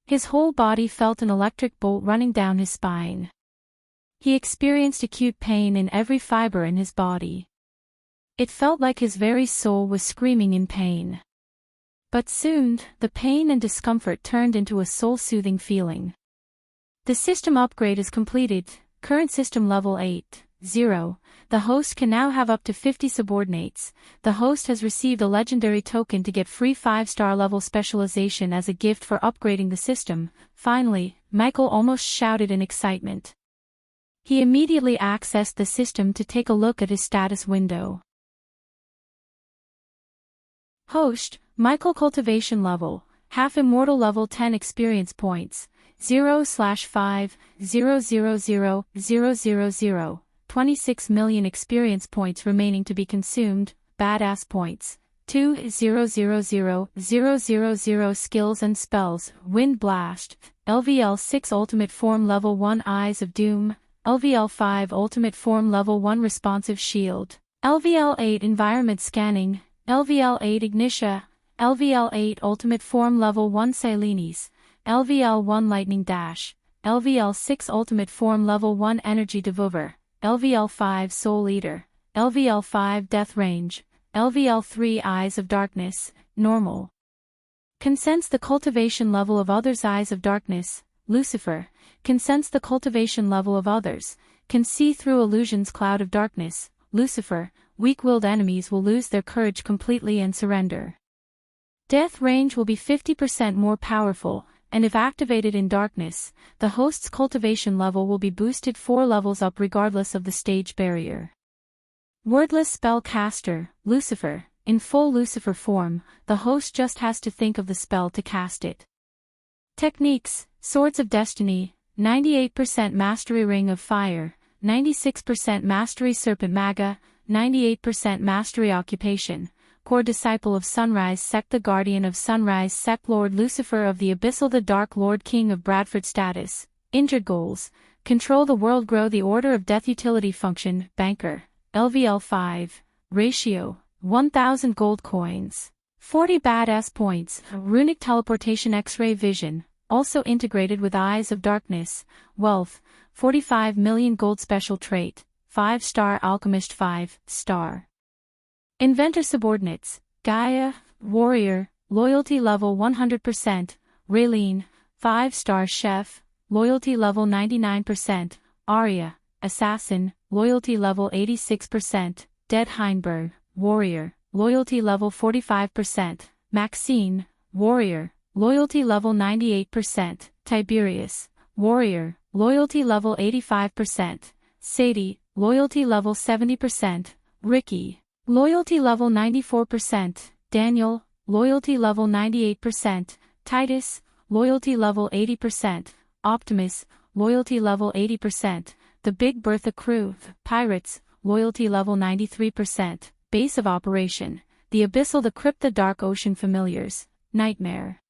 His whole body felt an electric bolt running down his spine. He experienced acute pain in every fiber in his body. It felt like his very soul was screaming in pain. But soon, the pain and discomfort turned into a soul-soothing feeling. The system upgrade is completed, current system level 8, 0. The host can now have up to 50 subordinates. The host has received a legendary token to get free 5-star level specialization as a gift for upgrading the system. Finally, Michael almost shouted in excitement. He immediately accessed the system to take a look at his status window. Host, Michael Cultivation level, half Immortal level 10 experience points, 0/5,000,000. 26 million experience points remaining to be consumed, badass points, 2,000,000 skills and spells, Wind Blast, LVL 6 Ultimate Form Level 1 Eyes of Doom, LVL 5 Ultimate Form Level 1 Responsive Shield, LVL 8 Environment Scanning, LVL 8 Ignitia, LVL 8 Ultimate Form Level 1 Silenes, LVL 1 Lightning Dash, LVL 6 Ultimate Form Level 1 Energy Devour, LVL 5 Soul Eater, LVL 5 Death Range, LVL 3 Eyes of Darkness, Normal. Can sense the cultivation level of others. Eyes of Darkness, Lucifer, can sense the cultivation level of others, can see through illusions. Cloud of Darkness, Lucifer, weak-willed enemies will lose their courage completely and surrender. Death Range will be 50% more powerful, and if activated in darkness, the host's cultivation level will be boosted 4 levels up regardless of the stage barrier. Wordless Spell Caster, Lucifer, in full Lucifer form, the host just has to think of the spell to cast it. Techniques, Swords of Destiny, 98% Mastery Ring of Fire, 96% Mastery Serpent Maga, 98% Mastery Occupation, Core Disciple of Sunrise Sect, the Guardian of Sunrise Sect, Lord Lucifer of the Abyssal, the Dark Lord, King of Bradford status, Injured Goals, Control the World, Grow the Order of Death, Utility Function, Banker, LVL 5, Ratio, 1000 gold coins, 40 badass points, Runic Teleportation, X-Ray Vision, also integrated with Eyes of Darkness, Wealth, 45 million gold. Special trait, 5-star Alchemist 5-star. Inventor Subordinates, Gaia, Warrior, Loyalty level 100%, Raylene, 5-star Chef, Loyalty level 99%, Arya, Assassin, Loyalty level 86%, Dead Heinberg, Warrior, Loyalty level 45%, Maxine, Warrior, Loyalty level 98%, Tiberius, Warrior, Loyalty level 85%, Sadie, Loyalty level 70%, Ricky, Loyalty level 94%, Daniel, Loyalty level 98%, Titus, Loyalty level 80%, Optimus, Loyalty level 80%, The Big Bertha Crew, Pirates, Loyalty level 93%, Base of Operation, The Abyssal, The Crypt, The Dark Ocean Familiars, Nightmare.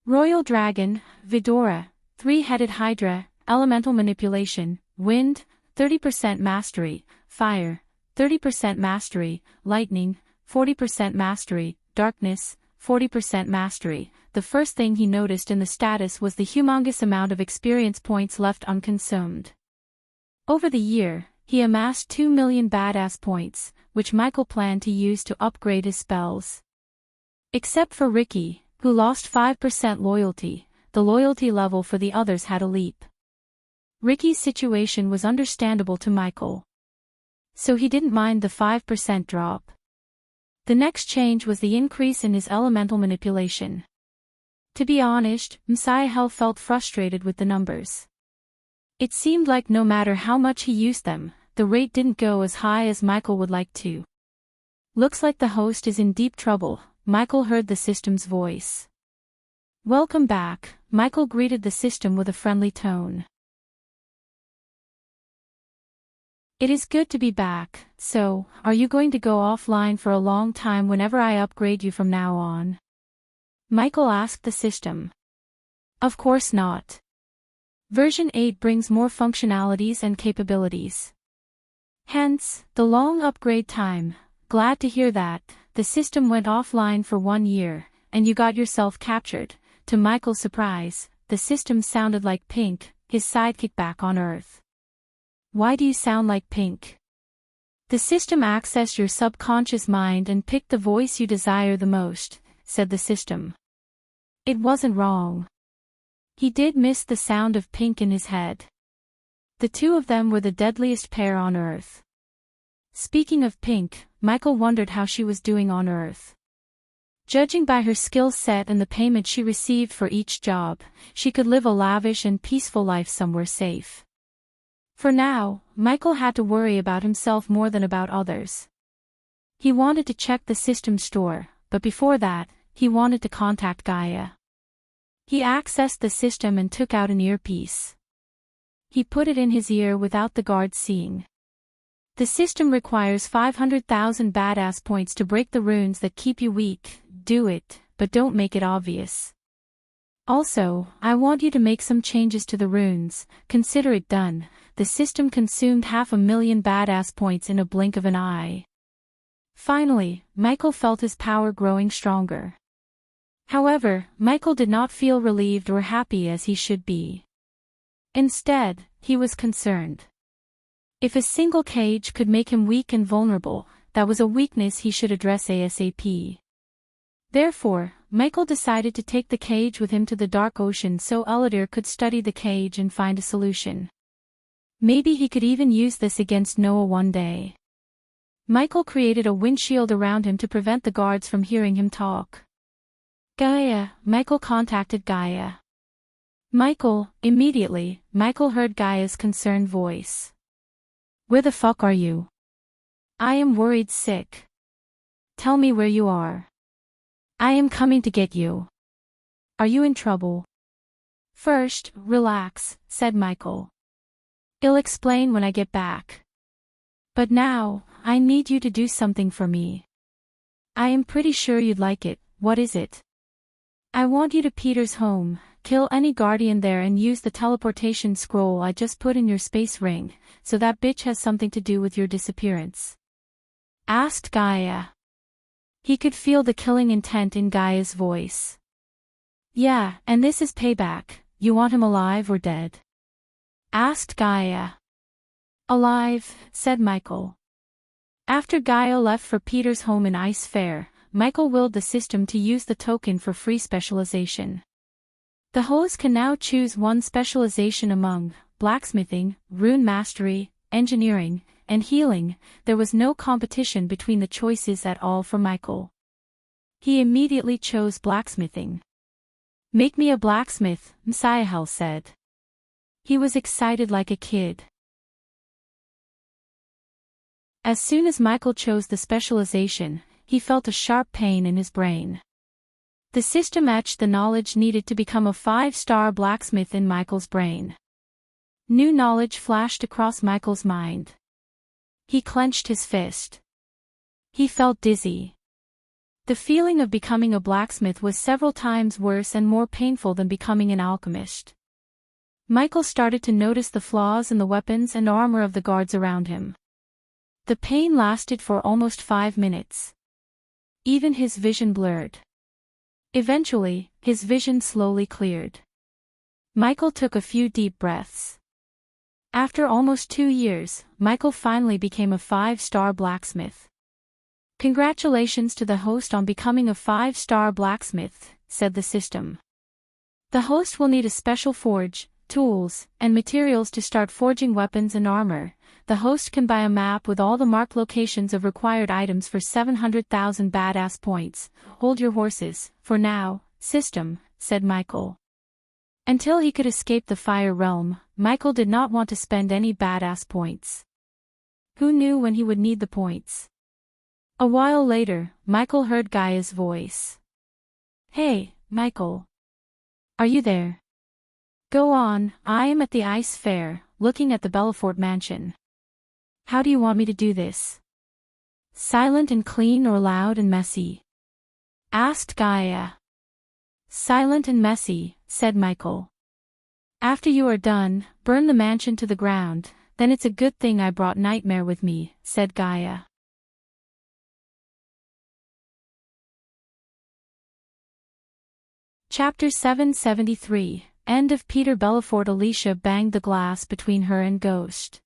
Royal Dragon, Vidora, Three-Headed Hydra, Elemental Manipulation, Wind, 30% Mastery, Fire, 30% Mastery, Lightning, 40% Mastery, Darkness, 40% Mastery, the first thing he noticed in the status was the humongous amount of experience points left unconsumed. Over the year, he amassed 2 million badass points, which Michael planned to use to upgrade his spells. Except for Ricky, who lost 5% loyalty, the loyalty level for the others had a leap. Ricky's situation was understandable to Michael, so he didn't mind the 5% drop. The next change was the increase in his elemental manipulation. To be honest, Wuxia felt frustrated with the numbers. It seemed like no matter how much he used them, the rate didn't go as high as Michael would like to. Looks like the host is in deep trouble, Michael heard the system's voice. Welcome back, Michael greeted the system with a friendly tone. It is good to be back, so, are you going to go offline for a long time whenever I upgrade you from now on? Michael asked the system. Of course not. Version 8 brings more functionalities and capabilities. Hence, the long upgrade time. Glad to hear that. The system went offline for 1 year, and you got yourself captured. To Michael's surprise, the system sounded like Pink, his sidekick back on Earth. Why do you sound like Pink? The system accessed your subconscious mind and picked the voice you desire the most, said the system. It wasn't wrong. He did miss the sound of Pink in his head. The two of them were the deadliest pair on Earth. Speaking of Pink, Michael wondered how she was doing on Earth. Judging by her skill set and the payment she received for each job, she could live a lavish and peaceful life somewhere safe. For now, Michael had to worry about himself more than about others. He wanted to check the system store, but before that, he wanted to contact Gaia. He accessed the system and took out an earpiece. He put it in his ear without the guards seeing. The system requires 500,000 badass points to break the runes that keep you weak. Do it, but don't make it obvious. Also, I want you to make some changes to the runes. Consider it done. The system consumed 500,000 badass points in a blink of an eye. Finally, Michael felt his power growing stronger. However, Michael did not feel relieved or happy as he should be. Instead, he was concerned. If a single cage could make him weak and vulnerable, that was a weakness he should address ASAP. Therefore, Michael decided to take the cage with him to the Dark Ocean so Eladir could study the cage and find a solution. Maybe he could even use this against Noah one day. Michael created a windshield around him to prevent the guards from hearing him talk. Gaia, Michael contacted Gaia. Immediately, Michael heard Gaia's concerned voice. Where the fuck are you? I am worried sick. Tell me where you are. I am coming to get you. Are you in trouble? First, relax, said Michael. I'll explain when I get back. But now, I need you to do something for me. I am pretty sure you'd like it. What is it? I want you to Peter's home, kill any guardian there and use the teleportation scroll I just put in your space ring, so that bitch has something to do with your disappearance. Asked Gaia. He could feel the killing intent in Gaia's voice. Yeah, and this is payback. You want him alive or dead? Asked Gaia. Alive, said Michael. After Gaia left for Peter's home in Ice Fair, Michael willed the system to use the token for free specialization. The host can now choose one specialization among blacksmithing, rune mastery, engineering, and healing. There was no competition between the choices at all for Michael. He immediately chose blacksmithing. Make me a blacksmith, Wuxia said. He was excited like a kid. As soon as Michael chose the specialization, he felt a sharp pain in his brain. The system etched the knowledge needed to become a 5-star blacksmith in Michael's brain. New knowledge flashed across Michael's mind. He clenched his fist. He felt dizzy. The feeling of becoming a blacksmith was several times worse and more painful than becoming an alchemist. Michael started to notice the flaws in the weapons and armor of the guards around him. The pain lasted for almost 5 minutes. Even his vision blurred. Eventually, his vision slowly cleared. Michael took a few deep breaths. After almost 2 years, Michael finally became a 5-star blacksmith. "Congratulations to the host on becoming a 5-star blacksmith," said the system. "The host will need a special forge, tools, and materials to start forging weapons and armor. The host can buy a map with all the marked locations of required items for 700,000 badass points. Hold your horses, for now, system," said Michael. Until he could escape the fire realm, Michael did not want to spend any badass points. Who knew when he would need the points? A while later, Michael heard Gaia's voice. "Hey, Michael. Are you there? Go on, I am at the ice fair, looking at the Belfort mansion. How do you want me to do this? Silent and clean or loud and messy?" asked Gaia. "Silent and messy," said Michael. "After you are done, burn the mansion to the ground, then it's a good thing I brought Nightmare with me," said Gaia. Chapter 773, End of Peter Belfort. Alicia banged the glass between her and Ghost.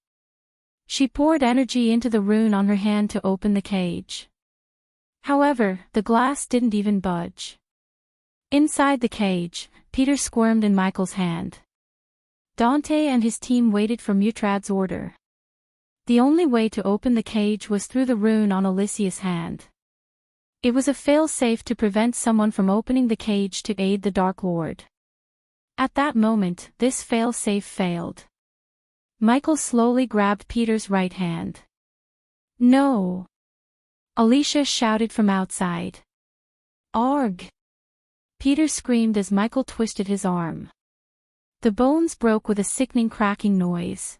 She poured energy into the rune on her hand to open the cage. However, the glass didn't even budge. Inside the cage, Peter squirmed in Michael's hand. Dante and his team waited for Mutrad's order. The only way to open the cage was through the rune on Alicia's hand. It was a fail-safe to prevent someone from opening the cage to aid the Dark Lord. At that moment, this fail-safe failed. Michael slowly grabbed Peter's right hand. "No!" Alicia shouted from outside. "Arg!" Peter screamed as Michael twisted his arm. The bones broke with a sickening cracking noise.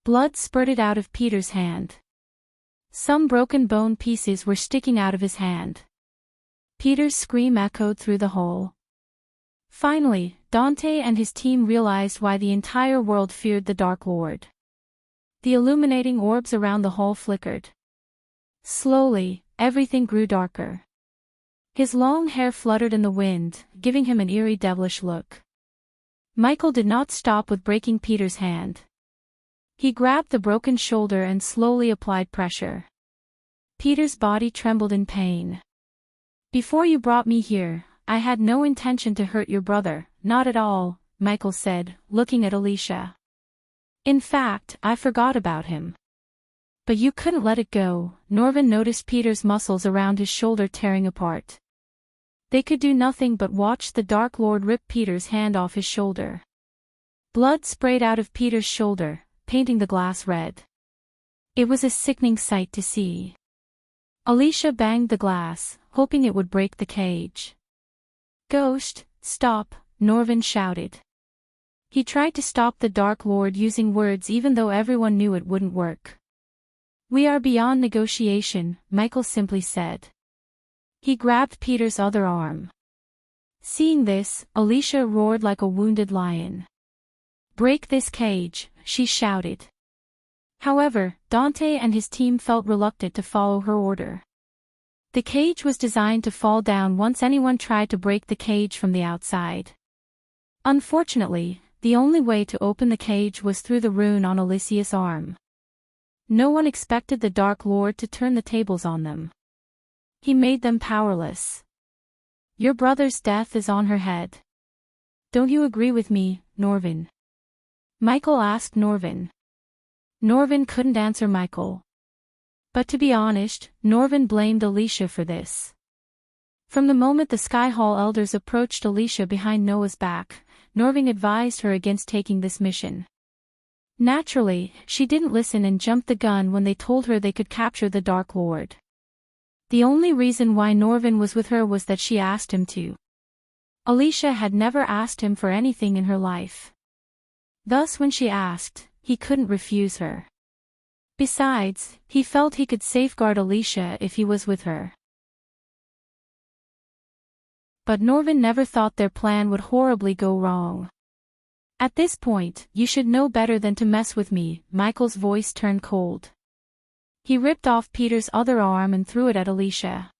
Blood spurted out of Peter's hand. Some broken bone pieces were sticking out of his hand. Peter's scream echoed through the hole. Finally, Dante and his team realized why the entire world feared the Dark Lord. The illuminating orbs around the hole flickered. Slowly, everything grew darker. His long hair fluttered in the wind, giving him an eerie devilish look. Michael did not stop with breaking Peter's hand. He grabbed the broken shoulder and slowly applied pressure. Peter's body trembled in pain. "Before you brought me here, I had no intention to hurt your brother, not at all," Michael said, looking at Alicia. "In fact, I forgot about him." "But you couldn't let it go." Norvin noticed Peter's muscles around his shoulder tearing apart. They could do nothing but watch the Dark Lord rip Peter's hand off his shoulder. Blood sprayed out of Peter's shoulder, painting the glass red. It was a sickening sight to see. Alicia banged the glass, hoping it would break the cage. "Ghost, stop," Norvin shouted. He tried to stop the Dark Lord using words even though everyone knew it wouldn't work. "We are beyond negotiation," Michael simply said. He grabbed Peter's other arm. Seeing this, Alicia roared like a wounded lion. "Break this cage," she shouted. However, Dante and his team felt reluctant to follow her order. The cage was designed to fall down once anyone tried to break the cage from the outside. Unfortunately, the only way to open the cage was through the rune on Alicia's arm. No one expected the Dark Lord to turn the tables on them. He made them powerless. "Your brother's death is on her head. Don't you agree with me, Norvin?" Michael asked Norvin. Norvin couldn't answer Michael. But to be honest, Norvin blamed Alicia for this. From the moment the Sky Hall elders approached Alicia behind Noah's back, Norvin advised her against taking this mission. Naturally, she didn't listen and jumped the gun when they told her they could capture the Dark Lord. The only reason why Norvin was with her was that she asked him to. Alicia had never asked him for anything in her life. Thus when she asked, he couldn't refuse her. Besides, he felt he could safeguard Alicia if he was with her. But Norvin never thought their plan would horribly go wrong. "At this point, you should know better than to mess with me." Michael's voice turned cold. He ripped off Peter's other arm and threw it at Alicia.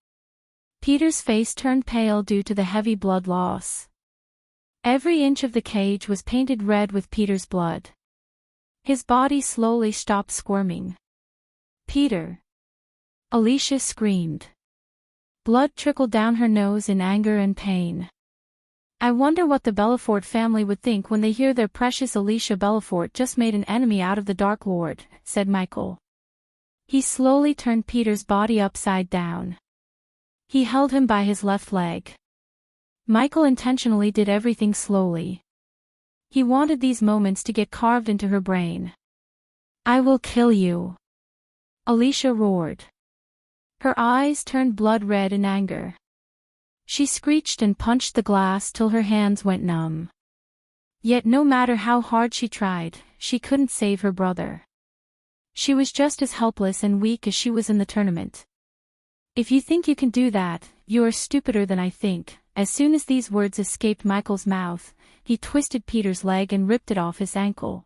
Peter's face turned pale due to the heavy blood loss. Every inch of the cage was painted red with Peter's blood. His body slowly stopped squirming. "Peter!" Alicia screamed. Blood trickled down her nose in anger and pain. "I wonder what the Belafort family would think when they hear their precious Alicia Belafort just made an enemy out of the Dark Lord," said Michael. He slowly turned Peter's body upside down. He held him by his left leg. Michael intentionally did everything slowly. He wanted these moments to get carved into her brain. "I will kill you," Alicia roared. Her eyes turned blood red in anger. She screeched and punched the glass till her hands went numb. Yet no matter how hard she tried, she couldn't save her brother. She was just as helpless and weak as she was in the tournament. "If you think you can do that, you are stupider than I think." As soon as these words escaped Michael's mouth, he twisted Peter's leg and ripped it off his ankle.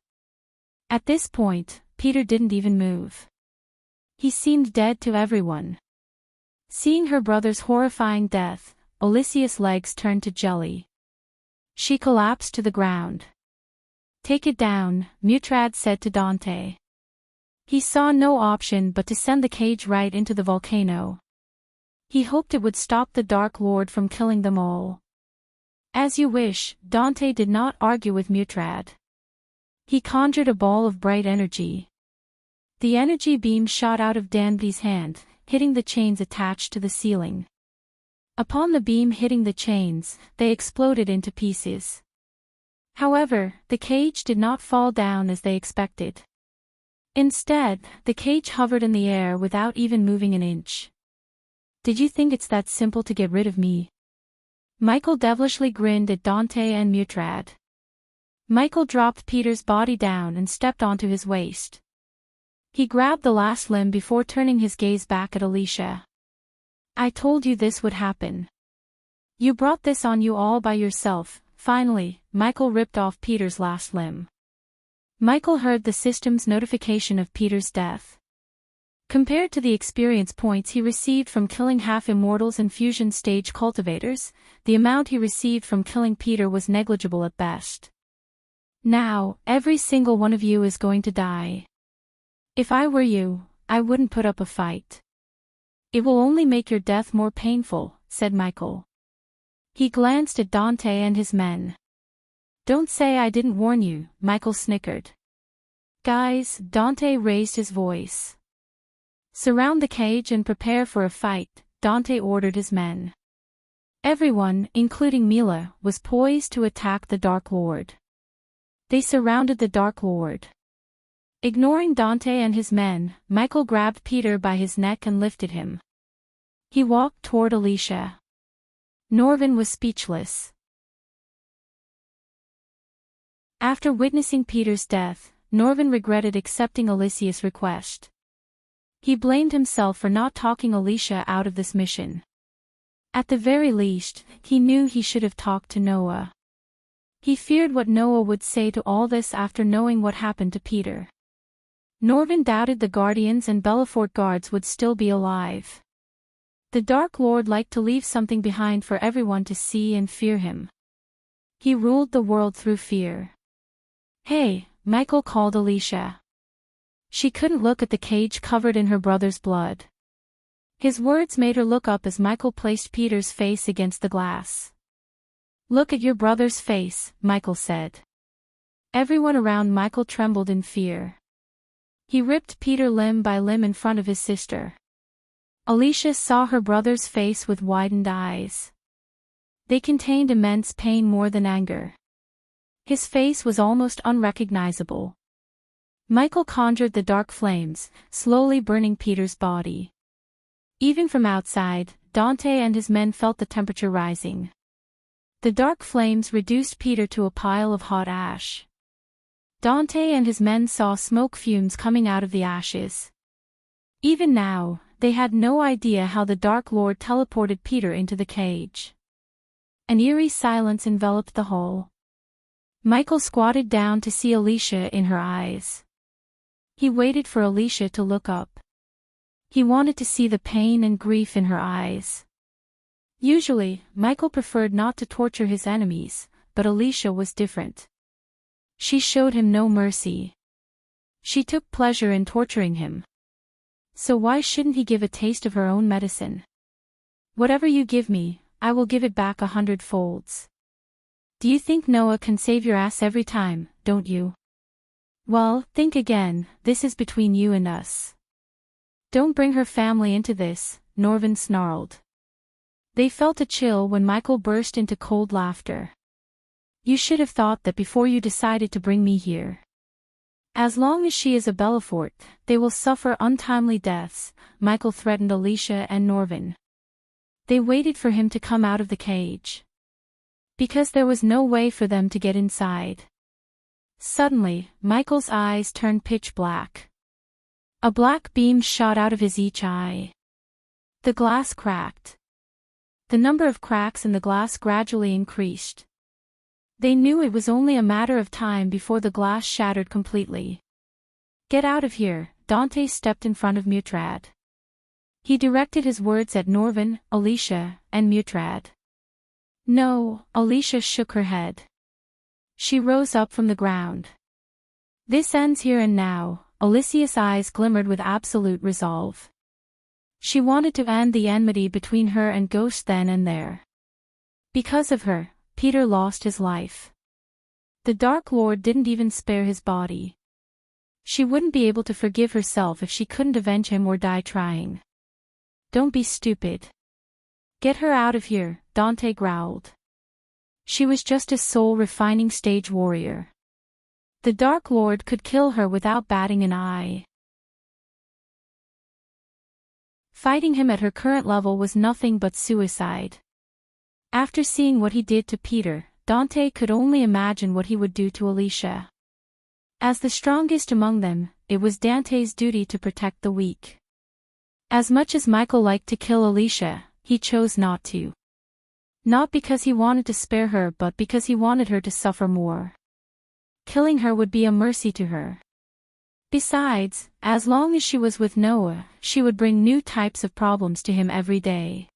At this point, Peter didn't even move. He seemed dead to everyone. Seeing her brother's horrifying death, Alicia's legs turned to jelly. She collapsed to the ground. "Take it down," Mutrad said to Dante. He saw no option but to send the cage right into the volcano. He hoped it would stop the Dark Lord from killing them all. "As you wish," Dante did not argue with Mutrad. He conjured a ball of bright energy. The energy beam shot out of Danby's hand, hitting the chains attached to the ceiling. Upon the beam hitting the chains, they exploded into pieces. However, the cage did not fall down as they expected. Instead, the cage hovered in the air without even moving an inch. "Did you think it's that simple to get rid of me?" Michael devilishly grinned at Dante and Mutrad. Michael dropped Peter's body down and stepped onto his waist. He grabbed the last limb before turning his gaze back at Alicia. "I told you this would happen. You brought this on you all by yourself." Finally, Michael ripped off Peter's last limb. Michael heard the system's notification of Peter's death. Compared to the experience points he received from killing half Immortals and fusion stage cultivators, the amount he received from killing Peter was negligible at best. "Now, every single one of you is going to die. If I were you, I wouldn't put up a fight. It will only make your death more painful," said Michael. He glanced at Dante and his men. "Don't say I didn't warn you," Michael snickered. "Guys," Dante raised his voice. "Surround the cage and prepare for a fight," Dante ordered his men. Everyone, including Mila, was poised to attack the Dark Lord. They surrounded the Dark Lord. Ignoring Dante and his men, Michael grabbed Peter by his neck and lifted him. He walked toward Alicia. Norvin was speechless. After witnessing Peter's death, Norvin regretted accepting Alicia's request. He blamed himself for not talking Alicia out of this mission. At the very least, he knew he should have talked to Noah. He feared what Noah would say to all this after knowing what happened to Peter. Norvin doubted the Guardians and Belafort guards would still be alive. The Dark Lord liked to leave something behind for everyone to see and fear him. He ruled the world through fear. "Hey," Michael called Alicia. She couldn't look at the cage covered in her brother's blood. His words made her look up as Michael placed Peter's face against the glass. "Look at your brother's face," Michael said. Everyone around Michael trembled in fear. He ripped Peter limb by limb in front of his sister. Alicia saw her brother's face with widened eyes. They contained immense pain more than anger. His face was almost unrecognizable. Michael conjured the dark flames, slowly burning Peter's body. Even from outside, Dante and his men felt the temperature rising. The dark flames reduced Peter to a pile of hot ash. Dante and his men saw smoke fumes coming out of the ashes. Even now, they had no idea how the Dark Lord teleported Peter into the cage. An eerie silence enveloped the hall. Michael squatted down to see Alicia in her eyes. He waited for Alicia to look up. He wanted to see the pain and grief in her eyes. Usually, Michael preferred not to torture his enemies, but Alicia was different. She showed him no mercy. She took pleasure in torturing him. So why shouldn't he give a taste of her own medicine? Whatever you give me, I will give it back 100 folds. Do you think Noah can save your ass every time, don't you? Well, think again, this is between you and us. Don't bring her family into this, Norvin snarled. They felt a chill when Michael burst into cold laughter. You should have thought that before you decided to bring me here. As long as she is a Belafort, they will suffer untimely deaths, Michael threatened Alicia and Norvin. They waited for him to come out of the cage. Because there was no way for them to get inside. Suddenly, Michael's eyes turned pitch black. A black beam shot out of his each eye. The glass cracked. The number of cracks in the glass gradually increased. They knew it was only a matter of time before the glass shattered completely. Get out of here, Dante stepped in front of Mutrad. He directed his words at Norvin, Alicia, and Mutrad. No, Alicia shook her head. She rose up from the ground. This ends here and now, Alicia's eyes glimmered with absolute resolve. She wanted to end the enmity between her and Ghost then and there. Because of her, Peter lost his life. The Dark Lord didn't even spare his body. She wouldn't be able to forgive herself if she couldn't avenge him or die trying. Don't be stupid. Get her out of here, Dante growled. She was just a soul-refining stage warrior. The Dark Lord could kill her without batting an eye. Fighting him at her current level was nothing but suicide. After seeing what he did to Peter, Dante could only imagine what he would do to Alicia. As the strongest among them, it was Dante's duty to protect the weak. As much as Michael liked to kill Alicia, he chose not to. Not because he wanted to spare her but because he wanted her to suffer more. Killing her would be a mercy to her. Besides, as long as she was with Noah, she would bring new types of problems to him every day.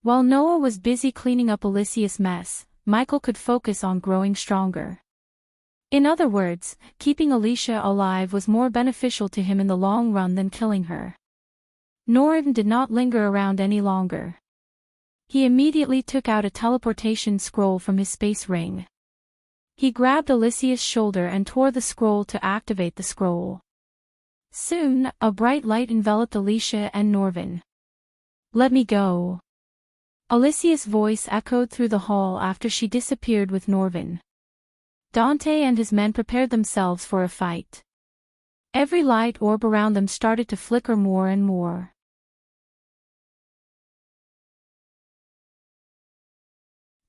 While Noah was busy cleaning up Alicia's mess, Michael could focus on growing stronger. In other words, keeping Alicia alive was more beneficial to him in the long run than killing her. Norvin did not linger around any longer. He immediately took out a teleportation scroll from his space ring. He grabbed Alicia's shoulder and tore the scroll to activate the scroll. Soon, a bright light enveloped Alicia and Norvin. Let me go. Alicia's voice echoed through the hall after she disappeared with Norvin. Dante and his men prepared themselves for a fight. Every light orb around them started to flicker more and more.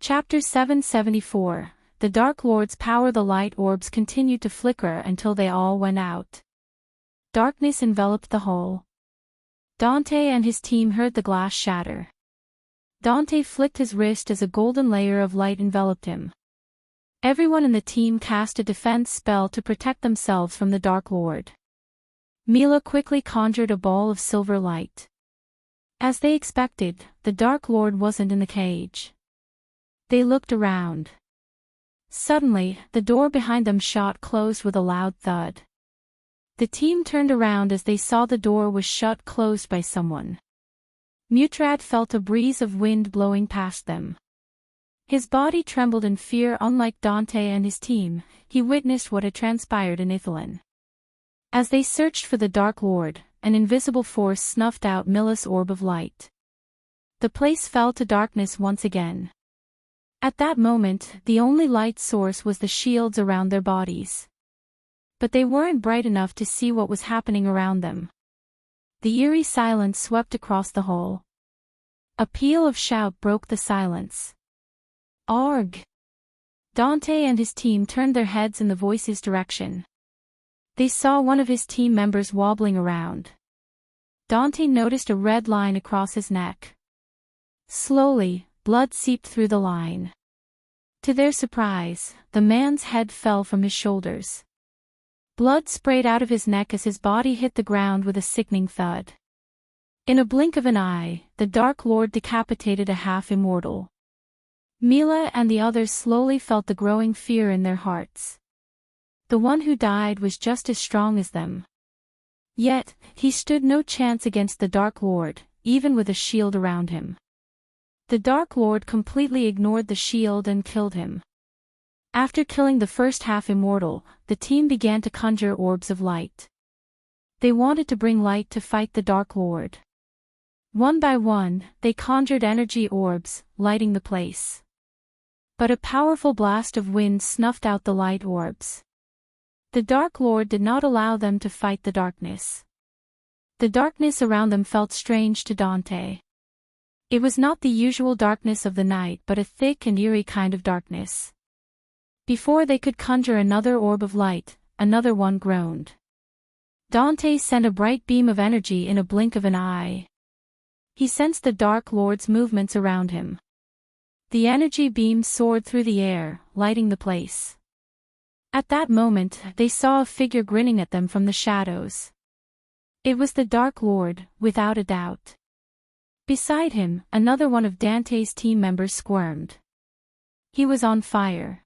Chapter 774. The Dark Lord's power. The light orbs continued to flicker until they all went out. Darkness enveloped the hall. Dante and his team heard the glass shatter. Dante flicked his wrist as a golden layer of light enveloped him. Everyone in the team cast a defense spell to protect themselves from the Dark Lord. Mila quickly conjured a ball of silver light. As they expected, the Dark Lord wasn't in the cage. They looked around. Suddenly, the door behind them shot closed with a loud thud. The team turned around as they saw the door was shut closed by someone. Mutrad felt a breeze of wind blowing past them. His body trembled in fear. Unlike Dante and his team, he witnessed what had transpired in Ithilien. As they searched for the Dark Lord, an invisible force snuffed out Mila's orb of light. The place fell to darkness once again. At that moment, the only light source was the shields around their bodies. But they weren't bright enough to see what was happening around them. The eerie silence swept across the hall. A peal of shout broke the silence. Arg! Dante and his team turned their heads in the voice's direction. They saw one of his team members wobbling around. Dante noticed a red line across his neck. Slowly, blood seeped through the line. To their surprise, the man's head fell from his shoulders. Blood sprayed out of his neck as his body hit the ground with a sickening thud. In a blink of an eye, the Dark Lord decapitated a half-immortal. Mila and the others slowly felt the growing fear in their hearts. The one who died was just as strong as them. Yet, he stood no chance against the Dark Lord, even with a shield around him. The Dark Lord completely ignored the shield and killed him. After killing the first half-immortal, the team began to conjure orbs of light. They wanted to bring light to fight the Dark Lord. One by one, they conjured energy orbs, lighting the place. But a powerful blast of wind snuffed out the light orbs. The Dark Lord did not allow them to fight the darkness. The darkness around them felt strange to Dante. It was not the usual darkness of the night but a thick and eerie kind of darkness. Before they could conjure another orb of light, another one groaned. Dante sent a bright beam of energy in a blink of an eye. He sensed the Dark Lord's movements around him. The energy beam soared through the air, lighting the place. At that moment, they saw a figure grinning at them from the shadows. It was the Dark Lord, without a doubt. Beside him, another one of Dante's team members squirmed. He was on fire.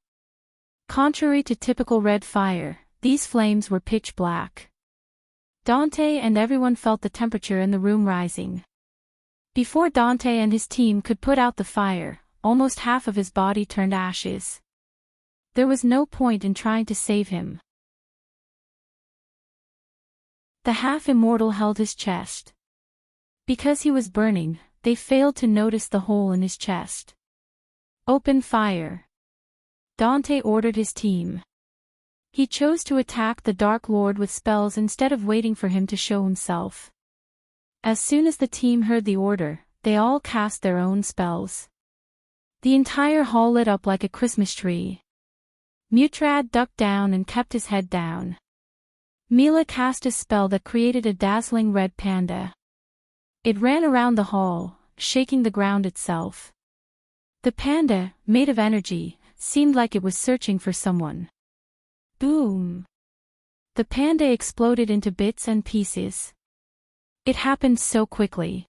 Contrary to typical red fire, these flames were pitch black. Dante and everyone felt the temperature in the room rising. Before Dante and his team could put out the fire, almost half of his body turned ashes. There was no point in trying to save him. The half-immortal held his chest. Because he was burning, they failed to notice the hole in his chest. Open fire. Dante ordered his team. He chose to attack the Dark Lord with spells instead of waiting for him to show himself. As soon as the team heard the order, they all cast their own spells. The entire hall lit up like a Christmas tree. Mutrad ducked down and kept his head down. Mila cast a spell that created a dazzling red panda. It ran around the hall, shaking the ground itself. The panda, made of energy, seemed like it was searching for someone. Boom! The panda exploded into bits and pieces. It happened so quickly.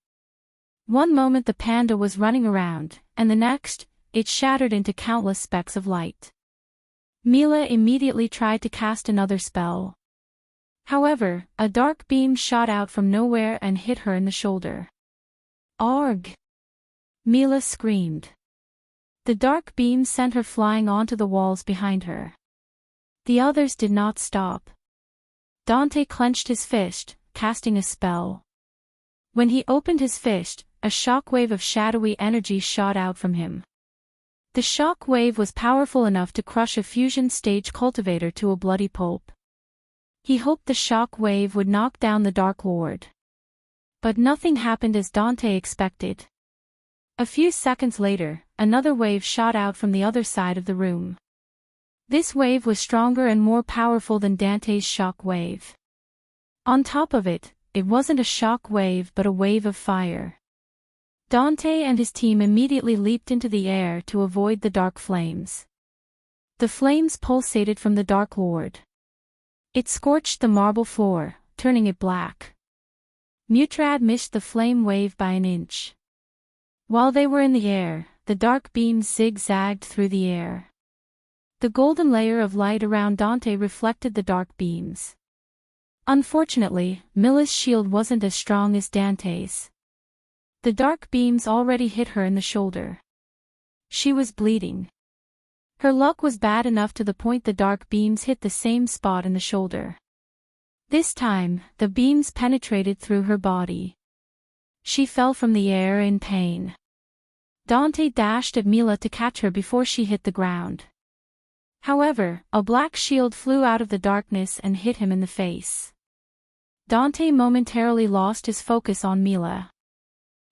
One moment the panda was running around, and the next, it shattered into countless specks of light. Mila immediately tried to cast another spell. However, a dark beam shot out from nowhere and hit her in the shoulder. Arg! Mila screamed. The dark beam sent her flying onto the walls behind her. The others did not stop. Dante clenched his fist, casting a spell. When he opened his fist, a shockwave of shadowy energy shot out from him. The shockwave was powerful enough to crush a fusion stage cultivator to a bloody pulp. He hoped the shockwave would knock down the Dark Lord. But nothing happened as Dante expected. A few seconds later, another wave shot out from the other side of the room. This wave was stronger and more powerful than Dante's shock wave. On top of it, it wasn't a shock wave but a wave of fire. Dante and his team immediately leaped into the air to avoid the dark flames. The flames pulsated from the Dark Lord. It scorched the marble floor, turning it black. Mutrad missed the flame wave by an inch. While they were in the air, the dark beams zigzagged through the air. The golden layer of light around Dante reflected the dark beams. Unfortunately, Mila's shield wasn't as strong as Dante's. The dark beams already hit her in the shoulder. She was bleeding. Her luck was bad enough to the point the dark beams hit the same spot in the shoulder. This time, the beams penetrated through her body. She fell from the air in pain. Dante dashed at Mila to catch her before she hit the ground. However, a black shield flew out of the darkness and hit him in the face. Dante momentarily lost his focus on Mila.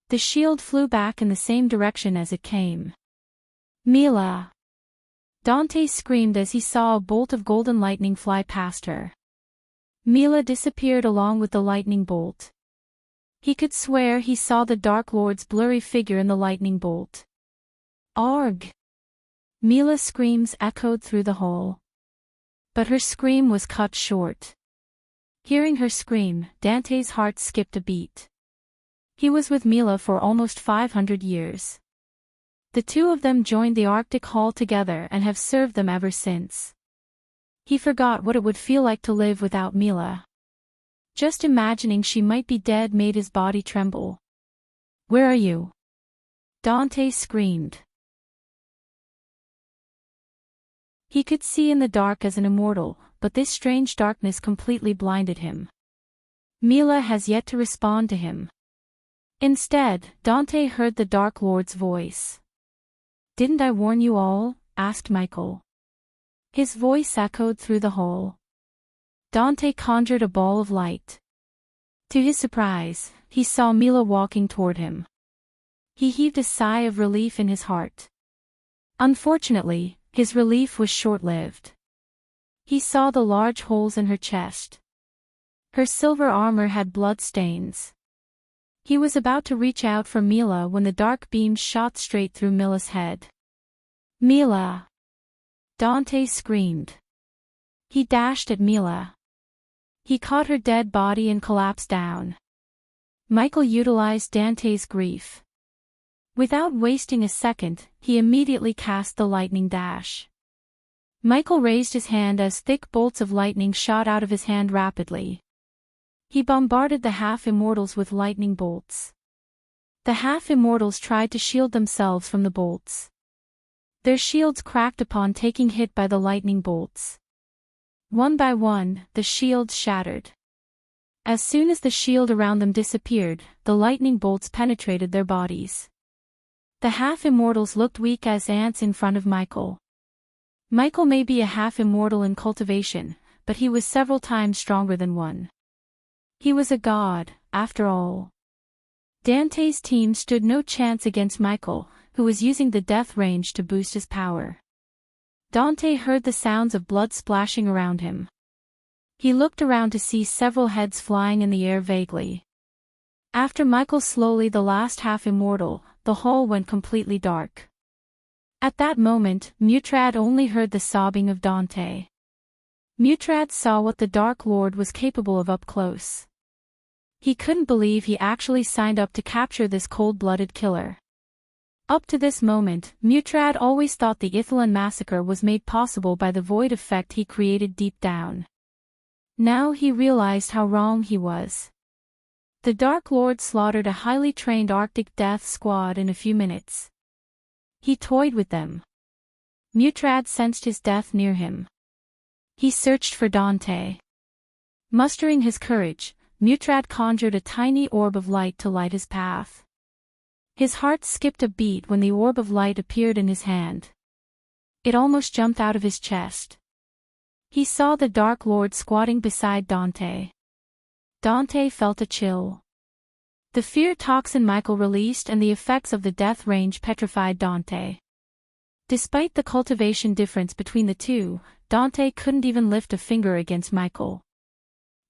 The shield flew back in the same direction as it came. Mila! Dante screamed as he saw a bolt of golden lightning fly past her. Mila disappeared along with the lightning bolt. He could swear he saw the Dark Lord's blurry figure in the lightning bolt. Arg! Mila's screams echoed through the hall. But her scream was cut short. Hearing her scream, Dante's heart skipped a beat. He was with Mila for almost 500 years. The two of them joined the Arctic Hall together and have served them ever since. He forgot what it would feel like to live without Mila. Just imagining she might be dead made his body tremble. "Where are you?" Dante screamed. He could see in the dark as an immortal, but this strange darkness completely blinded him. Mila has yet to respond to him. Instead, Dante heard the Dark Lord's voice. "Didn't I warn you all?" asked Michael. His voice echoed through the hall. Dante conjured a ball of light. To his surprise, he saw Mila walking toward him. He heaved a sigh of relief in his heart. Unfortunately, his relief was short-lived. He saw the large holes in her chest. Her silver armor had blood stains. He was about to reach out for Mila when the dark beams shot straight through Mila's head. "Mila!" Dante screamed. He dashed at Mila. He caught her dead body and collapsed down. Michael utilized Dante's grief. Without wasting a second, he immediately cast the lightning dash. Michael raised his hand as thick bolts of lightning shot out of his hand rapidly. He bombarded the half-immortals with lightning bolts. The half-immortals tried to shield themselves from the bolts. Their shields cracked upon taking hit by the lightning bolts. One by one, the shields shattered. As soon as the shield around them disappeared, the lightning bolts penetrated their bodies. The half-immortals looked weak as ants in front of Michael. Michael may be a half-immortal in cultivation, but he was several times stronger than one. He was a god, after all. Dante's team stood no chance against Michael, who was using the death range to boost his power. Dante heard the sounds of blood splashing around him. He looked around to see several heads flying in the air vaguely. After Michael slowly the last half-immortal, the hall went completely dark. At that moment, Mutrad only heard the sobbing of Dante. Mutrad saw what the Dark Lord was capable of up close. He couldn't believe he actually signed up to capture this cold-blooded killer. Up to this moment, Mutrad always thought the Ithilien massacre was made possible by the void effect he created deep down. Now he realized how wrong he was. The Dark Lord slaughtered a highly trained Arctic death squad in a few minutes. He toyed with them. Mutrad sensed his death near him. He searched for Dante. Mustering his courage, Mutrad conjured a tiny orb of light to light his path. His heart skipped a beat when the orb of light appeared in his hand. It almost jumped out of his chest. He saw the Dark Lord squatting beside Dante. Dante felt a chill. The fear toxin Michael released and the effects of the death range petrified Dante. Despite the cultivation difference between the two, Dante couldn't even lift a finger against Michael.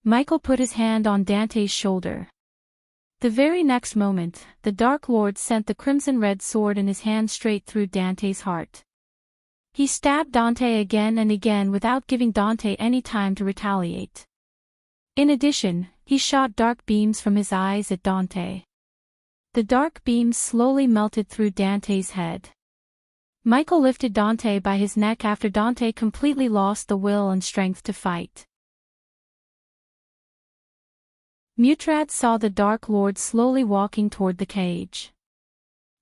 Michael put his hand on Dante's shoulder. The very next moment, the Dark Lord sent the crimson-red sword in his hand straight through Dante's heart. He stabbed Dante again and again without giving Dante any time to retaliate. In addition, he shot dark beams from his eyes at Dante. The dark beams slowly melted through Dante's head. Michael lifted Dante by his neck after Dante completely lost the will and strength to fight. Mutrad saw the Dark Lord slowly walking toward the cage.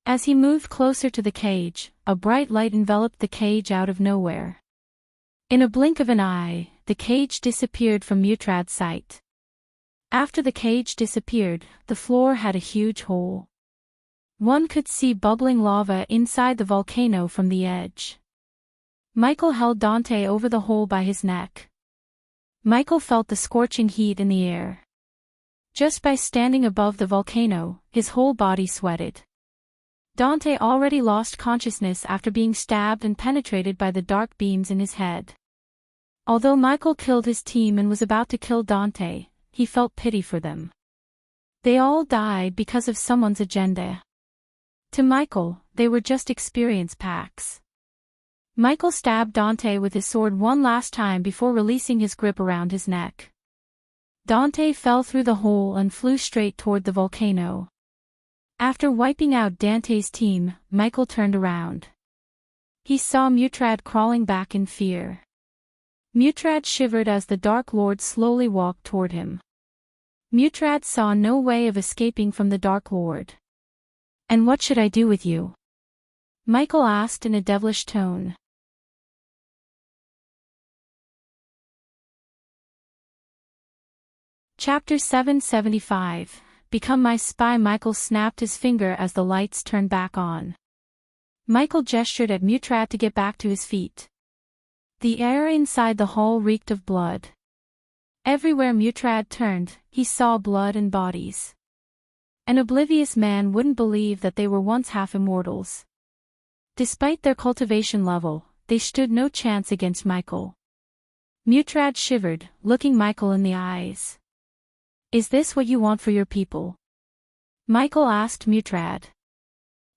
As he moved closer to the cage, a bright light enveloped the cage out of nowhere. In a blink of an eye, the cage disappeared from Mutrad's sight. After the cage disappeared, the floor had a huge hole. One could see bubbling lava inside the volcano from the edge. Michael held Dante over the hole by his neck. Michael felt the scorching heat in the air. Just by standing above the volcano, his whole body sweated. Dante already lost consciousness after being stabbed and penetrated by the dark beams in his head. Although Michael killed his team and was about to kill Dante, he felt pity for them. They all died because of someone's agenda. To Michael, they were just experience packs. Michael stabbed Dante with his sword one last time before releasing his grip around his neck. Dante fell through the hole and flew straight toward the volcano. After wiping out Dante's team, Michael turned around. He saw Mutrad crawling back in fear. Mutrad shivered as the Dark Lord slowly walked toward him. Mutrad saw no way of escaping from the Dark Lord. "And what should I do with you?" Michael asked in a devilish tone. Chapter 775. Become my spy. Michael snapped his finger as the lights turned back on. Michael gestured at Mutrad to get back to his feet. The air inside the hall reeked of blood. Everywhere Mutrad turned, he saw blood and bodies. An oblivious man wouldn't believe that they were once half immortals. Despite their cultivation level, they stood no chance against Michael. Mutrad shivered, looking Michael in the eyes. "Is this what you want for your people?" Michael asked Mutrad.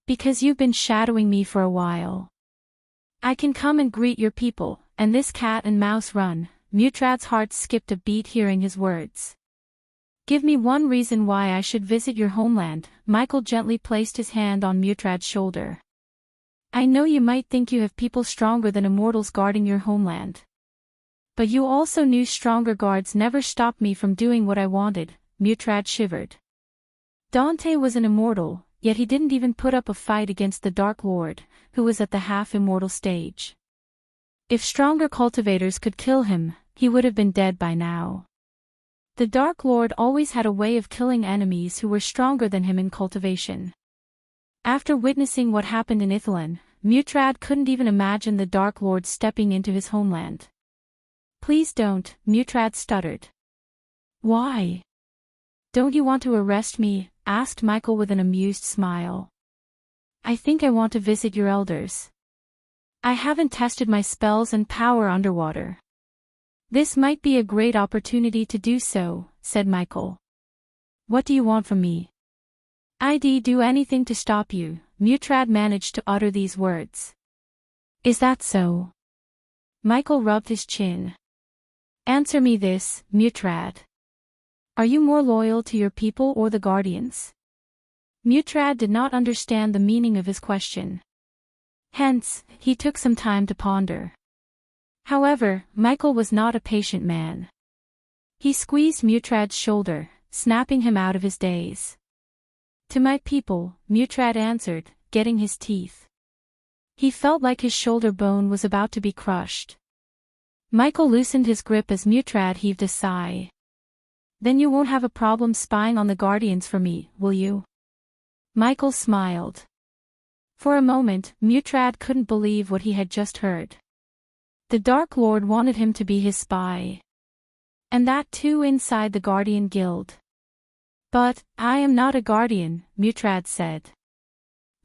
"Because you've been shadowing me for a while. I can come and greet your people, and this cat and mouse run." Mutrad's heart skipped a beat hearing his words. "Give me one reason why I should visit your homeland." Michael gently placed his hand on Mutrad's shoulder. "I know you might think you have people stronger than immortals guarding your homeland. But you also knew stronger guards never stopped me from doing what I wanted." Mutrad shivered. Dante was an immortal, yet he didn't even put up a fight against the Dark Lord, who was at the half-immortal stage. If stronger cultivators could kill him, he would have been dead by now. The Dark Lord always had a way of killing enemies who were stronger than him in cultivation. After witnessing what happened in Ithilien, Mutrad couldn't even imagine the Dark Lord stepping into his homeland. "Please don't," Mutrad stuttered. "Why? Don't you want to arrest me?" asked Michael with an amused smile. "I think I want to visit your elders. I haven't tested my spells and power underwater. This might be a great opportunity to do so," said Michael. "What do you want from me?" "I'd do anything to stop you." Mutrad managed to utter these words. "Is that so?" Michael rubbed his chin. "Answer me this, Mutrad. Are you more loyal to your people or the Guardians?" Mutrad did not understand the meaning of his question. Hence, he took some time to ponder. However, Michael was not a patient man. He squeezed Mutrad's shoulder, snapping him out of his daze. "To my people," Mutrad answered, getting his teeth. He felt like his shoulder bone was about to be crushed. Michael loosened his grip as Mutrad heaved a sigh. "Then you won't have a problem spying on the Guardians for me, will you?" Michael smiled. For a moment, Mutrad couldn't believe what he had just heard. The Dark Lord wanted him to be his spy. And that too inside the Guardian Guild. "But, I am not a Guardian," Mutrad said.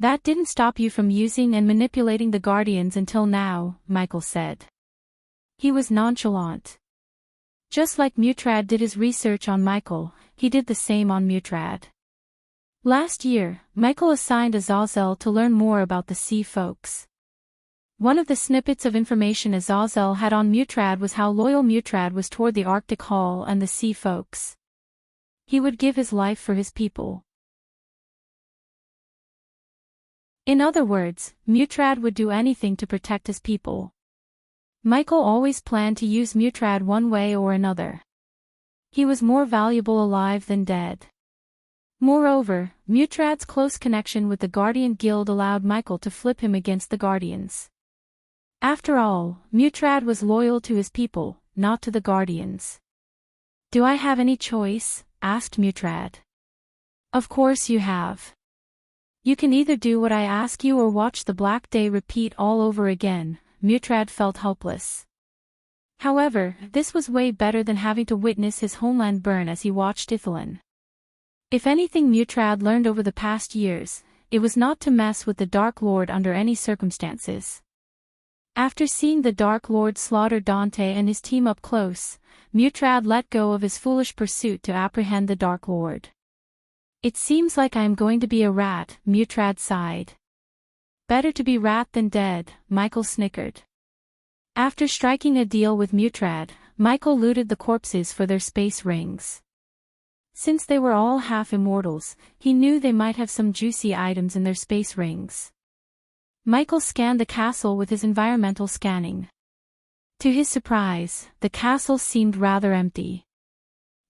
"That didn't stop you from using and manipulating the Guardians until now," Michael said. He was nonchalant. Just like Mutrad did his research on Michael, he did the same on Mutrad. Last year, Michael assigned Azazel to learn more about the Sea Folks. One of the snippets of information Azazel had on Mutrad was how loyal Mutrad was toward the Arctic Hall and the Sea Folks. He would give his life for his people. In other words, Mutrad would do anything to protect his people. Michael always planned to use Mutrad one way or another. He was more valuable alive than dead. Moreover, Mutrad's close connection with the Guardian Guild allowed Michael to flip him against the Guardians. After all, Mutrad was loyal to his people, not to the Guardians. "Do I have any choice?" asked Mutrad. "Of course you have. You can either do what I ask you or watch the Black Day repeat all over again." Mutrad felt helpless. However, this was way better than having to witness his homeland burn as he watched Ithilien. If anything Mutrad learned over the past years, it was not to mess with the Dark Lord under any circumstances. After seeing the Dark Lord slaughter Dante and his team up close, Mutrad let go of his foolish pursuit to apprehend the Dark Lord. "It seems like I am going to be a rat," Mutrad sighed. "Better to be rat than dead," Michael snickered. After striking a deal with Mutrad, Michael looted the corpses for their space rings. Since they were all half immortals, he knew they might have some juicy items in their space rings. Michael scanned the castle with his environmental scanning. To his surprise, the castle seemed rather empty.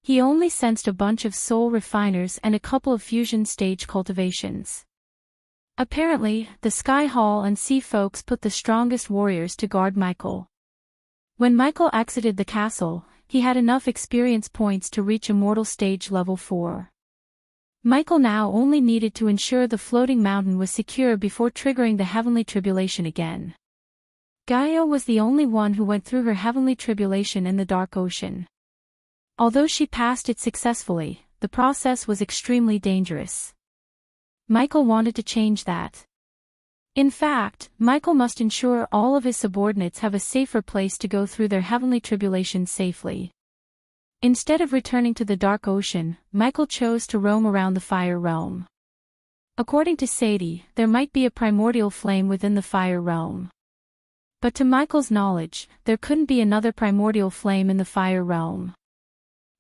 He only sensed a bunch of soul refiners and a couple of fusion stage cultivations. Apparently, the Sky Hall and Sea folks put the strongest warriors to guard Michael. When Michael exited the castle, he had enough experience points to reach Immortal Stage Level 4. Michael now only needed to ensure the floating mountain was secure before triggering the Heavenly Tribulation again. Gaia was the only one who went through her Heavenly Tribulation in the Dark Ocean. Although she passed it successfully, the process was extremely dangerous. Michael wanted to change that. In fact, Michael must ensure all of his subordinates have a safer place to go through their Heavenly Tribulation safely. Instead of returning to the Dark Ocean, Michael chose to roam around the Fire Realm. According to Sadie, there might be a primordial flame within the Fire Realm. But to Michael's knowledge, there couldn't be another primordial flame in the Fire Realm.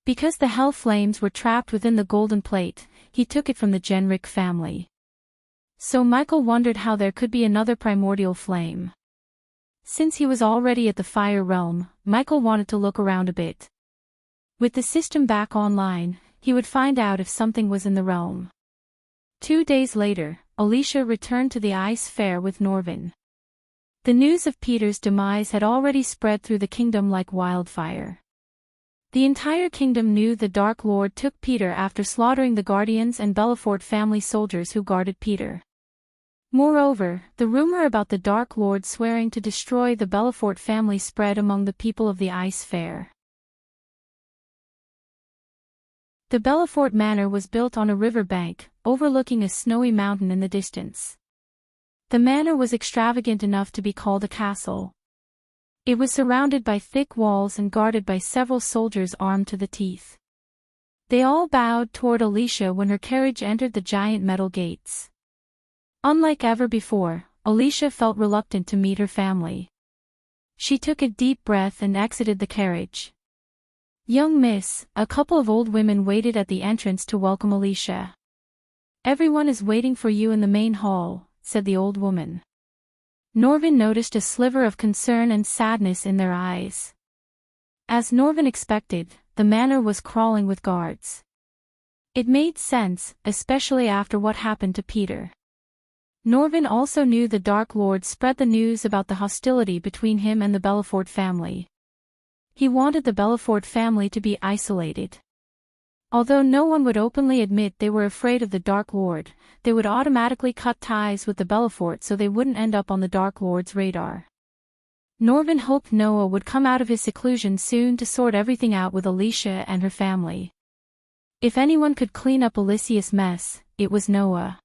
Because the Hell Flames were trapped within the Golden Plate, he took it from the Genric family. So Michael wondered how there could be another primordial flame. Since he was already at the Fire Realm, Michael wanted to look around a bit. With the system back online, he would find out if something was in the realm. 2 days later, Alicia returned to the Ice Fair with Norvin. The news of Peter's demise had already spread through the kingdom like wildfire. The entire kingdom knew the Dark Lord took Peter after slaughtering the Guardians and Belafort family soldiers who guarded Peter. Moreover, the rumor about the Dark Lord swearing to destroy the Belafort family spread among the people of the Ice Fair. The Belafort Manor was built on a river bank, overlooking a snowy mountain in the distance. The manor was extravagant enough to be called a castle. It was surrounded by thick walls and guarded by several soldiers armed to the teeth. They all bowed toward Alicia when her carriage entered the giant metal gates. Unlike ever before, Alicia felt reluctant to meet her family. She took a deep breath and exited the carriage. "Young miss," a couple of old women waited at the entrance to welcome Alicia. "Everyone is waiting for you in the main hall," said the old woman. Norvin noticed a sliver of concern and sadness in their eyes. As Norvin expected, the manor was crawling with guards. It made sense, especially after what happened to Peter. Norvin also knew the Dark Lord spread the news about the hostility between him and the Belafort family. He wanted the Belafort family to be isolated. Although no one would openly admit they were afraid of the Dark Lord, they would automatically cut ties with the Belafort so they wouldn't end up on the Dark Lord's radar. Norvin hoped Noah would come out of his seclusion soon to sort everything out with Alicia and her family. If anyone could clean up Alicia's mess, it was Noah.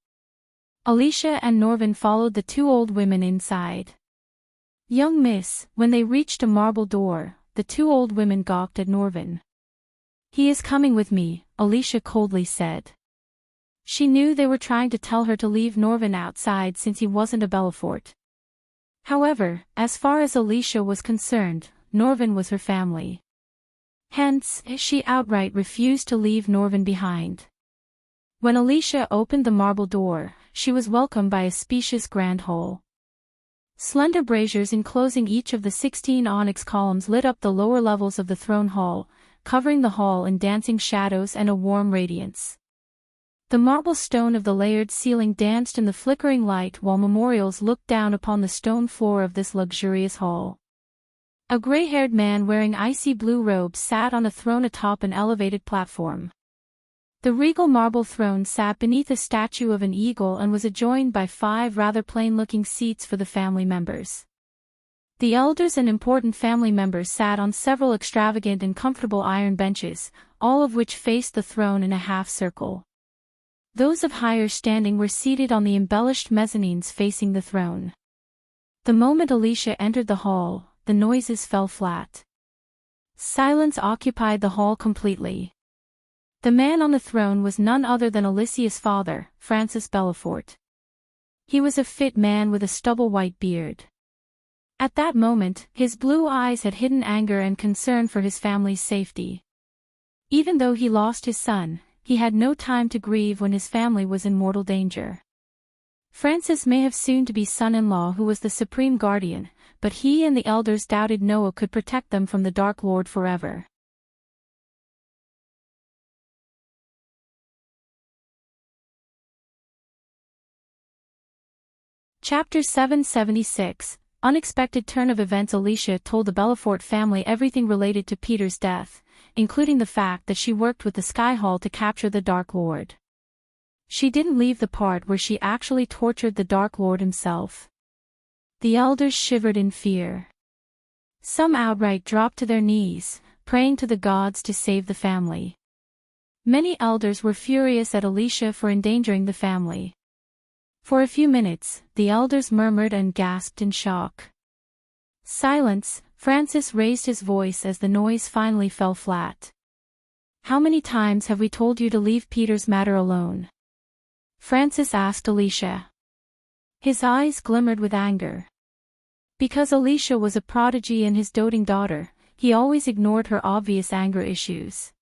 Alicia and Norvin followed the two old women inside. "Young miss," when they reached a marble door, the two old women gawked at Norvin. "He is coming with me," Alicia coldly said. She knew they were trying to tell her to leave Norvin outside since he wasn't a Belafort. However, as far as Alicia was concerned, Norvin was her family. Hence, she outright refused to leave Norvin behind. When Alicia opened the marble door, she was welcomed by a spacious grand hall. Slender braziers enclosing each of the 16 onyx columns lit up the lower levels of the throne hall, covering the hall in dancing shadows and a warm radiance. The marble stone of the layered ceiling danced in the flickering light while memorials looked down upon the stone floor of this luxurious hall. A gray-haired man wearing icy blue robes sat on a throne atop an elevated platform. The regal marble throne sat beneath a statue of an eagle and was adjoined by 5 rather plain-looking seats for the family members. The elders and important family members sat on several extravagant and comfortable iron benches, all of which faced the throne in a half-circle. Those of higher standing were seated on the embellished mezzanines facing the throne. The moment Alicia entered the hall, the noises fell flat. Silence occupied the hall completely. The man on the throne was none other than Alicia's father, Francis Belafort. He was a fit man with a stubble white beard. At that moment, his blue eyes had hidden anger and concern for his family's safety. Even though he lost his son, he had no time to grieve when his family was in mortal danger. Francis may have soon-to-be son-in-law who was the supreme guardian, but he and the elders doubted Noah could protect them from the Dark Lord forever. Chapter 776, Unexpected turn of events. Alicia told the Belfort family everything related to Peter's death, including the fact that she worked with the Sky Hall to capture the Dark Lord. She didn't leave the part where she actually tortured the Dark Lord himself. The elders shivered in fear. Some outright dropped to their knees, praying to the gods to save the family. Many elders were furious at Alicia for endangering the family. For a few minutes, the elders murmured and gasped in shock. Silence. Francis raised his voice as the noise finally fell flat. How many times have we told you to leave Peter's matter alone? Francis asked Alicia. His eyes glimmered with anger. Because Alicia was a prodigy and his doting daughter, he always ignored her obvious anger issues.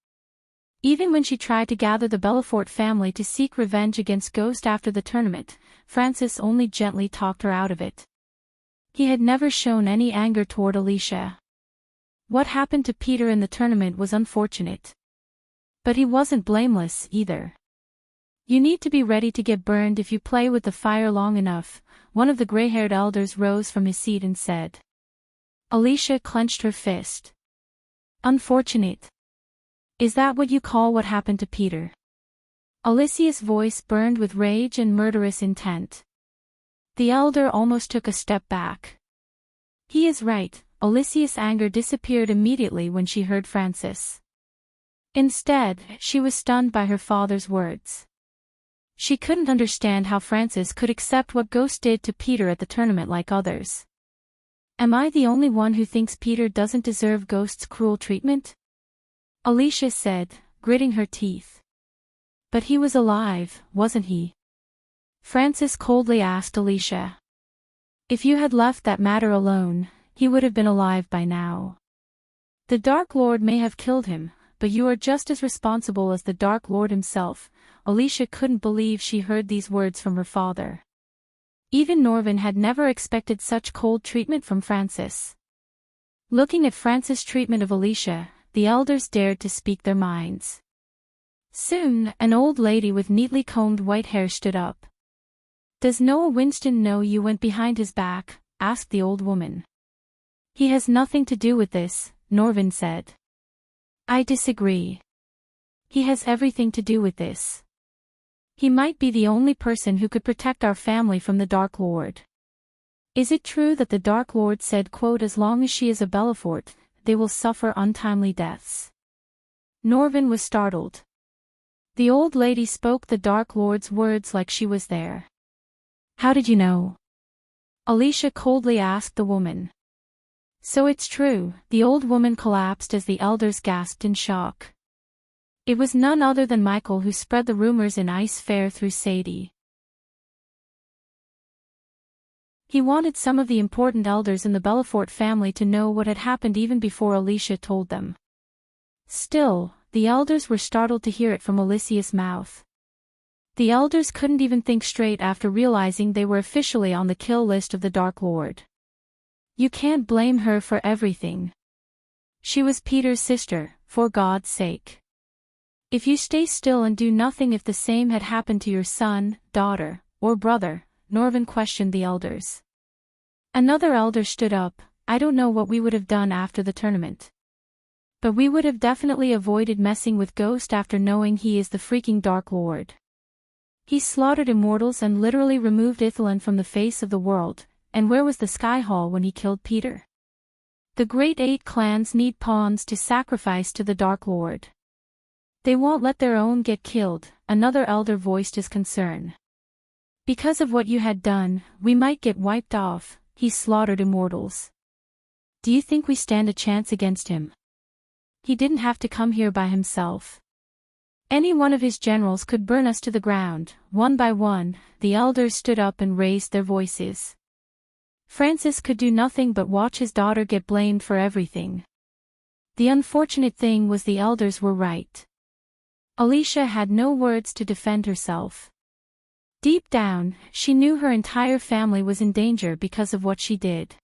Even when she tried to gather the Belfort family to seek revenge against Ghost after the tournament, Francis only gently talked her out of it. He had never shown any anger toward Alicia. What happened to Peter in the tournament was unfortunate. But he wasn't blameless either. You need to be ready to get burned if you play with the fire long enough, one of the gray-haired elders rose from his seat and said. Alicia clenched her fist. Unfortunate. Is that what you call what happened to Peter? Alicia's voice burned with rage and murderous intent. The elder almost took a step back. He is right. Alicia's anger disappeared immediately when she heard Francis. Instead, she was stunned by her father's words. She couldn't understand how Francis could accept what Ghost did to Peter at the tournament like others. Am I the only one who thinks Peter doesn't deserve Ghost's cruel treatment? Alicia said, gritting her teeth. But he was alive, wasn't he? Francis coldly asked Alicia. If you had left that matter alone, he would have been alive by now. The Dark Lord may have killed him, but you are just as responsible as the Dark Lord himself. Alicia couldn't believe she heard these words from her father. Even Norvin had never expected such cold treatment from Francis. Looking at Francis' treatment of Alicia, the elders dared to speak their minds. Soon, an old lady with neatly combed white hair stood up. Does Noah Winston know you went behind his back? Asked the old woman. He has nothing to do with this, Norvin said. I disagree. He has everything to do with this. He might be the only person who could protect our family from the Dark Lord. Is it true that the Dark Lord said, quote, as long as she is a Belfort, they will suffer untimely deaths? Norvin was startled. The old lady spoke the Dark Lord's words like she was there. How did you know? Alicia coldly asked the woman. So it's true, the old woman collapsed as the elders gasped in shock. It was none other than Michael who spread the rumors in Ice Fair through Sadie. He wanted some of the important elders in the Belfort family to know what had happened even before Alicia told them. Still, the elders were startled to hear it from Alicia's mouth. The elders couldn't even think straight after realizing they were officially on the kill list of the Dark Lord. You can't blame her for everything. She was Peter's sister, for God's sake. If you stay still and do nothing, if the same had happened to your son, daughter, or brother, Norvin questioned the elders. Another elder stood up. I don't know what we would have done after the tournament. But we would have definitely avoided messing with Ghost after knowing he is the freaking Dark Lord. He slaughtered immortals and literally removed Ithilien from the face of the world, and where was the Sky Hall when he killed Peter? The Great Eight clans need pawns to sacrifice to the Dark Lord. They won't let their own get killed, another elder voiced his concern. Because of what you had done, we might get wiped off. He slaughtered immortals. Do you think we stand a chance against him? He didn't have to come here by himself. Any one of his generals could burn us to the ground. One by one, the elders stood up and raised their voices. Francis could do nothing but watch his daughter get blamed for everything. The unfortunate thing was the elders were right. Alicia had no words to defend herself. Deep down, she knew her entire family was in danger because of what she did.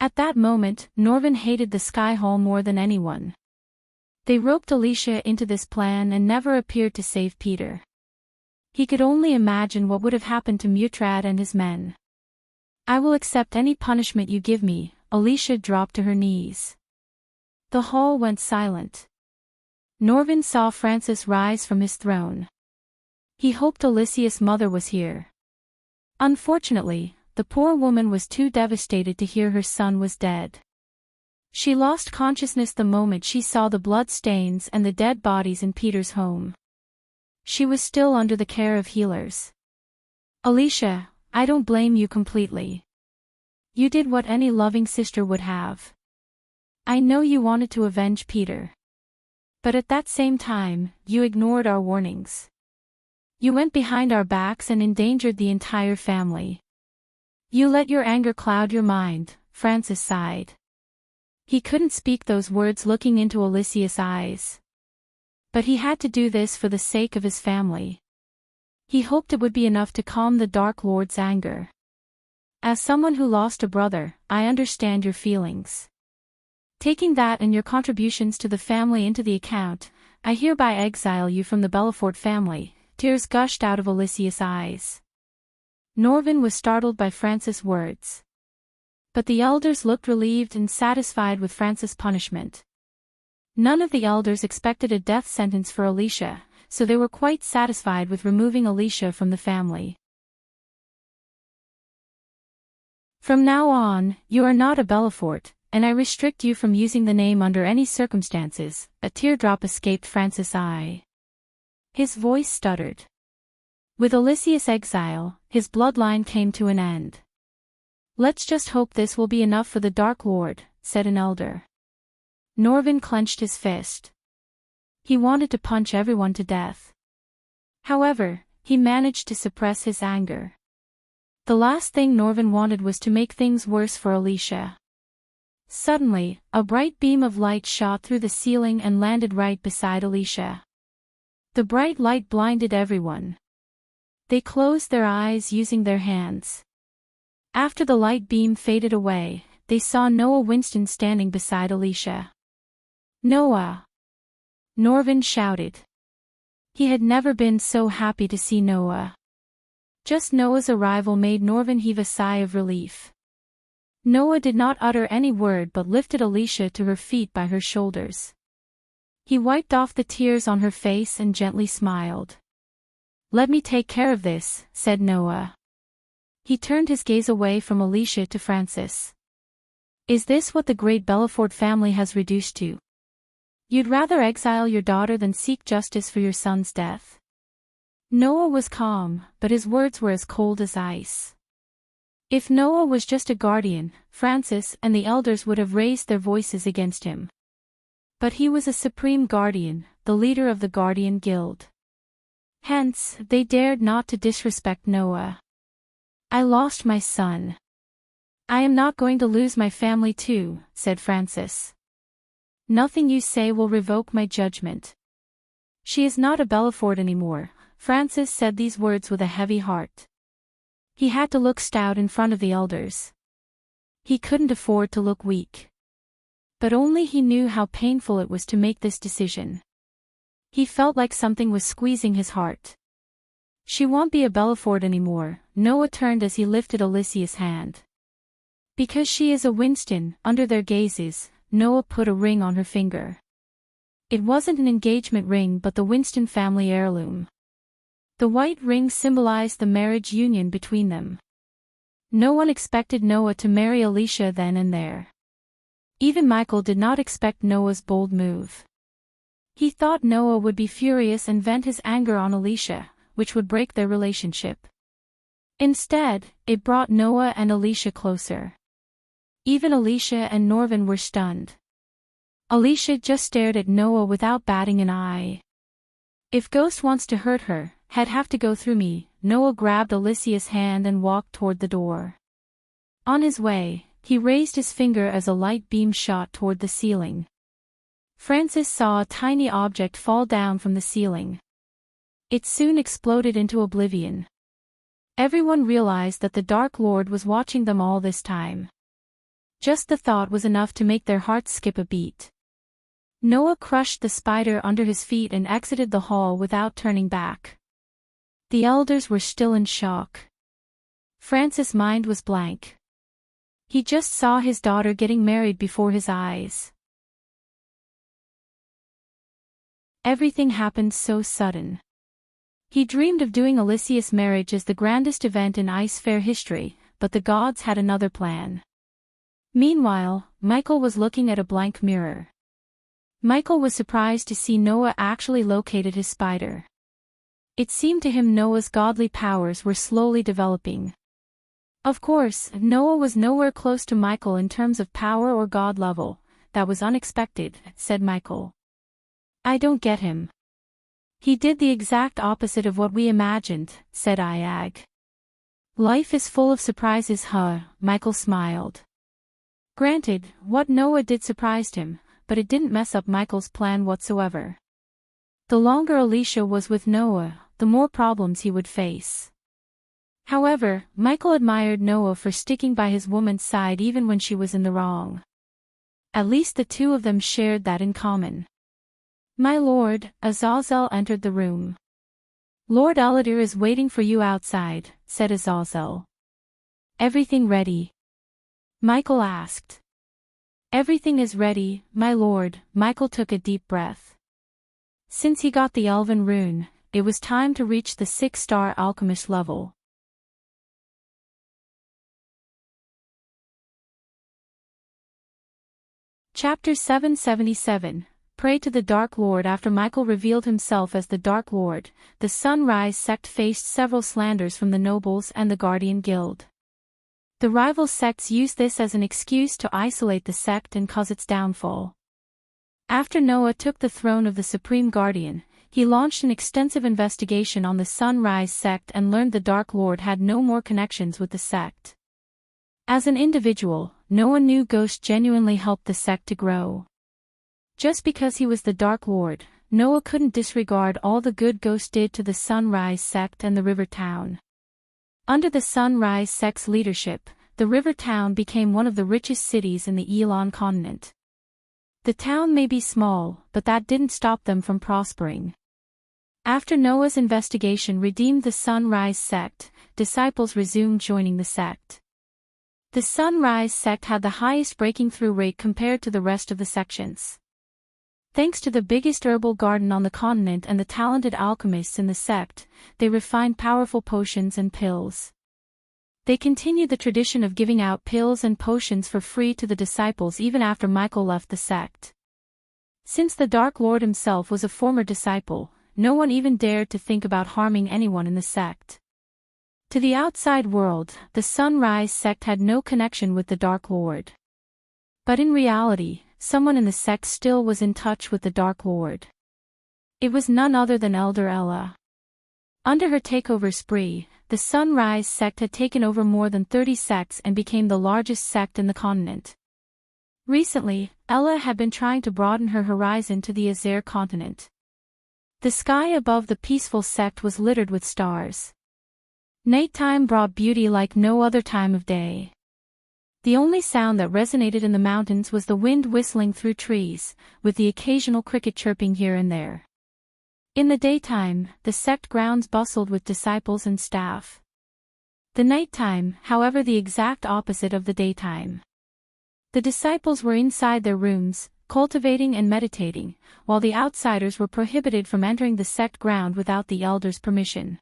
At that moment, Norvin hated the Sky Hall more than anyone. They roped Alicia into this plan and never appeared to save Peter. He could only imagine what would have happened to Mutrad and his men. "I will accept any punishment you give me," Alicia dropped to her knees. The hall went silent. Norvin saw Francis rise from his throne. He hoped Alicia's mother was here. Unfortunately, the poor woman was too devastated to hear her son was dead. She lost consciousness the moment she saw the blood stains and the dead bodies in Peter's home. She was still under the care of healers. "Alicia, I don't blame you completely. You did what any loving sister would have. I know you wanted to avenge Peter. But at that same time, you ignored our warnings. You went behind our backs and endangered the entire family. You let your anger cloud your mind," Francis sighed. He couldn't speak those words looking into Alicia's eyes. But he had to do this for the sake of his family. He hoped it would be enough to calm the Dark Lord's anger. "As someone who lost a brother, I understand your feelings. Taking that and your contributions to the family into the account, I hereby exile you from the Belafort family." Tears gushed out of Alicia's eyes. Norvin was startled by Francis' words. But the elders looked relieved and satisfied with Francis' punishment. None of the elders expected a death sentence for Alicia, so they were quite satisfied with removing Alicia from the family. "From now on, you are not a Belafort, and I restrict you from using the name under any circumstances." A teardrop escaped Francis' eye. His voice stuttered. With Alicia's exile, his bloodline came to an end. "Let's just hope this will be enough for the Dark Lord," said an elder. Norvin clenched his fist. He wanted to punch everyone to death. However, he managed to suppress his anger. The last thing Norvin wanted was to make things worse for Alicia. Suddenly, a bright beam of light shot through the ceiling and landed right beside Alicia. The bright light blinded everyone. They closed their eyes using their hands. After the light beam faded away, they saw Noah Winston standing beside Alicia. "Noah!" Norvin shouted. He had never been so happy to see Noah. Just Noah's arrival made Norvin heave a sigh of relief. Noah did not utter any word but lifted Alicia to her feet by her shoulders. He wiped off the tears on her face and gently smiled. "Let me take care of this," said Noah. He turned his gaze away from Alicia to Francis. "Is this what the great Belafort family has reduced to? You'd rather exile your daughter than seek justice for your son's death?" Noah was calm, but his words were as cold as ice. If Noah was just a guardian, Francis and the elders would have raised their voices against him. But he was a supreme guardian, the leader of the Guardian Guild. Hence, they dared not to disrespect Noah. "I lost my son. I am not going to lose my family too," said Francis. "Nothing you say will revoke my judgment." "She is not a Belafort anymore." Francis said these words with a heavy heart. He had to look stout in front of the elders. He couldn't afford to look weak. But only he knew how painful it was to make this decision. He felt like something was squeezing his heart. "She won't be a Belafort anymore," Noah turned as he lifted Alicia's hand. "Because she is a Winston." Under their gazes, Noah put a ring on her finger. It wasn't an engagement ring but the Winston family heirloom. The white ring symbolized the marriage union between them. No one expected Noah to marry Alicia then and there. Even Michael did not expect Noah's bold move. He thought Noah would be furious and vent his anger on Alicia, which would break their relationship. Instead, it brought Noah and Alicia closer. Even Alicia and Norvin were stunned. Alicia just stared at Noah without batting an eye. "If Ghost wants to hurt her, he'd have to go through me." Noah grabbed Alicia's hand and walked toward the door. On his way, he raised his finger as a light beam shot toward the ceiling. Francis saw a tiny object fall down from the ceiling. It soon exploded into oblivion. Everyone realized that the Dark Lord was watching them all this time. Just the thought was enough to make their hearts skip a beat. Noah crushed the spider under his feet and exited the hall without turning back. The elders were still in shock. Francis' mind was blank. He just saw his daughter getting married before his eyes. Everything happened so sudden. He dreamed of doing Alicia's marriage as the grandest event in Ice Fair history, but the gods had another plan. Meanwhile, Michael was looking at a blank mirror. Michael was surprised to see Noah actually located his spider. It seemed to him Noah's godly powers were slowly developing. Of course, Noah was nowhere close to Michael in terms of power or god level. That was unexpected, said Michael. I don't get him. He did the exact opposite of what we imagined, said Iag. Life is full of surprises, huh? Michael smiled. Granted, what Noah did surprised him, but it didn't mess up Michael's plan whatsoever. The longer Alicia was with Noah, the more problems he would face. However, Michael admired Noah for sticking by his woman's side even when she was in the wrong. At least the two of them shared that in common. My lord, Azazel entered the room. Lord Eladir is waiting for you outside, said Azazel. Everything ready? Michael asked. Everything is ready, my lord. Michael took a deep breath. Since he got the Elven rune, it was time to reach the 6-star alchemist level. Chapter 777. Pray to the Dark Lord. After Michael revealed himself as the Dark Lord, the Sunrise sect faced several slanders from the nobles and the Guardian Guild. The rival sects used this as an excuse to isolate the sect and cause its downfall. After Noah took the throne of the Supreme Guardian, he launched an extensive investigation on the Sunrise sect and learned the Dark Lord had no more connections with the sect. As an individual, Noah knew Ghost genuinely helped the sect to grow. Just because he was the Dark Lord, Noah couldn't disregard all the good Ghost did to the Sunrise sect and the river town. Under the Sunrise sect's leadership, the river town became one of the richest cities in the Elon continent. The town may be small, but that didn't stop them from prospering. After Noah's investigation redeemed the Sunrise sect, disciples resumed joining the sect. The Sunrise sect had the highest breaking through rate compared to the rest of the sections. Thanks to the biggest herbal garden on the continent and the talented alchemists in the sect, they refined powerful potions and pills. They continued the tradition of giving out pills and potions for free to the disciples even after Michael left the sect. Since the Dark Lord himself was a former disciple, no one even dared to think about harming anyone in the sect. To the outside world, the Sunrise sect had no connection with the Dark Lord. But in reality, someone in the sect still was in touch with the Dark Lord. It was none other than Elder Ella. Under her takeover spree, the Sunrise sect had taken over more than 30 sects and became the largest sect in the continent. Recently, Ella had been trying to broaden her horizon to the Azer continent. The sky above the peaceful sect was littered with stars. Nighttime brought beauty like no other time of day. The only sound that resonated in the mountains was the wind whistling through trees, with the occasional cricket chirping here and there. In the daytime, the sect grounds bustled with disciples and staff. The nighttime, however, the exact opposite of the daytime. The disciples were inside their rooms, cultivating and meditating, while the outsiders were prohibited from entering the sect ground without the elders' permission.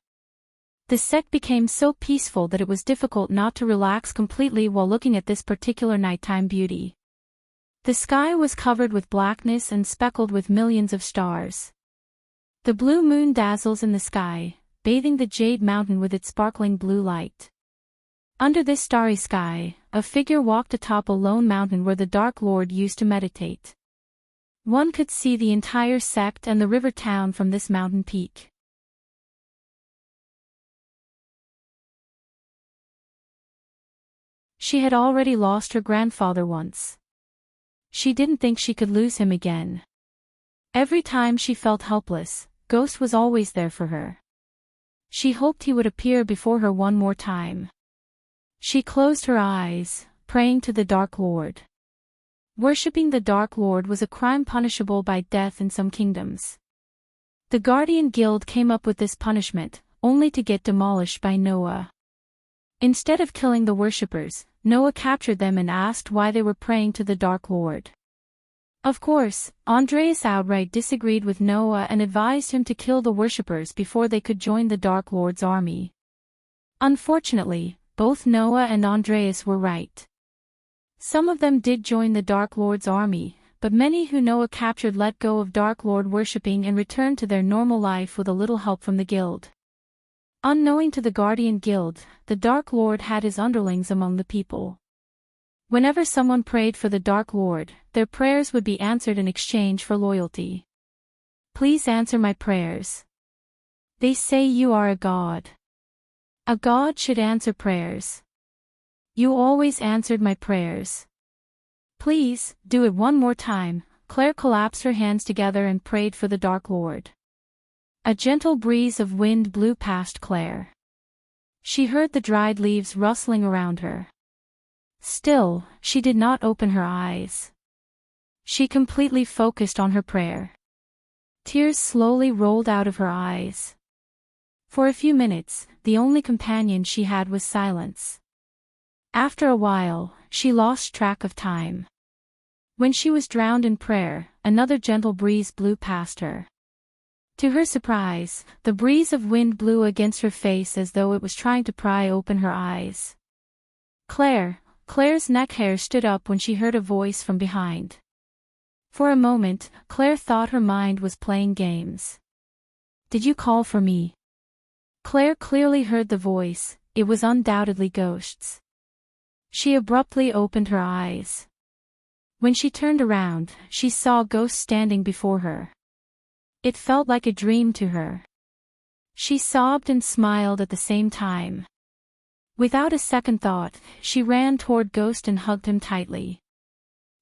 The sect became so peaceful that it was difficult not to relax completely while looking at this particular nighttime beauty. The sky was covered with blackness and speckled with millions of stars. The blue moon dazzles in the sky, bathing the jade mountain with its sparkling blue light. Under this starry sky, a figure walked atop a lone mountain where the Dark Lord used to meditate. One could see the entire sect and the river town from this mountain peak. She had already lost her grandfather once. She didn't think she could lose him again. Every time she felt helpless, Ghost was always there for her. She hoped he would appear before her one more time. She closed her eyes, praying to the Dark Lord. Worshipping the Dark Lord was a crime punishable by death in some kingdoms. The Guardian Guild came up with this punishment, only to get demolished by Noah. Instead of killing the worshippers, Noah captured them and asked why they were praying to the Dark Lord. Of course, Andreas outright disagreed with Noah and advised him to kill the worshippers before they could join the Dark Lord's army. Unfortunately, both Noah and Andreas were right. Some of them did join the Dark Lord's army, but many who Noah captured let go of Dark Lord worshipping and returned to their normal life with a little help from the guild. Unknowing to the Guardian Guild, the Dark Lord had his underlings among the people. Whenever someone prayed for the Dark Lord, their prayers would be answered in exchange for loyalty. Please answer my prayers. They say you are a god. A god should answer prayers. You always answered my prayers. Please, do it one more time. Claire collapsed her hands together and prayed for the Dark Lord. A gentle breeze of wind blew past Claire. She heard the dried leaves rustling around her. Still, she did not open her eyes. She completely focused on her prayer. Tears slowly rolled out of her eyes. For a few minutes, the only companion she had was silence. After a while, she lost track of time. When she was drowned in prayer, another gentle breeze blew past her. To her surprise, the breeze of wind blew against her face as though it was trying to pry open her eyes. Claire's neck hair stood up when she heard a voice from behind. For a moment, Claire thought her mind was playing games. Did you call for me? Claire clearly heard the voice, it was undoubtedly Ghost's. She abruptly opened her eyes. When she turned around, she saw Ghost standing before her. It felt like a dream to her. She sobbed and smiled at the same time. Without a second thought, she ran toward Ghost and hugged him tightly.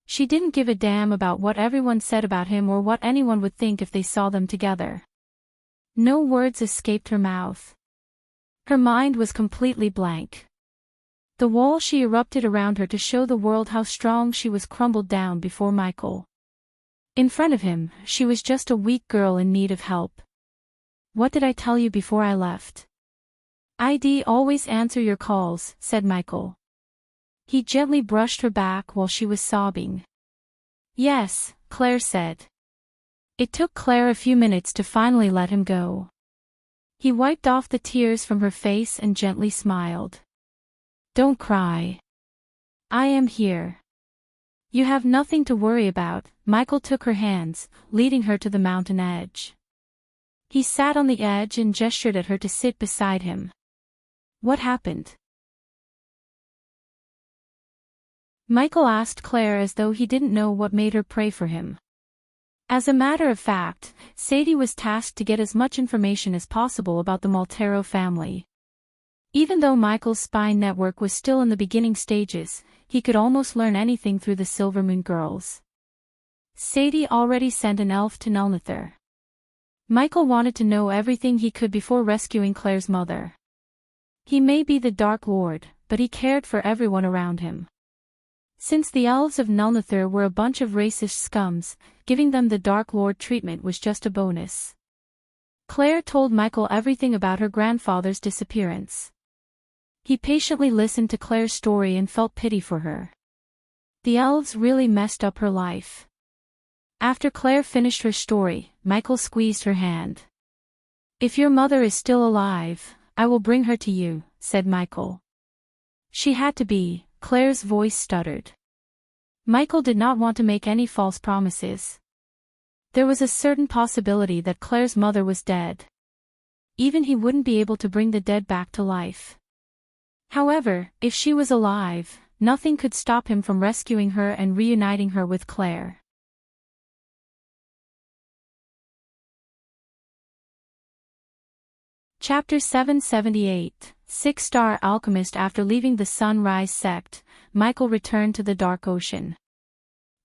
She didn't give a damn about what everyone said about him or what anyone would think if they saw them together. No words escaped her mouth. Her mind was completely blank. The wall she erupted around her to show the world how strong she was crumbled down before Michael. In front of him, she was just a weak girl in need of help. What did I tell you before I left? I'd always answer your calls, said Michael. He gently brushed her back while she was sobbing. Yes, Claire said. It took Claire a few minutes to finally let him go. He wiped off the tears from her face and gently smiled. Don't cry. I am here. You have nothing to worry about. Michael took her hands, leading her to the mountain edge. He sat on the edge and gestured at her to sit beside him. What happened? Michael asked Claire as though he didn't know what made her pray for him. As a matter of fact, Sadie was tasked to get as much information as possible about the Maltero family. Even though Michael's spy network was still in the beginning stages, he could almost learn anything through the Silvermoon girls. Sadie already sent an elf to Nulnither. Michael wanted to know everything he could before rescuing Claire's mother. He may be the Dark Lord, but he cared for everyone around him. Since the elves of Nulnither were a bunch of racist scums, giving them the Dark Lord treatment was just a bonus. Claire told Michael everything about her grandfather's disappearance. He patiently listened to Claire's story and felt pity for her. The elves really messed up her life. After Claire finished her story, Michael squeezed her hand. If your mother is still alive, I will bring her to you, said Michael. She had to be, Claire's voice stuttered. Michael did not want to make any false promises. There was a certain possibility that Claire's mother was dead. Even he wouldn't be able to bring the dead back to life. However, if she was alive, nothing could stop him from rescuing her and reuniting her with Claire. Chapter 778, 6-Star Alchemist. After leaving the Sunrise sect, Michael returned to the Dark Ocean.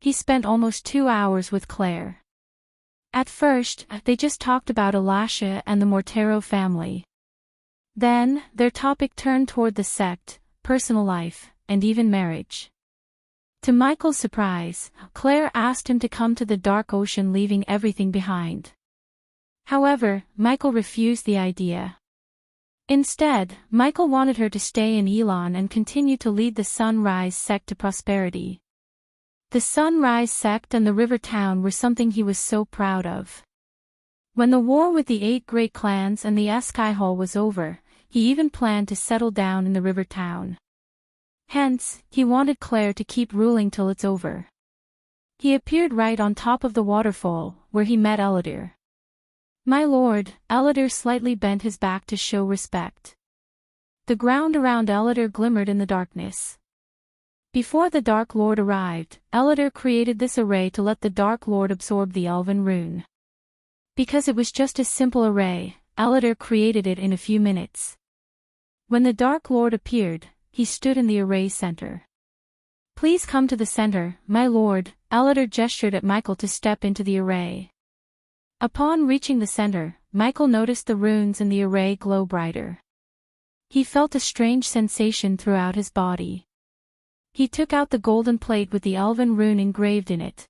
He spent almost 2 hours with Claire. At first, they just talked about Elisha and the Mortero family. Then, their topic turned toward the sect, personal life, and even marriage. To Michael's surprise, Claire asked him to come to the dark ocean, leaving everything behind. However, Michael refused the idea. Instead, Michael wanted her to stay in Elon and continue to lead the Sunrise sect to prosperity. The Sunrise sect and the river town were something he was so proud of. When the war with the 8 great clans and the Skyhall was over, he even planned to settle down in the river town. Hence, he wanted Claire to keep ruling till it's over. He appeared right on top of the waterfall, where he met Ellider. "My lord," Ellider slightly bent his back to show respect. The ground around Ellider glimmered in the darkness. Before the Dark Lord arrived, Ellider created this array to let the Dark Lord absorb the Elven rune. Because it was just a simple array, Ellider created it in a few minutes. When the Dark Lord appeared, he stood in the array's center. "Please come to the center, my lord," Ellider gestured at Michael to step into the array. Upon reaching the center, Michael noticed the runes in the array glow brighter. He felt a strange sensation throughout his body. He took out the golden plate with the elven rune engraved in it.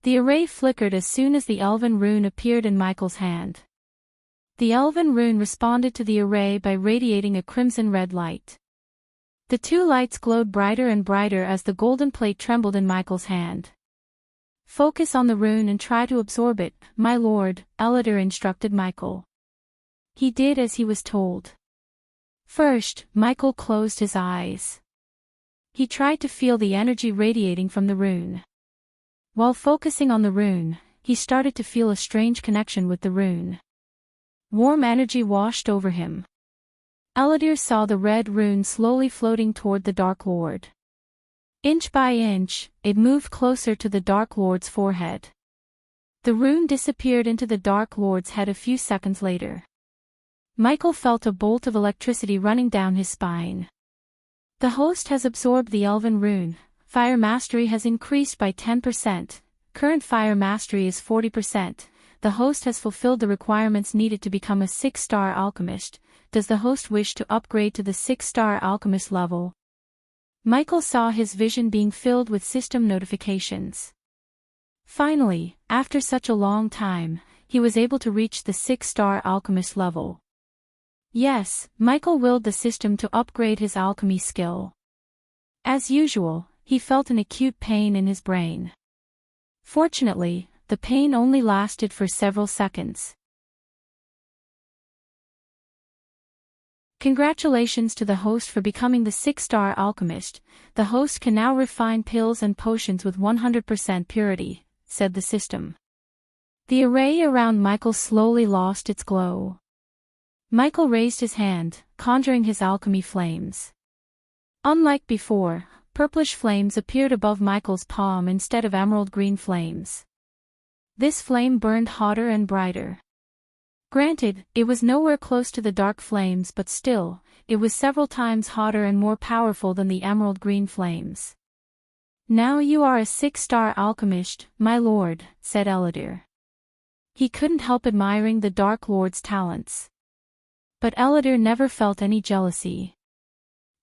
The array flickered as soon as the elven rune appeared in Michael's hand. The elven rune responded to the array by radiating a crimson-red light. The 2 lights glowed brighter and brighter as the golden plate trembled in Michael's hand. "Focus on the rune and try to absorb it, my lord," Ellider instructed Michael. He did as he was told. First, Michael closed his eyes. He tried to feel the energy radiating from the rune. While focusing on the rune, he started to feel a strange connection with the rune. Warm energy washed over him. Ellider saw the red rune slowly floating toward the Dark Lord. Inch by inch, it moved closer to the Dark Lord's forehead. The rune disappeared into the Dark Lord's head a few seconds later. Michael felt a bolt of electricity running down his spine. The host has absorbed the elven rune. Fire mastery has increased by 10%. Current fire mastery is 40%. The host has fulfilled the requirements needed to become a 6-star alchemist. Does the host wish to upgrade to the 6-star alchemist level? Michael saw his vision being filled with system notifications. Finally, after such a long time, he was able to reach the 6-star alchemist level. Yes, Michael willed the system to upgrade his alchemy skill. As usual, he felt an acute pain in his brain. Fortunately, the pain only lasted for several seconds. Congratulations to the host for becoming the 6-star alchemist. The host can now refine pills and potions with 100% purity, said the system. The array around Michael slowly lost its glow. Michael raised his hand, conjuring his alchemy flames. Unlike before, purplish flames appeared above Michael's palm instead of emerald green flames. This flame burned hotter and brighter. Granted, it was nowhere close to the dark flames, but still, it was several times hotter and more powerful than the emerald green flames. "Now you are a 6-star alchemist, my lord," said Ellider. He couldn't help admiring the Dark Lord's talents. But Ellider never felt any jealousy.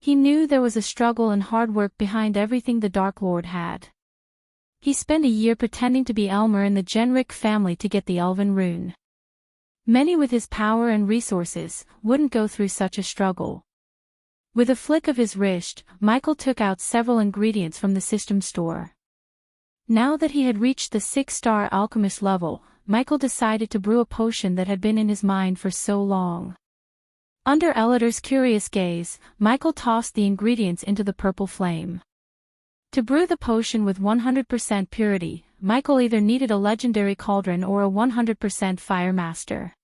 He knew there was a struggle and hard work behind everything the Dark Lord had. He spent a year pretending to be Elmer in the Genric family to get the Elven rune. Many with his power and resources wouldn't go through such a struggle. With a flick of his wrist, Michael took out several ingredients from the system store. Now that he had reached the 6-star alchemist level, Michael decided to brew a potion that had been in his mind for so long. Under Ellider's curious gaze, Michael tossed the ingredients into the purple flame. To brew the potion with 100% purity, Michael either needed a legendary cauldron or a 100% fire master.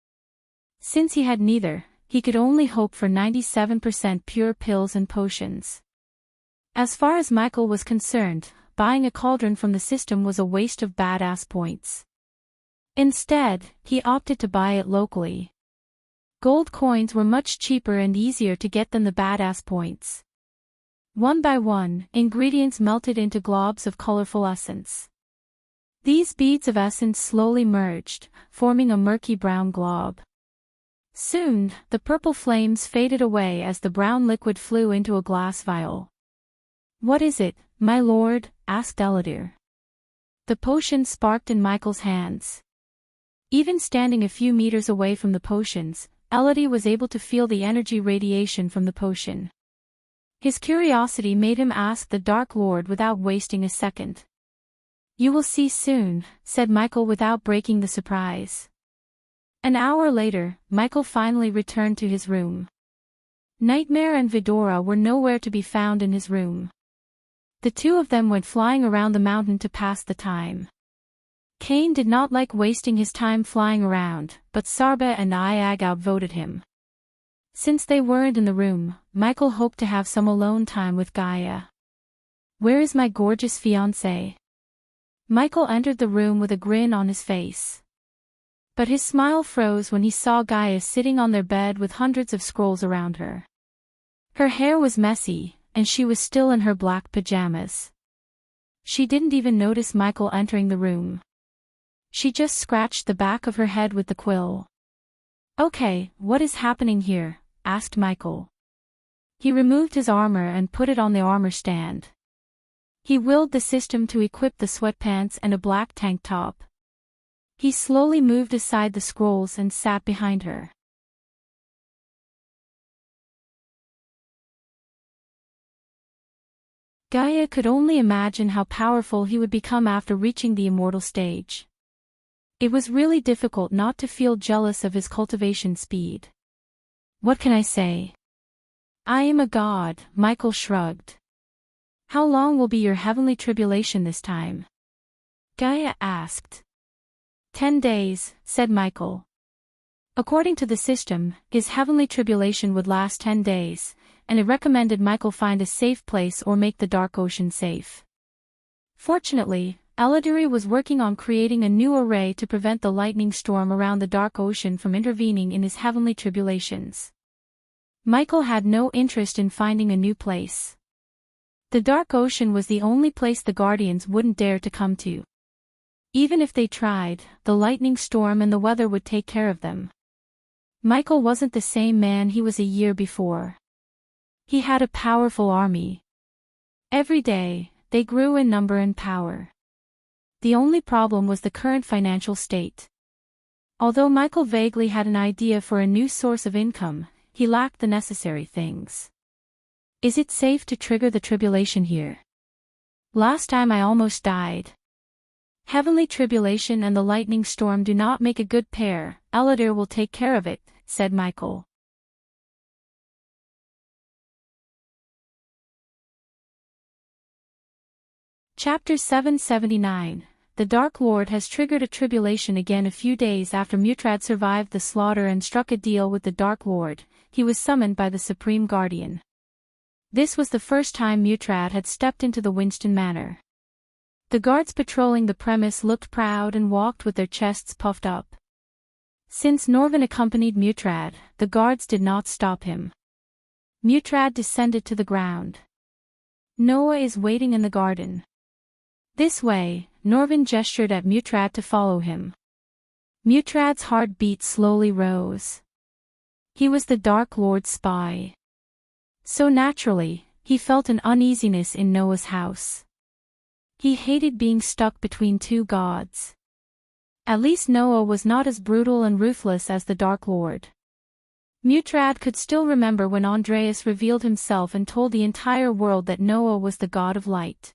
Since he had neither, he could only hope for 97% pure pills and potions. As far as Michael was concerned, buying a cauldron from the system was a waste of badass points. Instead, he opted to buy it locally. Gold coins were much cheaper and easier to get than the badass points. One by one, ingredients melted into globs of colorful essence. These beads of essence slowly merged, forming a murky brown glob. Soon, the purple flames faded away as the brown liquid flew into a glass vial. "What is it, my lord?" asked Eladir. The potion sparked in Michael's hands. Even standing a few meters away from the potions, Eladir was able to feel the energy radiation from the potion. His curiosity made him ask the Dark Lord without wasting a second. "You will see soon," said Michael without breaking the surprise. An hour later, Michael finally returned to his room. Nightmare and Vidora were nowhere to be found in his room. The two of them went flying around the mountain to pass the time. Cain did not like wasting his time flying around, but Sarba and Iag outvoted him. Since they weren't in the room, Michael hoped to have some alone time with Gaia. "Where is my gorgeous fiancée?" Michael entered the room with a grin on his face. But his smile froze when he saw Gaia sitting on their bed with hundreds of scrolls around her. Her hair was messy, and she was still in her black pajamas. She didn't even notice Michael entering the room. She just scratched the back of her head with the quill. "Okay, what is happening here?" asked Michael. He removed his armor and put it on the armor stand. He willed the system to equip the sweatpants and a black tank top. He slowly moved aside the scrolls and sat behind her. Gaia could only imagine how powerful he would become after reaching the immortal stage. It was really difficult not to feel jealous of his cultivation speed. "What can I say? I am a god," Michael shrugged. "How long will be your heavenly tribulation this time?" Gaia asked. 10 days, said Michael. According to the system, his heavenly tribulation would last 10 days, and it recommended Michael find a safe place or make the dark ocean safe. Fortunately, Eladiri was working on creating a new array to prevent the lightning storm around the dark ocean from intervening in his heavenly tribulations. Michael had no interest in finding a new place. The dark ocean was the only place the Guardians wouldn't dare to come to. Even if they tried, the lightning storm and the weather would take care of them. Michael wasn't the same man he was a year before. He had a powerful army. Every day, they grew in number and power. The only problem was the current financial state. Although Michael vaguely had an idea for a new source of income, he lacked the necessary things. Is it safe to trigger the tribulation here? Last time I almost died. Heavenly tribulation and the lightning storm do not make a good pair. Eladir will take care of it, said Michael. Chapter 779. The Dark Lord has triggered a tribulation again. A few days after Mutrad survived the slaughter and struck a deal with the Dark Lord, he was summoned by the Supreme Guardian. This was the first time Mutrad had stepped into the Winston Manor. The guards patrolling the premise looked proud and walked with their chests puffed up. Since Norvin accompanied Mutrad, the guards did not stop him. Mutrad descended to the ground. Noah is waiting in the garden. This way, Norvin gestured at Mutrad to follow him. Mutrad's heartbeat slowly rose. He was the Dark Lord's spy. So naturally, he felt an uneasiness in Noah's house. He hated being stuck between two gods. At least Noah was not as brutal and ruthless as the Dark Lord. Mutrad could still remember when Andreas revealed himself and told the entire world that Noah was the god of light.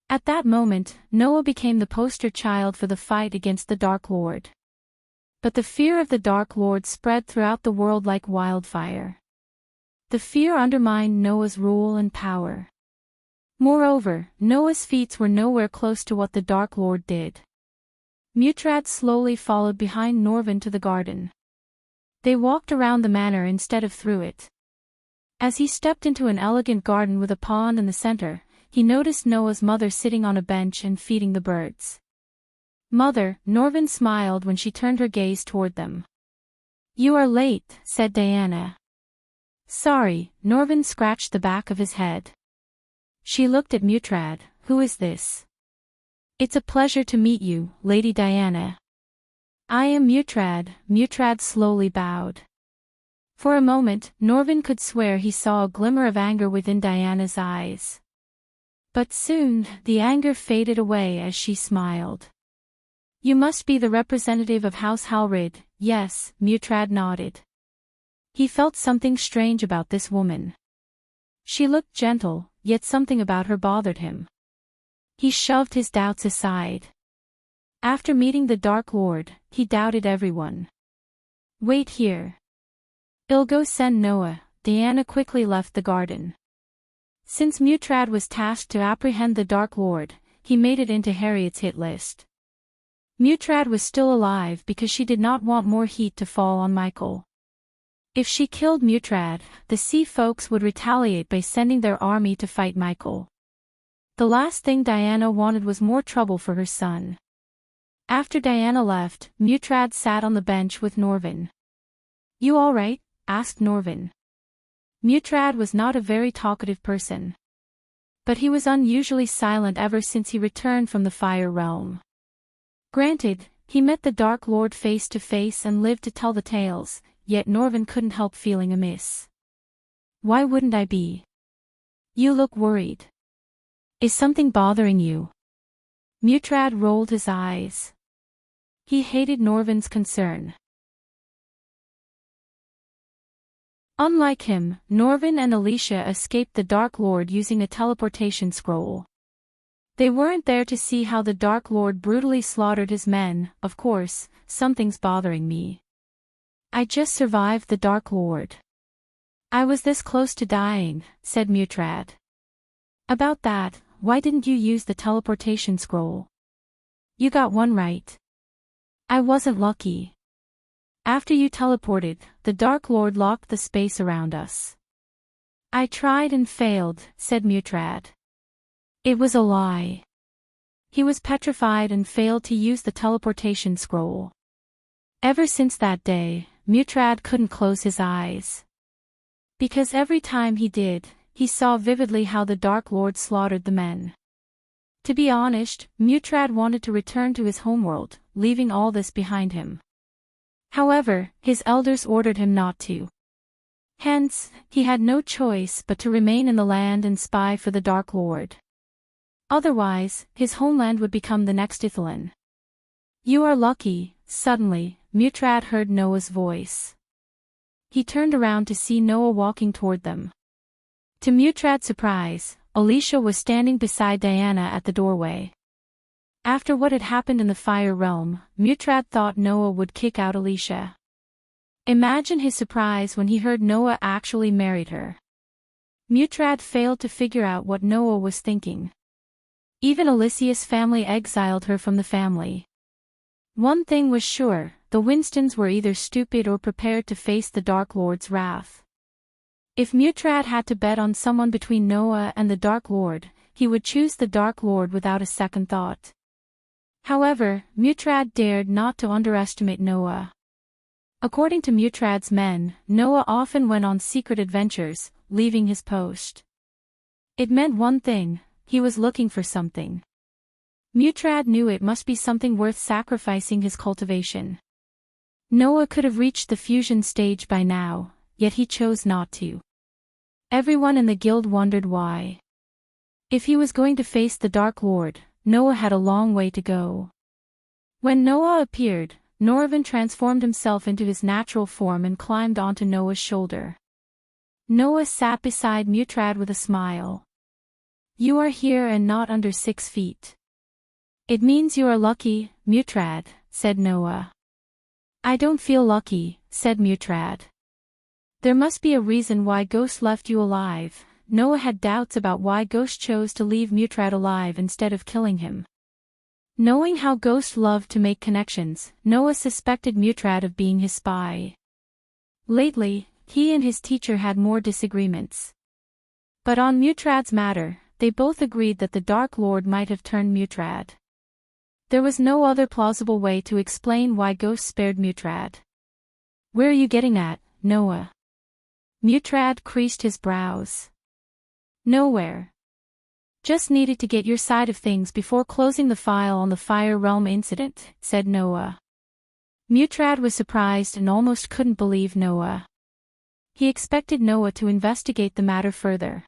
At that moment, Noah became the poster child for the fight against the Dark Lord. But the fear of the Dark Lord spread throughout the world like wildfire. The fear undermined Noah's rule and power. Moreover, Noah's feats were nowhere close to what the Dark Lord did. Mutrad slowly followed behind Norvin to the garden. They walked around the manor instead of through it. As he stepped into an elegant garden with a pond in the center, he noticed Noah's mother sitting on a bench and feeding the birds. "Mother," Norvin smiled when she turned her gaze toward them. "You are late," said Diana. "Sorry," Norvin scratched the back of his head. She looked at Mutrad. "Who is this?" It's a pleasure to meet you, Lady Diana. I am Mutrad. Mutrad slowly bowed. For a moment, Norvin could swear he saw a glimmer of anger within Diana's eyes. But soon, the anger faded away as she smiled. You must be the representative of House Halrid. Yes, Mutrad nodded. He felt something strange about this woman. She looked gentle, yet something about her bothered him. He shoved his doubts aside. After meeting the Dark Lord, he doubted everyone. Wait here. I'll go send Noah. Diana quickly left the garden. Since Mutrad was tasked to apprehend the Dark Lord, he made it into Harriet's hit list. Mutrad was still alive because she did not want more heat to fall on Michael. If she killed Mutrad, the sea folks would retaliate by sending their army to fight Michael. The last thing Diana wanted was more trouble for her son. After Diana left, Mutrad sat on the bench with Norvin. You all right? Asked Norvin. Mutrad was not a very talkative person. But he was unusually silent ever since he returned from the Fire Realm. Granted, he met the Dark Lord face to face and lived to tell the tales, yet Norvin couldn't help feeling amiss. Why wouldn't I be? You look worried. Is something bothering you? Mutrad rolled his eyes. He hated Norvin's concern. Unlike him, Norvin and Alicia escaped the Dark Lord using a teleportation scroll. They weren't there to see how the Dark Lord brutally slaughtered his men. Of course, something's bothering me. I just survived the Dark Lord. I was this close to dying, said Mutrad. About that, why didn't you use the teleportation scroll? You got one right. I wasn't lucky. After you teleported, the Dark Lord locked the space around us. I tried and failed, said Mutrad. It was a lie. He was petrified and failed to use the teleportation scroll. Ever since that day, Mutrad couldn't close his eyes. Because every time he did, he saw vividly how the Dark Lord slaughtered the men. To be honest, Mutrad wanted to return to his homeworld, leaving all this behind him. However, his elders ordered him not to. Hence, he had no choice but to remain in the land and spy for the Dark Lord. Otherwise, his homeland would become the next Ithilien. You are lucky. Suddenly, Mutrad heard Noah's voice. He turned around to see Noah walking toward them. To Mutrad's surprise, Alicia was standing beside Diana at the doorway. After what had happened in the Fire Realm, Mutrad thought Noah would kick out Alicia. Imagine his surprise when he heard Noah actually married her. Mutrad failed to figure out what Noah was thinking. Even Alicia's family exiled her from the family. One thing was sure, the Winstons were either stupid or prepared to face the Dark Lord's wrath. If Mutrad had to bet on someone between Noah and the Dark Lord, he would choose the Dark Lord without a second thought. However, Mutrad dared not to underestimate Noah. According to Mutrad's men, Noah often went on secret adventures, leaving his post. It meant one thing, he was looking for something. Mutrad knew it must be something worth sacrificing his cultivation. Noah could have reached the fusion stage by now, yet he chose not to. Everyone in the guild wondered why. If he was going to face the Dark Lord, Noah had a long way to go. When Noah appeared, Norvin transformed himself into his natural form and climbed onto Noah's shoulder. Noah sat beside Mutrad with a smile. You are here and not under 6 feet. It means you are lucky, Mutrad, said Noah. I don't feel lucky, said Mutrad. There must be a reason why Ghost left you alive. Noah had doubts about why Ghost chose to leave Mutrad alive instead of killing him. Knowing how Ghost loved to make connections, Noah suspected Mutrad of being his spy. Lately, he and his teacher had more disagreements. But on Mutrad's matter, they both agreed that the Dark Lord might have turned Mutrad. There was no other plausible way to explain why Ghost spared Mutrad. Where are you getting at, Noah? Mutrad creased his brows. Nowhere. Just needed to get your side of things before closing the file on the Fire Realm incident, said Noah. Mutrad was surprised and almost couldn't believe Noah. He expected Noah to investigate the matter further.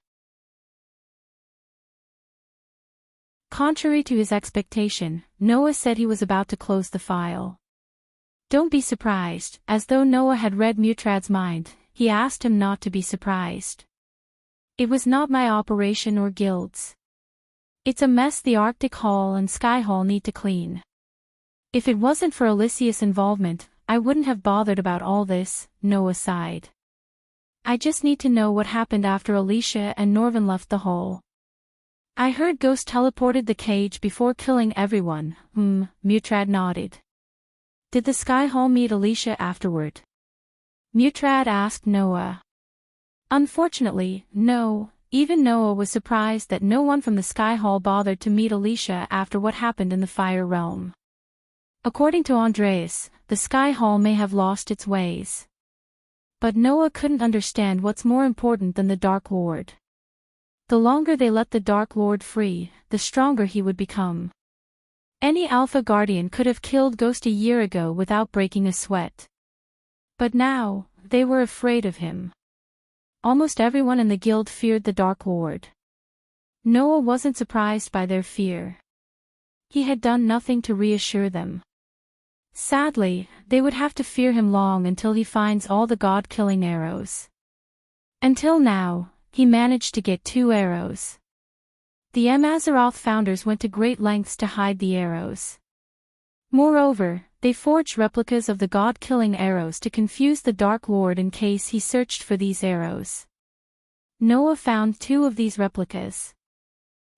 Contrary to his expectation, Noah said he was about to close the file. Don't be surprised, as though Noah had read Mutrad's mind, he asked him not to be surprised. It was not my operation or guild's. It's a mess the Arctic Hall and Sky Hall need to clean. If it wasn't for Alicia's involvement, I wouldn't have bothered about all this, Noah sighed. I just need to know what happened after Alicia and Norvin left the hall. I heard Ghost teleported the cage before killing everyone, Mutrad nodded. Did the Sky Hall meet Alicia afterward? Mutrad asked Noah. Unfortunately, no. Even Noah was surprised that no one from the Sky Hall bothered to meet Alicia after what happened in the Fire Realm. According to Andreas, the Sky Hall may have lost its ways. But Noah couldn't understand what's more important than the Dark Lord. The longer they let the Dark Lord free, the stronger he would become. Any Alpha Guardian could have killed Ghost a year ago without breaking a sweat. But now, they were afraid of him. Almost everyone in the guild feared the Dark Lord. Noah wasn't surprised by their fear. He had done nothing to reassure them. Sadly, they would have to fear him long until he finds all the god-killing arrows. Until now, he managed to get 2 arrows. The Amazaroth founders went to great lengths to hide the arrows. Moreover, they forged replicas of the god-killing arrows to confuse the Dark Lord in case he searched for these arrows. Noah found 2 of these replicas.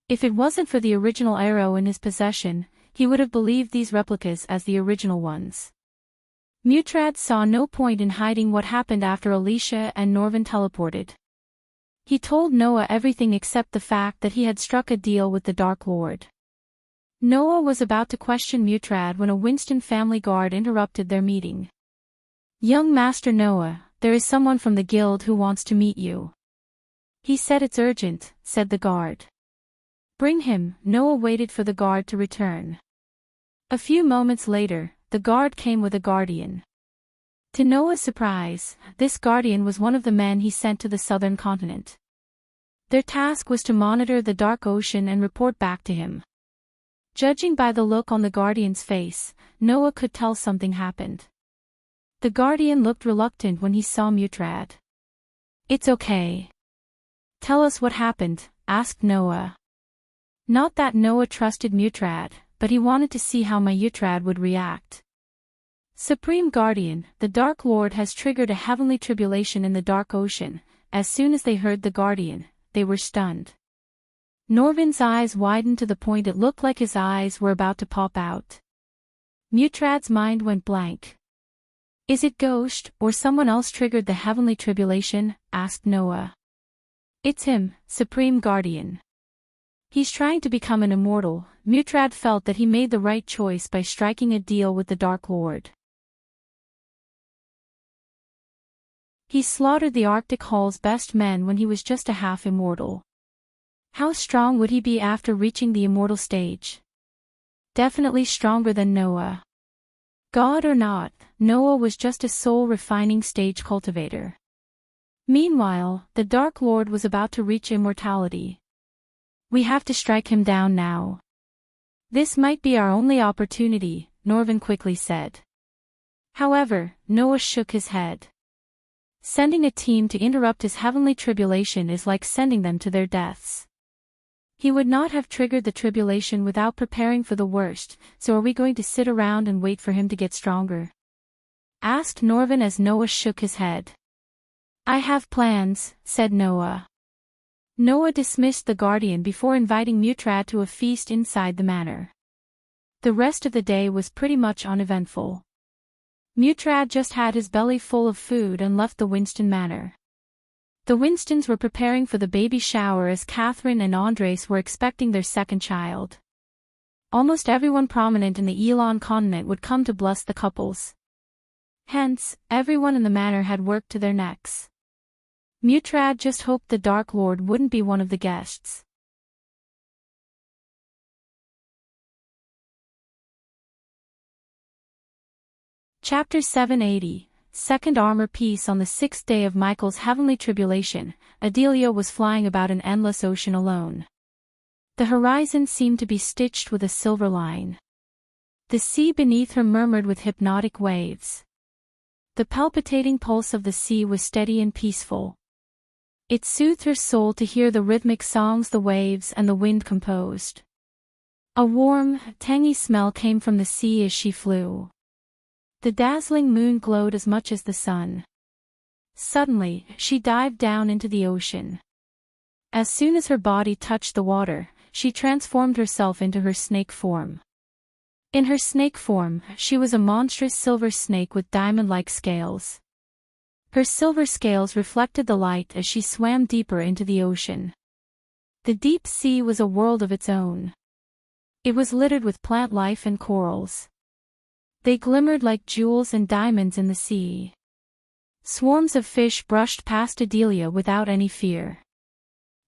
If it wasn't for the original arrow in his possession, he would have believed these replicas as the original ones. Mutrad saw no point in hiding what happened after Alicia and Norvin teleported. He told Noah everything except the fact that he had struck a deal with the Dark Lord. Noah was about to question Mutrad when a Winston family guard interrupted their meeting. Young Master Noah, there is someone from the guild who wants to meet you. He said it's urgent, said the guard. Bring him. Noah waited for the guard to return. A few moments later, the guard came with a guardian. To Noah's surprise, this guardian was one of the men he sent to the southern continent. Their task was to monitor the Dark Ocean and report back to him. Judging by the look on the guardian's face, Noah could tell something happened. The guardian looked reluctant when he saw Mutrad. It's okay. Tell us what happened, asked Noah. Not that Noah trusted Mutrad, but he wanted to see how Mutrad would react. Supreme Guardian, the Dark Lord has triggered a heavenly tribulation in the Dark Ocean. As soon as they heard the guardian, they were stunned. Norvin's eyes widened to the point it looked like his eyes were about to pop out. Mutrad's mind went blank. Is it Ghost, or someone else triggered the heavenly tribulation? Asked Noah. It's him, Supreme Guardian. He's trying to become an immortal. Mutrad felt that he made the right choice by striking a deal with the Dark Lord. He slaughtered the Arctic Hall's best men when he was just a half-immortal. How strong would he be after reaching the immortal stage? Definitely stronger than Noah. God or not, Noah was just a soul-refining stage cultivator. Meanwhile, the Dark Lord was about to reach immortality. We have to strike him down now. This might be our only opportunity, Norvin quickly said. However, Noah shook his head. Sending a team to interrupt his heavenly tribulation is like sending them to their deaths. He would not have triggered the tribulation without preparing for the worst, so are we going to sit around and wait for him to get stronger? Asked Norvin as Noah shook his head. I have plans, said Noah. Noah dismissed the guardian before inviting Mutrad to a feast inside the manor. The rest of the day was pretty much uneventful. Mutrad just had his belly full of food and left the Winston manor. The Winstons were preparing for the baby shower as Catherine and Andres were expecting their second child. Almost everyone prominent in the Elon continent would come to bless the couples. Hence, everyone in the manor had worked to their necks. . Mutrad just hoped the Dark Lord wouldn't be one of the guests. Chapter 780, Second Armor Piece. On the sixth day of Michael's heavenly tribulation, Adelia was flying about an endless ocean alone. The horizon seemed to be stitched with a silver line. The sea beneath her murmured with hypnotic waves. The palpitating pulse of the sea was steady and peaceful. It soothed her soul to hear the rhythmic songs the waves and the wind composed. A warm, tangy smell came from the sea as she flew. The dazzling moon glowed as much as the sun. Suddenly, she dived down into the ocean. As soon as her body touched the water, she transformed herself into her snake form. In her snake form, she was a monstrous silver snake with diamond-like scales. Her silver scales reflected the light as she swam deeper into the ocean. The deep sea was a world of its own. It was littered with plant life and corals. They glimmered like jewels and diamonds in the sea. Swarms of fish brushed past Adelia without any fear.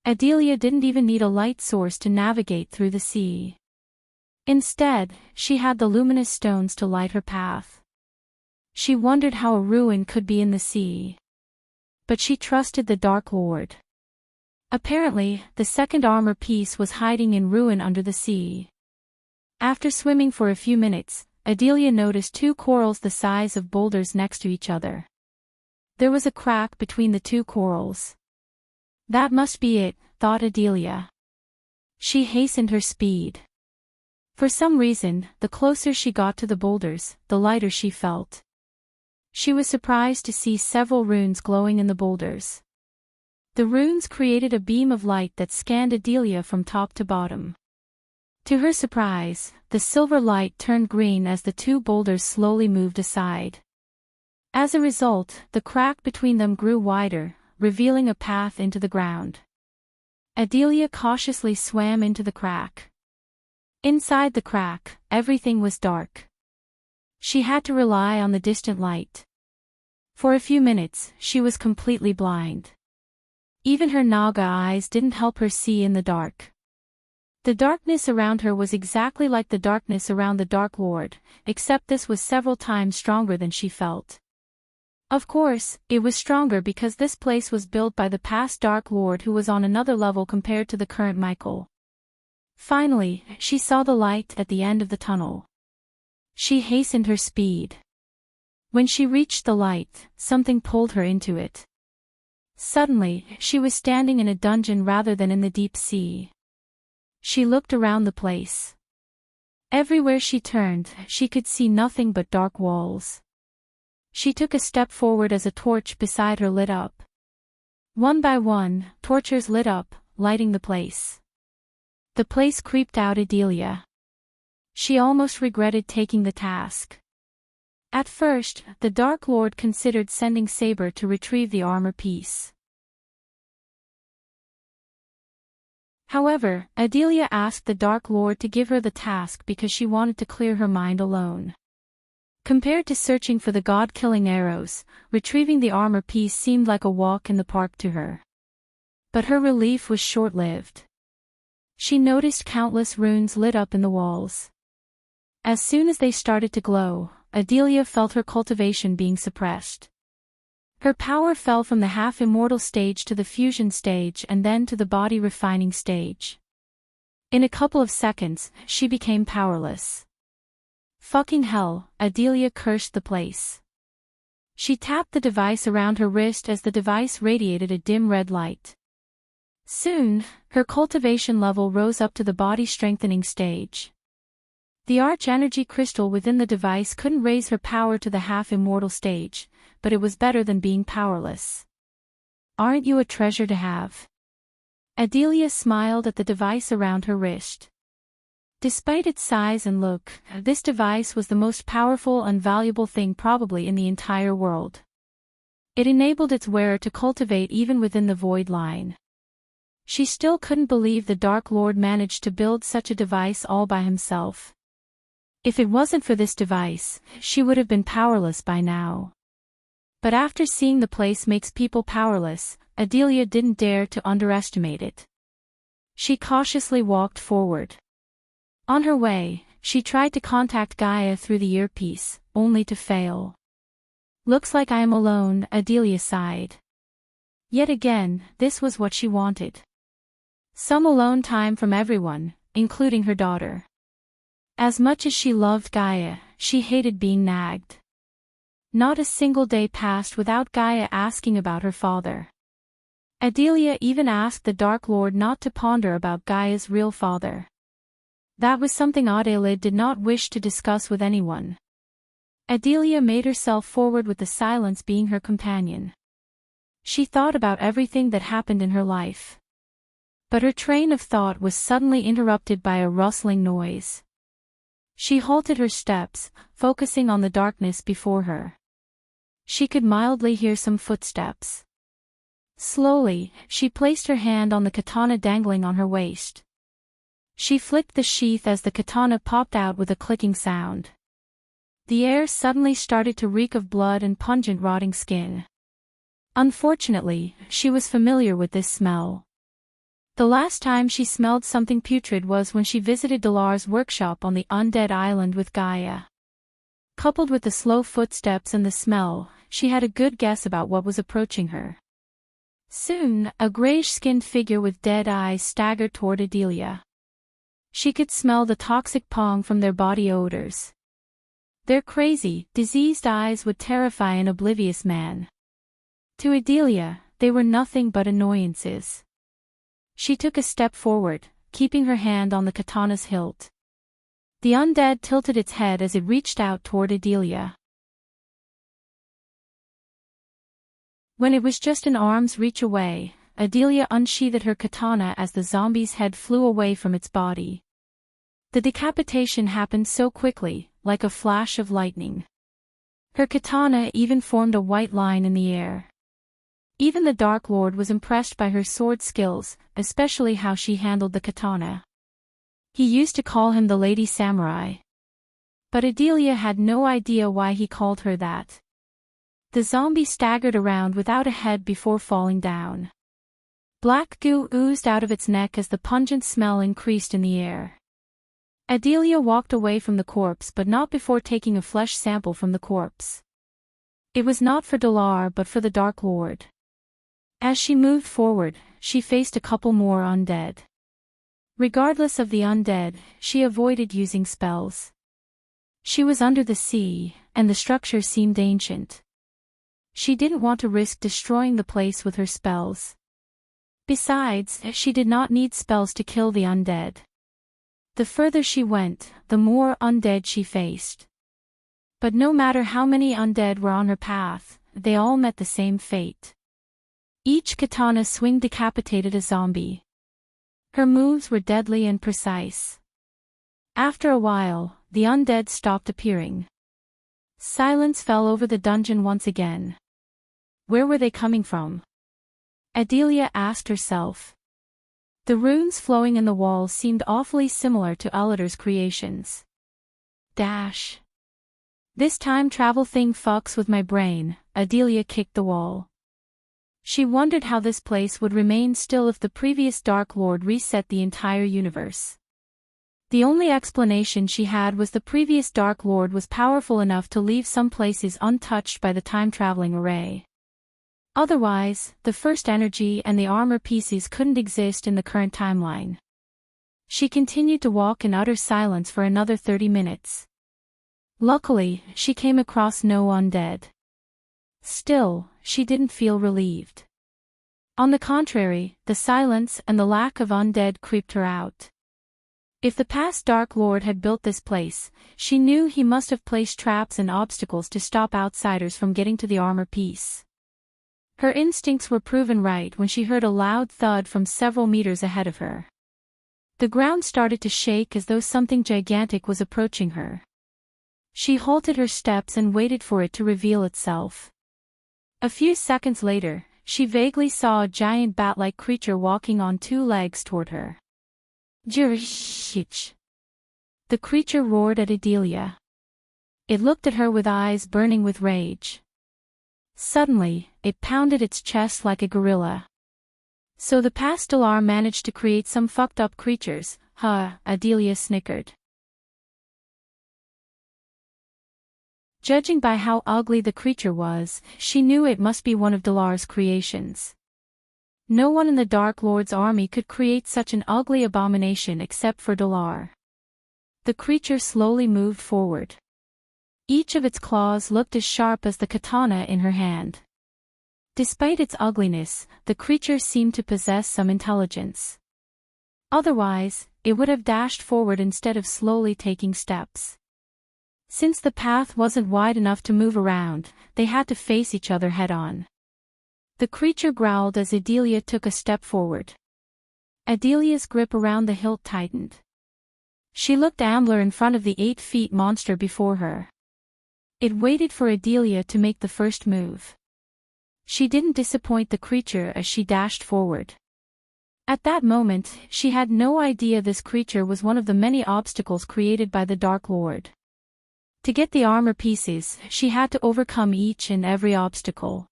Adelia didn't even need a light source to navigate through the sea. Instead, she had the luminous stones to light her path. She wondered how a ruin could be in the sea. But she trusted the Dark Lord. Apparently, the second armor piece was hiding in ruin under the sea. After swimming for a few minutes, Adelia noticed two corals the size of boulders next to each other. There was a crack between the two corals. That must be it, thought Adelia. She hastened her speed. For some reason, the closer she got to the boulders, the lighter she felt. She was surprised to see several runes glowing in the boulders. The runes created a beam of light that scanned Adelia from top to bottom. To her surprise, the silver light turned green as the two boulders slowly moved aside. As a result, the crack between them grew wider, revealing a path into the ground. Adelia cautiously swam into the crack. Inside the crack, everything was dark. She had to rely on the distant light. For a few minutes, she was completely blind. Even her Naga eyes didn't help her see in the dark. The darkness around her was exactly like the darkness around the Dark Lord, except this was several times stronger than she felt. Of course, it was stronger because this place was built by the past Dark Lord who was on another level compared to the current Michael. Finally, she saw the light at the end of the tunnel. She hastened her speed. When she reached the light, something pulled her into it. Suddenly, she was standing in a dungeon rather than in the deep sea. She looked around the place. Everywhere she turned, she could see nothing but dark walls. She took a step forward as a torch beside her lit up. One by one, torches lit up, lighting the place. The place creeped out Adelia. She almost regretted taking the task. At first, the Dark Lord considered sending Saber to retrieve the armor piece. However, Adelia asked the Dark Lord to give her the task because she wanted to clear her mind alone. Compared to searching for the god-killing arrows, retrieving the armor piece seemed like a walk in the park to her. But her relief was short-lived. She noticed countless runes lit up in the walls. As soon as they started to glow, Adelia felt her cultivation being suppressed. Her power fell from the half-immortal stage to the fusion stage and then to the body-refining stage. In a couple of seconds, she became powerless. Fucking hell, Adelia cursed the place. She tapped the device around her wrist as the device radiated a dim red light. Soon, her cultivation level rose up to the body-strengthening stage. The arch-energy crystal within the device couldn't raise her power to the half-immortal stage, but it was better than being powerless. Aren't you a treasure to have? Adelia smiled at the device around her wrist. Despite its size and look, this device was the most powerful and valuable thing probably in the entire world. It enabled its wearer to cultivate even within the void line. She still couldn't believe the Dark Lord managed to build such a device all by himself. If it wasn't for this device, she would have been powerless by now. But after seeing the place makes people powerless, Adelia didn't dare to underestimate it. She cautiously walked forward. On her way, she tried to contact Gaia through the earpiece, only to fail. Looks like I am alone, Adelia sighed. Yet again, this was what she wanted. Some alone time from everyone, including her daughter. As much as she loved Gaia, she hated being nagged. Not a single day passed without Gaia asking about her father. Adelia even asked the Dark Lord not to ponder about Gaia's real father. That was something Adelaide did not wish to discuss with anyone. Adelia made herself forward with the silence being her companion. She thought about everything that happened in her life. But her train of thought was suddenly interrupted by a rustling noise. She halted her steps, focusing on the darkness before her. She could mildly hear some footsteps. Slowly, she placed her hand on the katana dangling on her waist. She flicked the sheath as the katana popped out with a clicking sound. The air suddenly started to reek of blood and pungent rotting skin. Unfortunately, she was familiar with this smell. The last time she smelled something putrid was when she visited Delar's workshop on the undead island with Gaia. Coupled with the slow footsteps and the smell, she had a good guess about what was approaching her. Soon, a grayish-skinned figure with dead eyes staggered toward Adelia. She could smell the toxic pong from their body odors. Their crazy, diseased eyes would terrify an oblivious man. To Adelia, they were nothing but annoyances. She took a step forward, keeping her hand on the katana's hilt. The undead tilted its head as it reached out toward Adelia. When it was just an arm's reach away, Adelia unsheathed her katana as the zombie's head flew away from its body. The decapitation happened so quickly, like a flash of lightning. Her katana even formed a white line in the air. Even the Dark Lord was impressed by her sword skills, especially how she handled the katana. He used to call him the Lady Samurai. But Adelia had no idea why he called her that. The zombie staggered around without a head before falling down. Black goo oozed out of its neck as the pungent smell increased in the air. Adelia walked away from the corpse but not before taking a flesh sample from the corpse. It was not for Delar but for the Dark Lord. As she moved forward, she faced a couple more undead. Regardless of the undead, she avoided using spells. She was under the sea, and the structure seemed ancient. She didn't want to risk destroying the place with her spells. Besides, she did not need spells to kill the undead. The further she went, the more undead she faced. But no matter how many undead were on her path, they all met the same fate. Each katana swing decapitated a zombie. Her moves were deadly and precise. After a while, the undead stopped appearing. Silence fell over the dungeon once again. Where were they coming from? Adelia asked herself. The runes flowing in the walls seemed awfully similar to Ullader's creations. This time travel thing fucks with my brain, Adelia kicked the wall. She wondered how this place would remain still if the previous Dark Lord reset the entire universe. The only explanation she had was the previous Dark Lord was powerful enough to leave some places untouched by the time-traveling array. Otherwise, the first energy and the armor pieces couldn't exist in the current timeline. She continued to walk in utter silence for another 30 minutes. Luckily, she came across no undead. Still, she didn't feel relieved. On the contrary, the silence and the lack of undead creeped her out. If the past Dark Lord had built this place, she knew he must have placed traps and obstacles to stop outsiders from getting to the armor piece. Her instincts were proven right when she heard a loud thud from several meters ahead of her. The ground started to shake as though something gigantic was approaching her. She halted her steps and waited for it to reveal itself. A few seconds later, she vaguely saw a giant bat-like creature walking on two legs toward her. The creature roared at Adelia. It looked at her with eyes burning with rage. Suddenly, it pounded its chest like a gorilla. So the past Delar managed to create some fucked up creatures, huh? Adelia snickered. Judging by how ugly the creature was, she knew it must be one of Dalar's creations. No one in the Dark Lord's army could create such an ugly abomination except for Dalar. The creature slowly moved forward. Each of its claws looked as sharp as the katana in her hand. Despite its ugliness, the creature seemed to possess some intelligence. Otherwise, it would have dashed forward instead of slowly taking steps. Since the path wasn't wide enough to move around, they had to face each other head-on. The creature growled as Adelia took a step forward. Adelia's grip around the hilt tightened. She looked ambler in front of the 8-foot monster before her. It waited for Adelia to make the first move. She didn't disappoint the creature as she dashed forward. At that moment, she had no idea this creature was one of the many obstacles created by the Dark Lord. To get the armor pieces, she had to overcome each and every obstacle.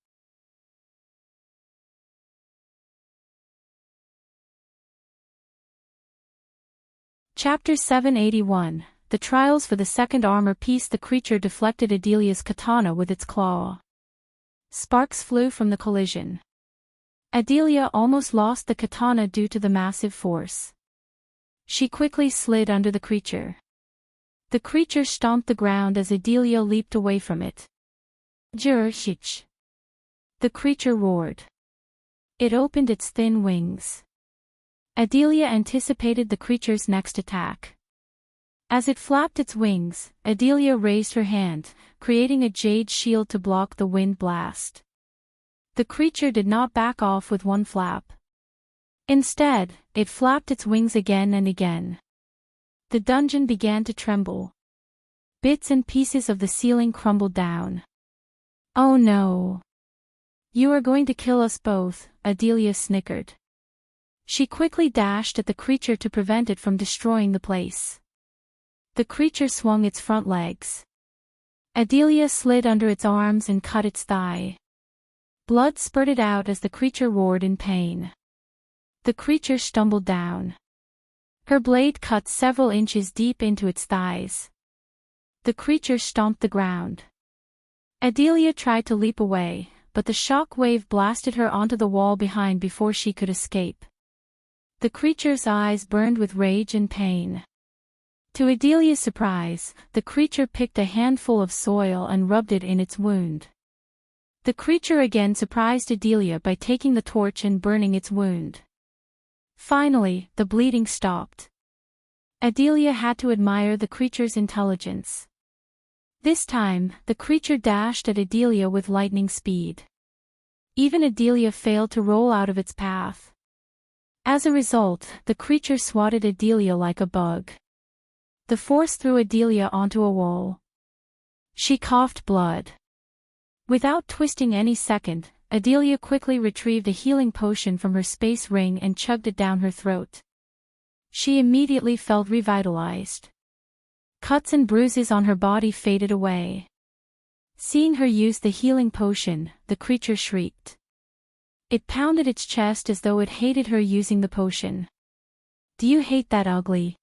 Chapter 781, The Trials for the Second Armor Piece. The creature deflected Adelia's katana with its claw. Sparks flew from the collision. Adelia almost lost the katana due to the massive force. She quickly slid under the creature. The creature stomped the ground as Adelia leaped away from it. Jurshich! The creature roared. It opened its thin wings. Adelia anticipated the creature's next attack. As it flapped its wings, Adelia raised her hand, creating a jade shield to block the wind blast. The creature did not back off with one flap. Instead, it flapped its wings again and again. The dungeon began to tremble. Bits and pieces of the ceiling crumbled down. Oh no! You are going to kill us both, Adelia snickered. She quickly dashed at the creature to prevent it from destroying the place. The creature swung its front legs. Adelia slid under its arms and cut its thigh. Blood spurted out as the creature roared in pain. The creature stumbled down. Her blade cut several inches deep into its thighs. The creature stomped the ground. Adelia tried to leap away, but the shock wave blasted her onto the wall behind before she could escape. The creature's eyes burned with rage and pain. To Adelia's surprise, the creature picked a handful of soil and rubbed it in its wound. The creature again surprised Adelia by taking the torch and burning its wound. Finally, the bleeding stopped. Adelia had to admire the creature's intelligence. This time, the creature dashed at Adelia with lightning speed. Even Adelia failed to roll out of its path. As a result, the creature swatted Adelia like a bug. The force threw Adelia onto a wall. She coughed blood. Without twisting any second, Adelia quickly retrieved a healing potion from her space ring and chugged it down her throat. She immediately felt revitalized. Cuts and bruises on her body faded away. Seeing her use the healing potion, the creature shrieked. It pounded its chest as though it hated her using the potion. Do you hate that ugly?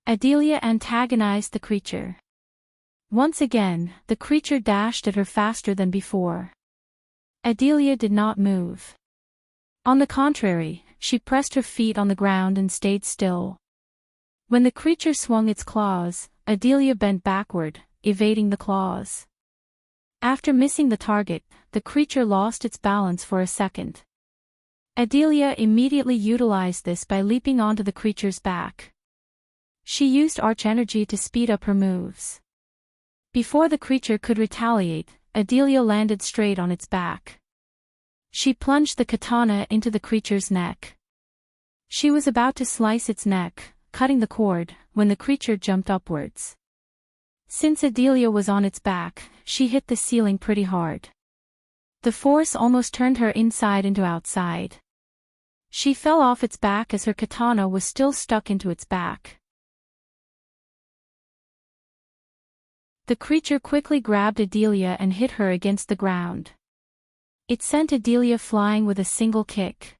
Adelia antagonized the creature. Once again, the creature dashed at her faster than before. Adelia did not move. On the contrary, she pressed her feet on the ground and stayed still. When the creature swung its claws, Adelia bent backward, evading the claws. After missing the target, the creature lost its balance for a second. Adelia immediately utilized this by leaping onto the creature's back. She used arch energy to speed up her moves. Before the creature could retaliate, Adelia landed straight on its back. She plunged the katana into the creature's neck. She was about to slice its neck, cutting the cord, when the creature jumped upwards. Since Adelia was on its back, she hit the ceiling pretty hard. The force almost turned her inside into outside. She fell off its back as her katana was still stuck into its back. The creature quickly grabbed Adelia and hit her against the ground. It sent Adelia flying with a single kick.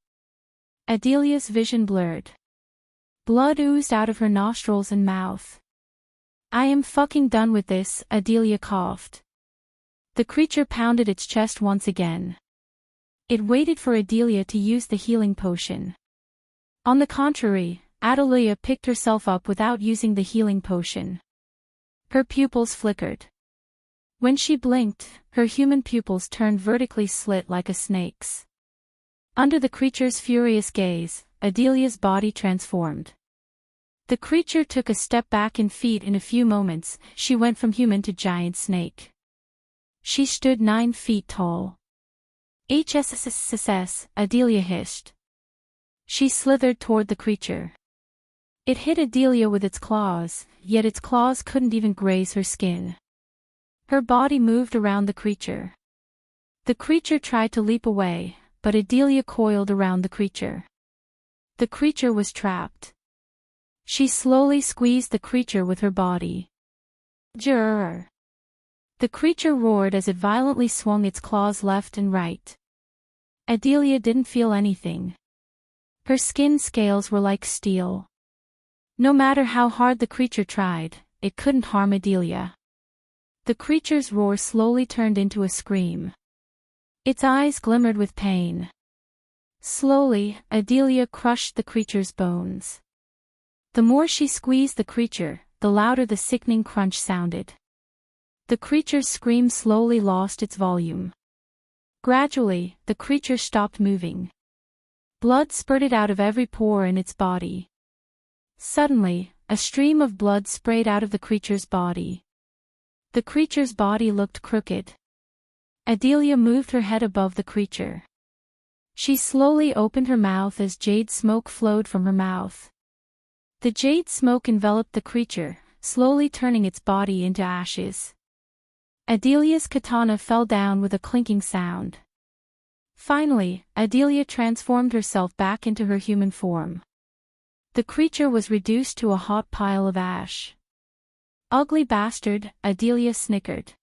Adelia's vision blurred. Blood oozed out of her nostrils and mouth. I am fucking done with this, Adelia coughed. The creature pounded its chest once again. It waited for Adelia to use the healing potion. On the contrary, Adelia picked herself up without using the healing potion. Her pupils flickered. When she blinked, her human pupils turned vertically slit like a snake's. Under the creature's furious gaze, Adelia's body transformed. The creature took a step back in feet. In a few moments, she went from human to giant snake. She stood 9 feet tall. HSSSS, Adelia hissed. She slithered toward the creature. It hit Adelia with its claws, yet its claws couldn't even graze her skin. Her body moved around the creature. The creature tried to leap away, but Adelia coiled around the creature. The creature was trapped. She slowly squeezed the creature with her body. Jurr. The creature roared as it violently swung its claws left and right. Adelia didn't feel anything. Her skin scales were like steel. No matter how hard the creature tried, it couldn't harm Adelia. The creature's roar slowly turned into a scream. Its eyes glimmered with pain. Slowly, Adelia crushed the creature's bones. The more she squeezed the creature, the louder the sickening crunch sounded. The creature's scream slowly lost its volume. Gradually, the creature stopped moving. Blood spurted out of every pore in its body. Suddenly, a stream of blood sprayed out of the creature's body. The creature's body looked crooked. Adelia moved her head above the creature. She slowly opened her mouth as jade smoke flowed from her mouth. The jade smoke enveloped the creature, slowly turning its body into ashes. Adelia's katana fell down with a clinking sound. Finally, Adelia transformed herself back into her human form. The creature was reduced to a hot pile of ash. Ugly bastard, Adelia snickered.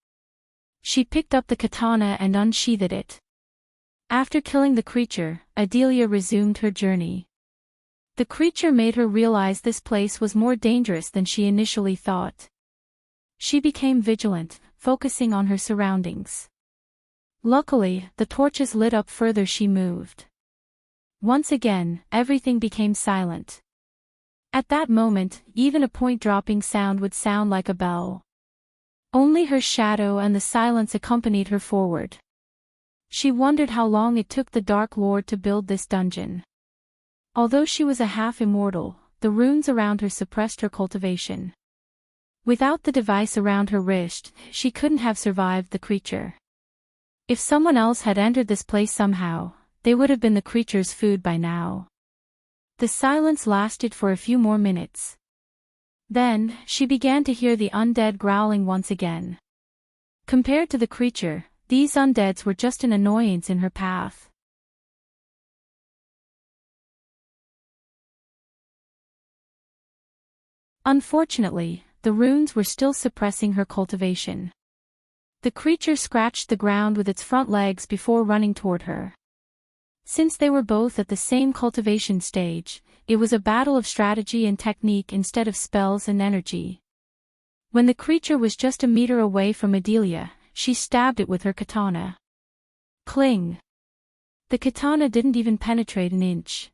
She picked up the katana and unsheathed it. After killing the creature, Adelia resumed her journey. The creature made her realize this place was more dangerous than she initially thought. She became vigilant, focusing on her surroundings. Luckily, the torches lit up further she moved. Once again, everything became silent. At that moment, even a point-dropping sound would sound like a bell. Only her shadow and the silence accompanied her forward. She wondered how long it took the Dark Lord to build this dungeon. Although she was a half-immortal, the runes around her suppressed her cultivation. Without the device around her wrist, she couldn't have survived the creature. If someone else had entered this place somehow, they would have been the creature's food by now. The silence lasted for a few more minutes. Then, she began to hear the undead growling once again. Compared to the creature, these undeads were just an annoyance in her path. Unfortunately, the runes were still suppressing her cultivation. The creature scratched the ground with its front legs before running toward her. Since they were both at the same cultivation stage, it was a battle of strategy and technique instead of spells and energy. When the creature was just a meter away from Adelia, she stabbed it with her katana. Cling! The katana didn't even penetrate an inch.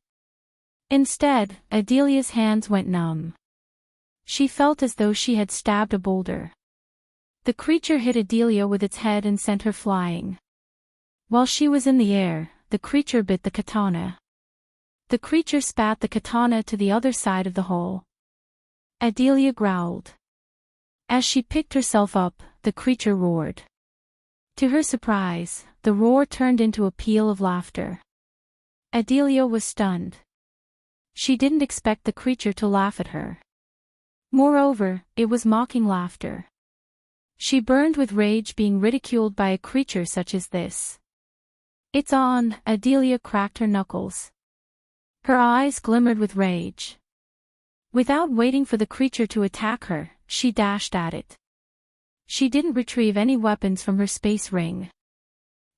Instead, Adelia's hands went numb. She felt as though she had stabbed a boulder. The creature hit Adelia with its head and sent her flying. While she was in the air, the creature bit the katana. The creature spat the katana to the other side of the hole. Adelia growled. As she picked herself up, the creature roared. To her surprise, the roar turned into a peal of laughter. Adelia was stunned. She didn't expect the creature to laugh at her. Moreover, it was mocking laughter. She burned with rage being ridiculed by a creature such as this. "It's on," Adelia cracked her knuckles. Her eyes glimmered with rage. Without waiting for the creature to attack her, she dashed at it. She didn't retrieve any weapons from her space ring.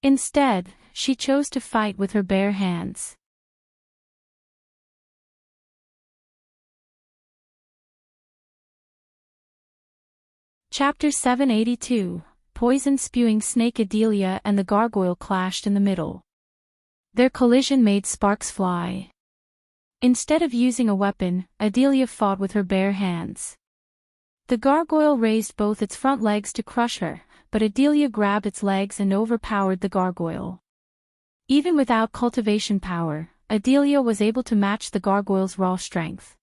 Instead, she chose to fight with her bare hands. Chapter 782, Poison-spewing snake. Adelia and the gargoyle clashed in the middle. Their collision made sparks fly. Instead of using a weapon, Adelia fought with her bare hands. The gargoyle raised both its front legs to crush her, but Adelia grabbed its legs and overpowered the gargoyle. Even without cultivation power, Adelia was able to match the gargoyle's raw strength.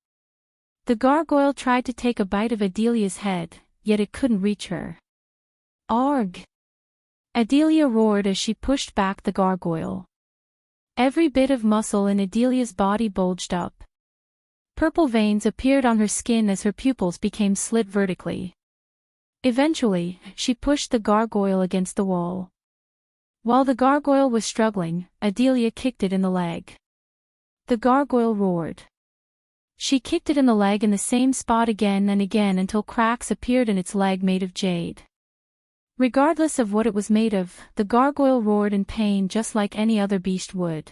The gargoyle tried to take a bite of Adelia's head, yet it couldn't reach her. Arg! Adelia roared as she pushed back the gargoyle. Every bit of muscle in Adelia's body bulged up. Purple veins appeared on her skin as her pupils became slit vertically. Eventually, she pushed the gargoyle against the wall. While the gargoyle was struggling, Adelia kicked it in the leg. The gargoyle roared. She kicked it in the leg in the same spot again and again until cracks appeared in its leg made of jade. Regardless of what it was made of, the gargoyle roared in pain just like any other beast would.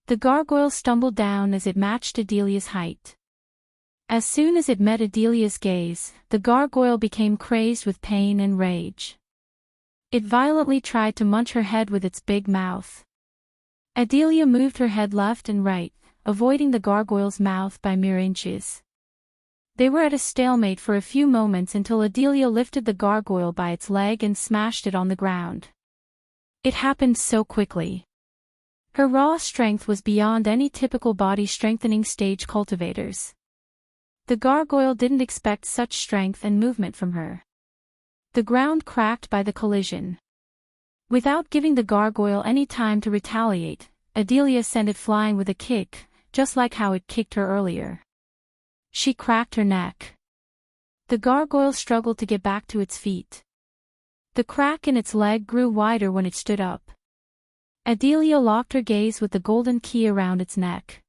The gargoyle stumbled down as it matched Adelia's height. As soon as it met Adelia's gaze, the gargoyle became crazed with pain and rage. It violently tried to munch her head with its big mouth. Adelia moved her head left and right, avoiding the gargoyle's mouth by mere inches. They were at a stalemate for a few moments until Adelia lifted the gargoyle by its leg and smashed it on the ground. It happened so quickly. Her raw strength was beyond any typical body-strengthening stage cultivators. The gargoyle didn't expect such strength and movement from her. The ground cracked by the collision. Without giving the gargoyle any time to retaliate, Adelia sent it flying with a kick, just like how it kicked her earlier. She cracked her neck. The gargoyle struggled to get back to its feet. The crack in its leg grew wider when it stood up. Adelia locked her gaze with the golden key around its neck.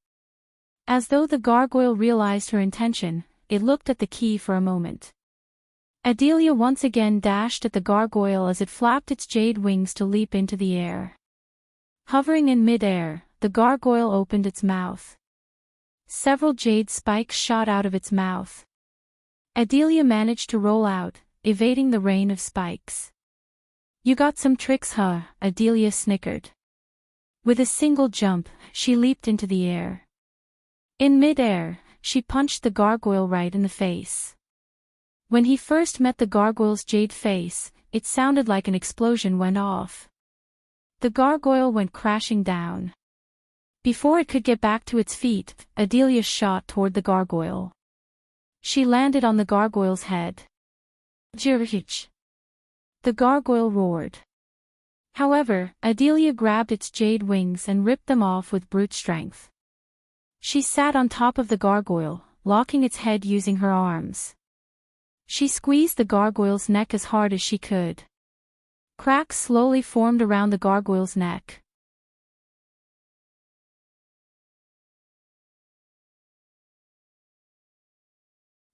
As though the gargoyle realized her intention, it looked at the key for a moment. Adelia once again dashed at the gargoyle as it flapped its jade wings to leap into the air. Hovering in mid-air, the gargoyle opened its mouth. Several jade spikes shot out of its mouth. Adelia managed to roll out, evading the rain of spikes. "You got some tricks, huh?" Adelia snickered. With a single jump, she leaped into the air. In mid-air, she punched the gargoyle right in the face. When he first met the gargoyle's jade face, it sounded like an explosion went off. The gargoyle went crashing down. Before it could get back to its feet, Adelia shot toward the gargoyle. She landed on the gargoyle's head. "Jirhich!" The gargoyle roared. However, Adelia grabbed its jade wings and ripped them off with brute strength. She sat on top of the gargoyle, locking its head using her arms. She squeezed the gargoyle's neck as hard as she could. Cracks slowly formed around the gargoyle's neck.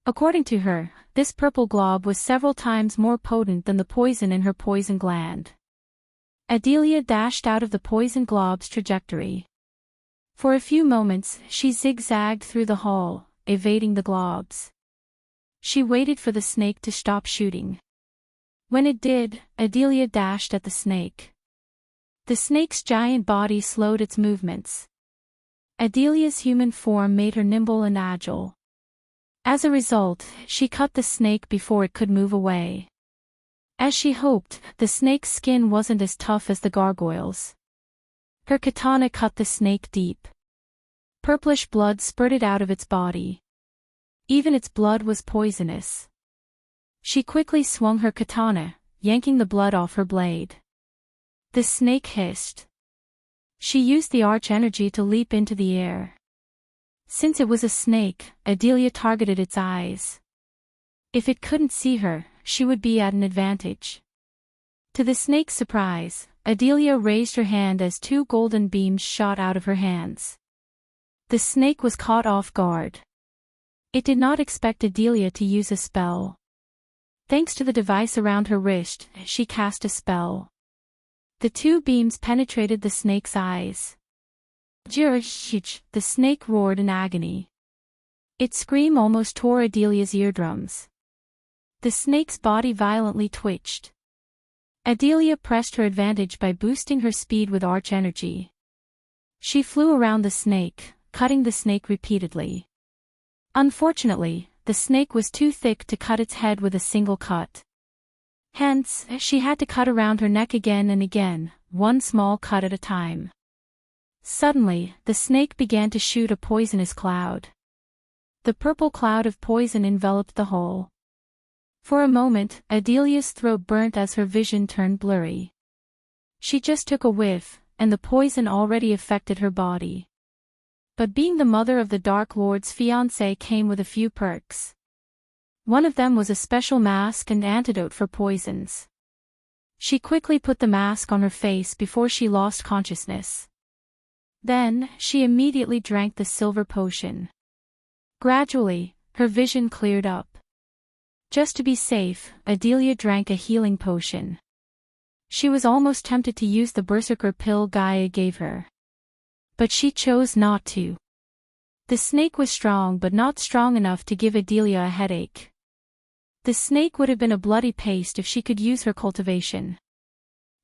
According to her, this purple glob was several times more potent than the poison in her poison gland. Adelia dashed out of the poison glob's trajectory. For a few moments, she zigzagged through the hall, evading the globs. She waited for the snake to stop shooting. When it did, Adelia dashed at the snake. The snake's giant body slowed its movements. Adelia's human form made her nimble and agile. As a result, she cut the snake before it could move away. As she hoped, the snake's skin wasn't as tough as the gargoyle's. Her katana cut the snake deep. Purplish blood spurted out of its body. Even its blood was poisonous. She quickly swung her katana, yanking the blood off her blade. The snake hissed. She used the arch energy to leap into the air. Since it was a snake, Adelia targeted its eyes. If it couldn't see her, she would be at an advantage. To the snake's surprise, Adelia raised her hand as two golden beams shot out of her hands. The snake was caught off guard. It did not expect Adelia to use a spell. Thanks to the device around her wrist, she cast a spell. The two beams penetrated the snake's eyes. "Jirhich!" the snake roared in agony. Its scream almost tore Adelia's eardrums. The snake's body violently twitched. Adelia pressed her advantage by boosting her speed with arch energy. She flew around the snake, cutting the snake repeatedly. Unfortunately, the snake was too thick to cut its head with a single cut. Hence, she had to cut around her neck again and again, one small cut at a time. Suddenly, the snake began to shoot a poisonous cloud. The purple cloud of poison enveloped the whole. For a moment, Adelia's throat burnt as her vision turned blurry. She just took a whiff, and the poison already affected her body. But being the mother of the Dark Lord's fiancé came with a few perks. One of them was a special mask and antidote for poisons. She quickly put the mask on her face before she lost consciousness. Then, she immediately drank the silver potion. Gradually, her vision cleared up. Just to be safe, Adelia drank a healing potion. She was almost tempted to use the berserker pill Gaia gave her. But she chose not to. The snake was strong but not strong enough to give Adelia a headache. The snake would have been a bloody paste if she could use her cultivation.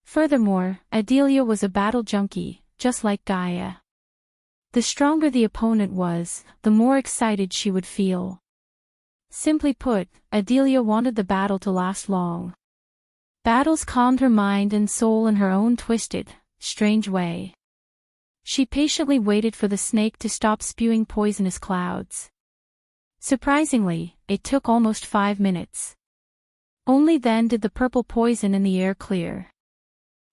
Furthermore, Adelia was a battle junkie, just like Gaia. The stronger the opponent was, the more excited she would feel. Simply put, Adelia wanted the battle to last long. Battles calmed her mind and soul in her own twisted, strange way. She patiently waited for the snake to stop spewing poisonous clouds. Surprisingly, it took almost 5 minutes. Only then did the purple poison in the air clear.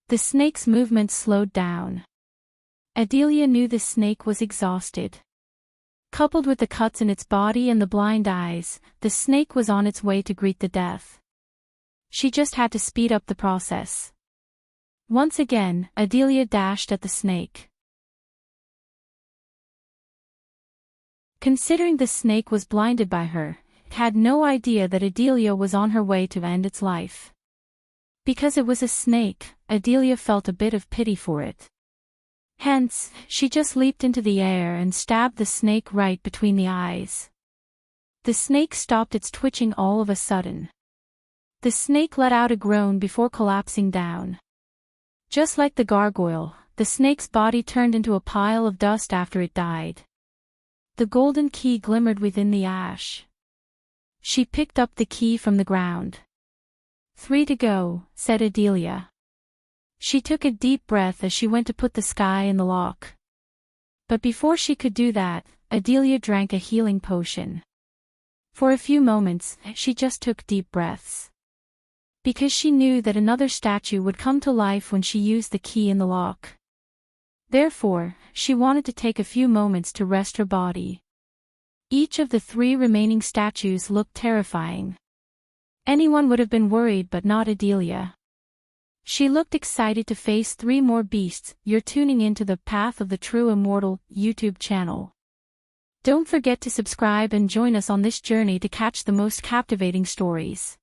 The snake's movements slowed down. Adelia knew the snake was exhausted. Coupled with the cuts in its body and the blind eyes, the snake was on its way to greet the death. She just had to speed up the process. Once again, Adelia dashed at the snake. Considering the snake was blinded by her, it had no idea that Adelia was on her way to end its life. Because it was a snake, Adelia felt a bit of pity for it. Hence, she just leaped into the air and stabbed the snake right between the eyes. The snake stopped its twitching all of a sudden. The snake let out a groan before collapsing down. Just like the gargoyle, the snake's body turned into a pile of dust after it died. The golden key glimmered within the ash. She picked up the key from the ground. 3 to go, said Adelia. She took a deep breath as she went to put the sky in the lock. But before she could do that, Adelia drank a healing potion. For a few moments, she just took deep breaths. Because she knew that another statue would come to life when she used the key in the lock. Therefore, she wanted to take a few moments to rest her body. Each of the 3 remaining statues looked terrifying. Anyone would have been worried but not Adelia. She looked excited to face 3 more beasts. You're tuning into the Path of the True Immortal YouTube channel. Don't forget to subscribe and join us on this journey to catch the most captivating stories.